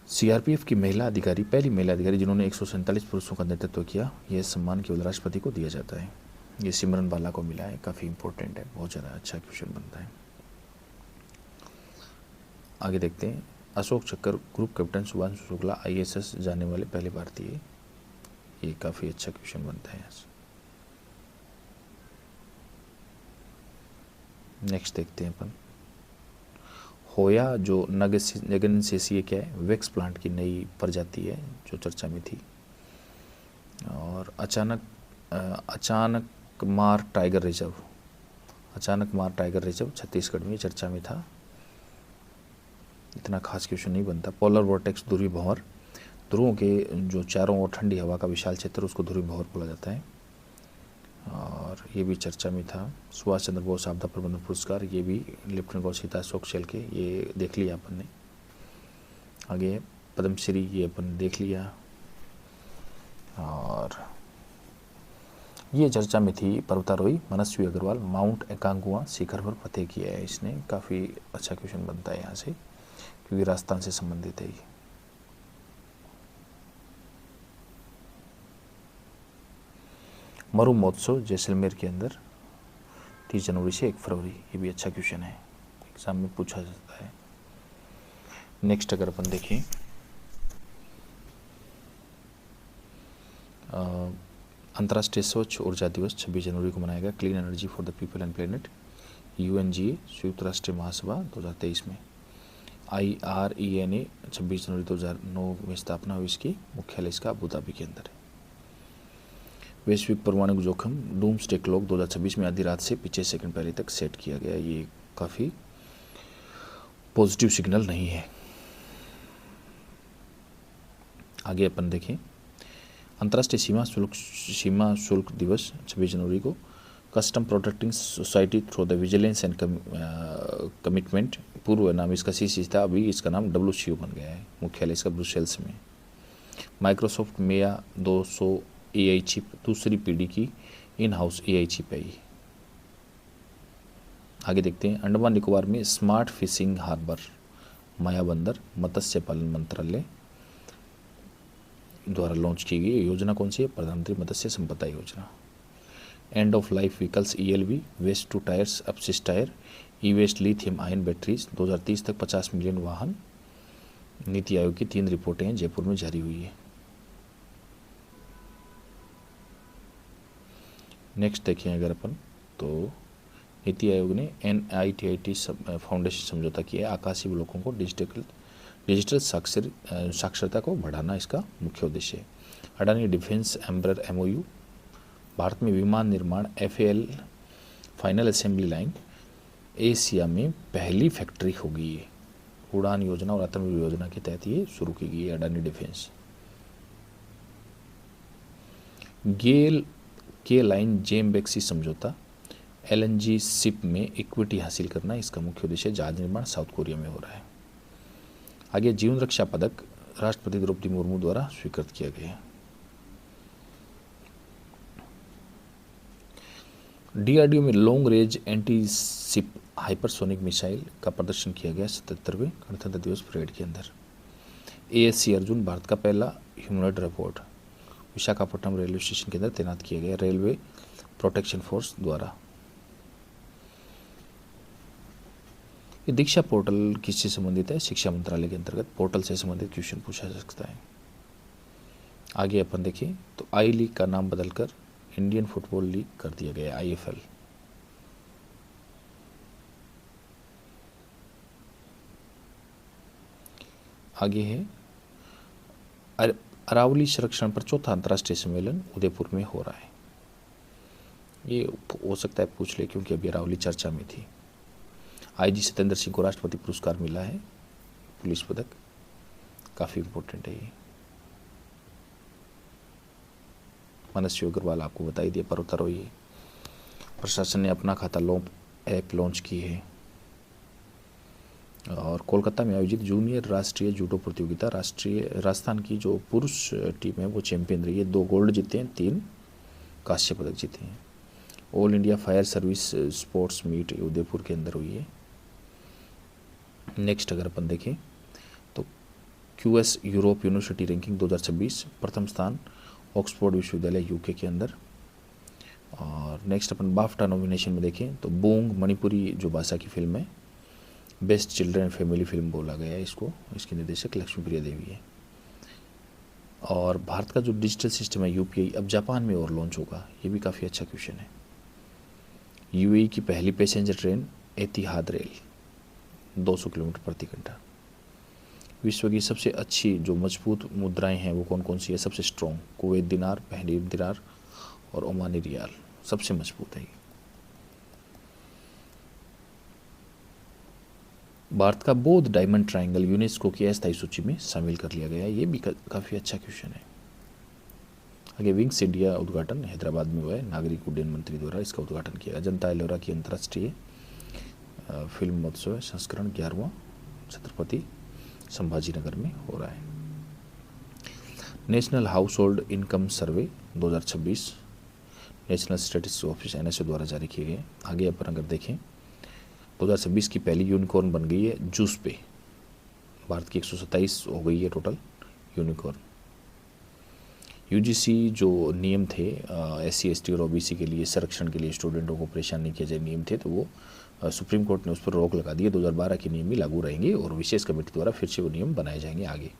S2: सीआरपीएफ की महिला अधिकारी, पहली महिला अधिकारी जिन्होंने 147 पुरुषों का नेतृत्व किया, यह सम्मान केवल राष्ट्रपति को दिया जाता है। ये सिमरन बाला को मिला है, काफ़ी इंपॉर्टेंट है, बहुत ज़्यादा अच्छा क्वेश्चन बनता है। आगे देखते हैं, अशोक चक्कर group captain Shubhanshu Shukla IAS जाने वाले पहले भारतीय, ये काफ़ी अच्छा क्वेश्चन बनता है यहाँ से। नेक्स्ट देखते हैं अपन, होया जो नगनसेसी क्या है, वैक्स प्लांट की नई प्रजाति है जो चर्चा में थी। और अचानक मार टाइगर रिजर्व, छत्तीसगढ़ में चर्चा में था, इतना खास क्वेश्चन नहीं बनता। पोलर वॉर्टेक्स, ध्रुवी भंवर, ध्रुवों के जो चारों ओर ठंडी हवा का विशाल क्षेत्र, उसको ध्रुवी भंवर बोला जाता है, और ये भी चर्चा में था। सुभाष चंद्र बोस आपदा प्रबंधन पुरस्कार, ये भी लेफ्टिनेंट गवर्नर सीता अशोक शेल के, ये देख लिया अपन ने। आगे पद्मश्री, ये अपन देख लिया। और ये चर्चा में थी पर्वतारोही मनस्वी अग्रवाल, माउंट एकांगुआ शिखर पर फतेह किया है इसने, काफ़ी अच्छा क्वेश्चन बनता है यहाँ से क्योंकि राजस्थान से संबंधित है ये। मरु महोत्सव जैसलमेर के अंदर 30 जनवरी से 1 फरवरी, ये भी अच्छा क्वेश्चन है, एग्जाम में पूछा जाता है। नेक्स्ट अगर अपन देखें, अंतर्राष्ट्रीय स्वच्छ ऊर्जा दिवस 26 जनवरी को मनाया गया। Clean energy for the people and planet, UNGA संयुक्त राष्ट्र महासभा 2023 में। IRENA 26 जनवरी 2009 में स्थापना हुई इसकी, मुख्यालय इसका अबू धाबी के अंदर है। वैश्विक परमाणु जोखिम डूम्सडे क्लॉक 2026 में आधी रात से 25 सेकंड पहले तक सेट किया गया। ये काफ़ी पॉजिटिव सिग्नल नहीं है। आगे अपन देखें, अंतर्राष्ट्रीय सीमा शुल्क दिवस 26 जनवरी को। Custom protecting society through the vigilance and commitment, पूर्व नाम इसका CC था, अभी इसका नाम WCO बन गया है, मुख्यालय इसका ब्रुसेल्स में। माइक्रोसॉफ्ट मेया 200 AI चिप, दूसरी पीढ़ी की इन हाउस AI चिप है ये। आगे देखते हैं, अंडमान निकोबार में स्मार्ट फिशिंग हार्बर, माया बंदर, मत्स्य पालन मंत्रालय द्वारा लॉन्च की गई योजना कौन सी है? प्रधानमंत्री Matsya Sampada Yojana. End of life vehicles ELV, waste to tyres, अपशिष्ट tyre, e waste, lithium ion batteries, 2030 तक 50 मिलियन वाहन। नीति आयोग की 3 रिपोर्टें जयपुर में जारी हुई है। नेक्स्ट देखें अगर अपन, तो नीति आयोग ने NITIT फाउंडेशन समझौता किया है। आकाशीय ब्लॉकों को डिजिटल साक्षरता को बढ़ाना इसका मुख्य उद्देश्य है। अडानी डिफेंस एम्ब्रर MOU, भारत में विमान निर्माण FAL final assembly line Asia में पहली फैक्ट्री होगी। ये उड़ान योजना और आत्मनिर्भर योजना के तहत ये शुरू की गई है अडानी डिफेंस। गेल के लाइन जेमबेक्सी समझौता, LNG शिप में इक्विटी हासिल करना इसका मुख्य उद्देश्य। जहाज निर्माण साउथ कोरिया में हो रहा है। आगे जीवन रक्षा पदक राष्ट्रपति द्रौपदी मुर्मू द्वारा स्वीकृत किया गया। DRDO में long range anti ship hypersonic missile का प्रदर्शन किया गया 77वें गणतंत्र दिवस परेड के अंदर। ASC अर्जुन, भारत का पहला humanoid robot, Visakhapatnam railway station के अंदर तैनात किया गया रेलवे प्रोटेक्शन फोर्स द्वारा। ये दीक्षा पोर्टल किससे संबंधित है? शिक्षा मंत्रालय के अंतर्गत पोर्टल से संबंधित क्वेश्चन पूछा जा सकता है। आगे अपन देखिए, तो आई लीग का नाम बदलकर इंडियन फुटबॉल लीग कर दिया गया IFL। आगे है अरावली संरक्षण पर चौथा अंतर्राष्ट्रीय सम्मेलन उदयपुर में हो रहा है। ये हो सकता है पूछ ले क्योंकि अभी अरावली चर्चा में थी। आईजी सत्येंद्र सिंह को राष्ट्रपति पुरस्कार मिला है, पुलिस पदक, काफ़ी इम्पोर्टेंट है ये। मनस्वी अग्रवाल आपको बता ही दिया, पर्वतारोही। प्रशासन ने अपना खाता ऐप लॉन्च की है। और कोलकाता में आयोजित जूनियर राष्ट्रीय जूडो प्रतियोगिता राजस्थान की जो पुरुष टीम है वो चैंपियन रही है। 2 गोल्ड जीते हैं, 3 कांस्य पदक जीते हैं। All India fire service sports meet Udaipur के अंदर हुई है। नेक्स्ट अगर अपन देखें तो QS यूरोप यूनिवर्सिटी रैंकिंग 2026 प्रथम स्थान ऑक्सफोर्ड विश्वविद्यालय यूके के अंदर। और नेक्स्ट अपन बाफ्टा नॉमिनेशन में देखें तो बोंग मणिपुरी जो भाषा की फिल्म है, best children and family film बोला गया है इसको। इसकी निर्देशक लक्ष्मीप्रिया देवी है। और भारत का जो डिजिटल सिस्टम है UPI अब जापान में और लॉन्च होगा, ये भी काफ़ी अच्छा क्वेश्चन है। UAE की पहली पैसेंजर ट्रेन एतिहाद रेल 200 किलोमीटर प्रति घंटा। विश्व की सबसे अच्छी जो मजबूत मुद्राएं हैं वो कौन कौन सी है? सबसे स्ट्रॉन्ग कुवैत दिनार, बहरीन दिनार और ओमानी रियाल सबसे मजबूत है। भारत का बौद्ध डायमंड ट्रायंगल यूनेस्को की अस्थायी सूची में शामिल कर लिया गया है, ये भी काफ़ी अच्छा क्वेश्चन है। आगे विंग्स इंडिया उद्घाटन हैदराबाद में हुआ है, नागरिक उड्डयन मंत्री द्वारा इसका उद्घाटन किया गया। जनता एलोरा की अंतर्राष्ट्रीय फिल्म महोत्सव संस्करण 11वां छत्रपति संभाजीनगर में हो रहा है। नेशनल हाउस होल्ड इनकम सर्वे 2026 नेशनल स्टैटिस्टिक्स ऑफिस NSA द्वारा जारी किए गए। आगे अपन अगर देखें 2026 की पहली यूनिकॉर्न बन गई है जूस पे। भारत की 127 हो गई है टोटल यूनिकॉर्न। UGC जो नियम थे SC ST और OBC के लिए संरक्षण के लिए स्टूडेंटों को परेशान नहीं किया जाए नियम थे, तो वो सुप्रीम कोर्ट ने उस पर रोक लगा दी है। 2012 के नियम ही लागू रहेंगे और विशेष कमेटी द्वारा फिर से वो नियम बनाए जाएंगे आगे।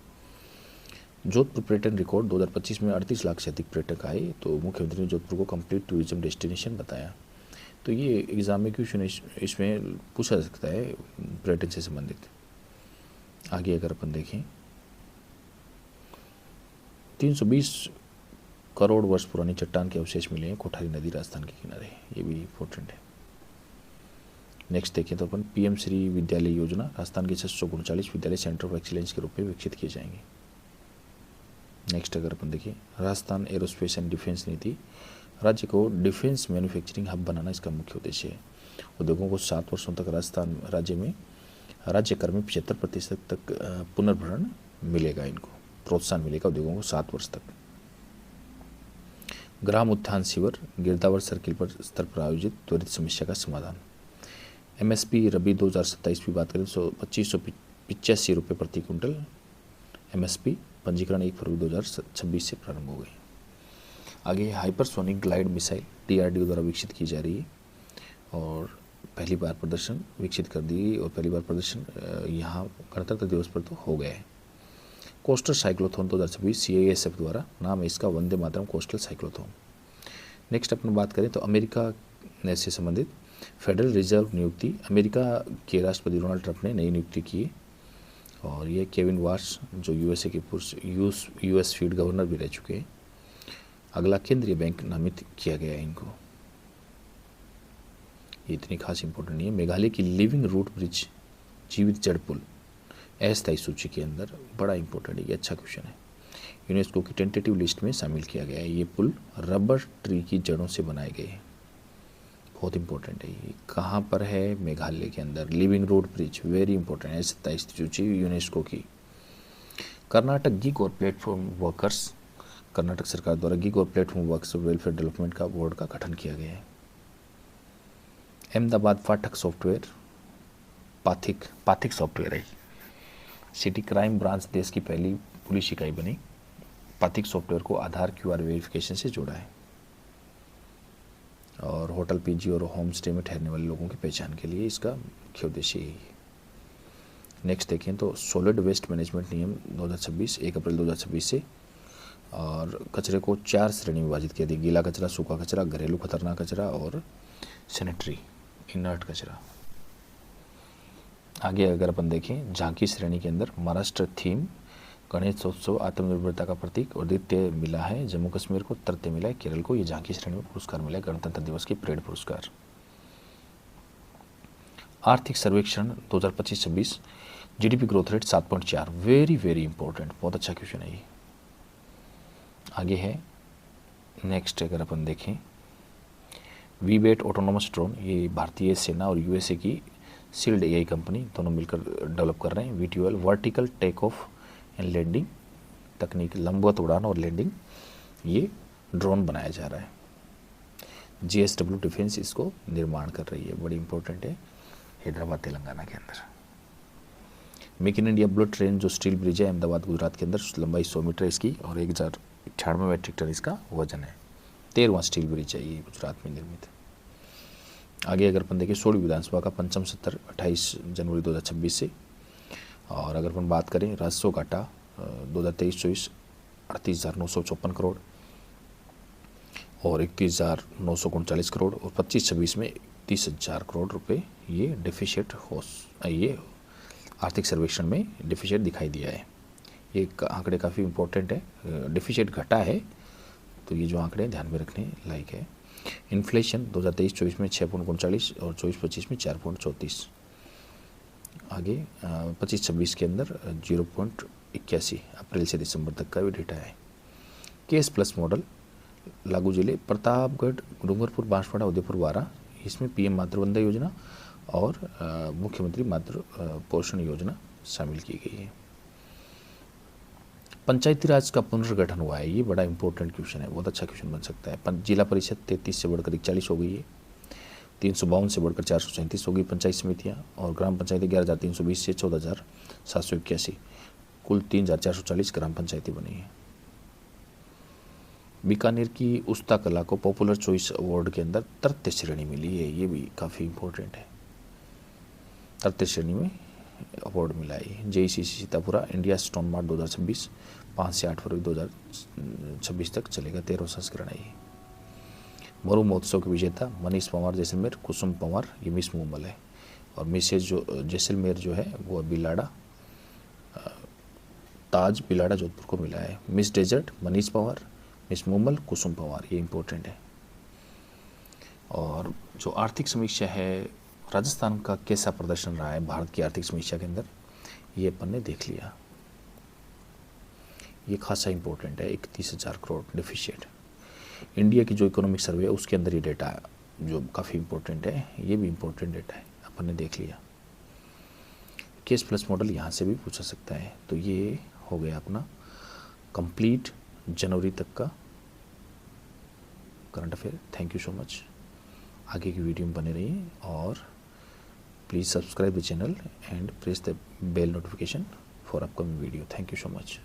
S2: जोधपुर पर्यटन रिकॉर्ड 2025 में 38 लाख से अधिक पर्यटक आए, तो मुख्यमंत्री ने जोधपुर को कंप्लीट टूरिज्म डेस्टिनेशन बताया। तो ये एग्जाम में क्वेश्चन इसमें पूछा जा सकता है पर्यटन से संबंधित। आगे अगर अपन देखें 320 करोड़ वर्ष पुरानी चट्टान के अवशेष मिले हैं कोठारी नदी राजस्थान के किनारे, ये भी इम्पोर्टेंट है। नेक्स्ट देखें तो अपन PM श्री विद्यालय योजना राजस्थान के 639 विद्यालय सेंटर ऑफ एक्सीलेंस के रूप में विकसित किए जाएंगे। नेक्स्ट अगर अपन देखें राजस्थान एरोस्पेस एंड डिफेंस नीति, राज्य को डिफेंस मैन्युफैक्चरिंग हब बनाना इसका मुख्य उद्देश्य है। उद्योगों को 7 वर्षों तक राजस्थान राज्य कर में 75% तक पुनर्भरण मिलेगा, इनको प्रोत्साहन मिलेगा उद्योगों को 7 वर्ष तक। ग्राम उत्थान शिविर गिरदावर सर्किल पर स्तर पर आयोजित त्वरित समस्या का समाधान। MSP रबी 2027 की बात करें तो 2585 रुपये प्रति क्विंटल MSP। पंजीकरण 1 फरवरी 2026 से प्रारंभ हो गई। आगे हाइपरसोनिक ग्लाइड मिसाइल DRDO द्वारा विकसित की जा रही है और पहली बार प्रदर्शन विकसित कर दी और पहली बार प्रदर्शन यहाँ गणतंत्र दिवस पर तो हो गया है। कोस्टल साइक्लोथॉन 2026 CISF द्वारा, नाम है इसका Vande Mataram coastal cyclothon. Next अपन बात करें तो अमेरिका से संबंधित फेडरल रिजर्व नियुक्ति, अमेरिका के राष्ट्रपति डोनाल्ड ट्रंप ने नई नियुक्ति की और ये केविन वार्स जो USA के पूर्व US फीड गवर्नर भी रह चुके हैं, अगला केंद्रीय बैंक नामित किया गया है इनको। ये इतनी खास इंपॉर्टेंट नहीं है। मेघालय की लिविंग रूट ब्रिज जीवित जड़ पुल अस्थायी सूची के अंदर, बड़ा इंपॉर्टेंट है, ये अच्छा क्वेश्चन है। यूनेस्को की टेंटेटिव लिस्ट में शामिल किया गया है। ये पुल रबर ट्री की जड़ों से बनाए गए हैं, बहुत इंपॉर्टेंट है। ये कहाँ पर है? मेघालय के अंदर। Living root bridge very important है, 27 सूची यूनेस्को की। कर्नाटक गिग और प्लेटफॉर्म वर्कर्स, कर्नाटक सरकार द्वारा गिग और प्लेटफॉर्म वर्कर्स वेलफेयर डेवलपमेंट का बोर्ड का गठन किया गया है। अहमदाबाद फाटक सॉफ्टवेयर पाथिक सॉफ्टवेयर है। सिटी क्राइम ब्रांच देश की पहली पुलिस इकाई बनी। पाथिक सॉफ्टवेयर को आधार QR वेरिफिकेशन से जोड़ा है और होटल PG और होम स्टे में ठहरने वाले लोगों की पहचान के लिए इसका मुख्य उद्देश्य यही है। नेक्स्ट देखें तो सॉलिड वेस्ट मैनेजमेंट नियम 2026 1 अप्रैल 2026 से, और कचरे को 4 श्रेणी में विभाजित किया गया। गीला कचरा, सूखा कचरा, घरेलू खतरनाक कचरा और सैनिटरी इनर्ट कचरा। आगे अगर अपन देखें झांकी श्रेणी के अंदर महाराष्ट्र थीम गणेशोत्सव आत्मनिर्भरता का प्रतीक और द्वितीय मिला है जम्मू कश्मीर को, तृतीय मिला है केरल को। ये झांकी श्रेणी में पुरस्कार मिला है गणतंत्र दिवस की परेड पुरस्कार। आर्थिक सर्वेक्षण 2025-26 GDP growth rate 7.4, very very important, बहुत अच्छा क्वेश्चन है ये। आगे है नेक्स्ट अगर अपन देखें वीबेट ऑटोनोमस ड्रोन, ये भारतीय सेना और यूएसए की सील्ड एआई कंपनी दोनों मिलकर डेवलप कर रहे हैं। VTOL vertical take off and landing तकनीक, लंबवत उड़ान और लैंडिंग, ये ड्रोन बनाया जा रहा है। जीएसडब्ल्यू डिफेंस इसको निर्माण कर रही है, बड़ी इंपॉर्टेंट है, हैदराबाद तेलंगाना के अंदर। Make in India bullet train जो स्टील ब्रिज है अहमदाबाद गुजरात के अंदर, लंबाई 100 मीटर इसकी और 1098 मेट्रिक टन इसका वजन है। 13वां स्टील ब्रिज है ये गुजरात में निर्मित। आगे अगर अपन देखें 16वीं विधानसभा का पंचम सत्र 28 जनवरी 2026 से। और अगर अपन बात करें राजस्व घाटा 2023-24 38,954 करोड़ और 31,939 करोड़ और 25-26 में 30,000 करोड़ रुपए ये डिफिशिट ये आर्थिक सर्वेक्षण में डिफिशिट दिखाई दिया है। ये आंकड़े काफ़ी इंपॉर्टेंट है, डिफिशिट घटा है तो ये जो आंकड़े ध्यान में रखने लायक है। इन्फ्लेशन 2023-24 में 6.39 और 24-25 में 4.34। आगे 25-26 के अंदर 0.81 अप्रैल से दिसंबर तक का भी डेटा है। केस प्लस मॉडल लागू जिले प्रतापगढ़, डूंगरपुर, बांसवाड़ा, उदयपुर, बारा, इसमें पीएम मातृवंदना योजना और मुख्यमंत्री मातृ पोषण योजना शामिल की गई है। पंचायती राज का पुनर्गठन हुआ है, ये बड़ा इंपॉर्टेंट क्वेश्चन है, बहुत अच्छा क्वेश्चन बन सकता है। जिला परिषद 33 से बढ़कर 41 हो गई है, 352 से बढ़कर 437 हो गई पंचायत समितियाँ और ग्राम पंचायतें 11,320 से 14,781, कुल 3,440 ग्राम पंचायतें बनी हैं। बीकानेर की उस्ता कला को पॉपुलर चॉइस अवार्ड के अंदर तृतीय श्रेणी मिली है, ये भी काफ़ी इंपॉर्टेंट है, तृतीय श्रेणी में अवार्ड मिला है। JEC Sitapura India stone mart 2026 5 से 8 फरवरी 2026 तक चलेगा, 13वां संस्करण है ये। मरु महोत्सव के विजेता मनीष पंवार जैसलमेर, कुसुम पंवार ये मिस मुंबल है और मिसेज जो जैसलमेर जो है वो बिलाड़ा ताज बिलाड़ा जोधपुर को मिला है। Miss desert Manish Panwar, miss Mumal Kusum Panwar, ये इंपॉर्टेंट है। और जो आर्थिक समीक्षा है राजस्थान का कैसा प्रदर्शन रहा है भारत की आर्थिक समीक्षा के अंदर, ये अपन ने देख लिया, ये खासा इंपॉर्टेंट है। 31,000 करोड़ डिफिशिट। इंडिया की जो इकोनॉमिक सर्वे है उसके अंदर ये डेटा जो काफ़ी इंपॉर्टेंट है, ये भी इंपॉर्टेंट डेटा है, अपन ने देख लिया। केस प्लस मॉडल यहाँ से भी पूछा सकता है। तो ये हो गया अपना कंप्लीट जनवरी तक का current affair. Thank you so much. आगे की वीडियो में बने रहिए और please subscribe the channel and press the bell notification for upcoming video. Thank you so much.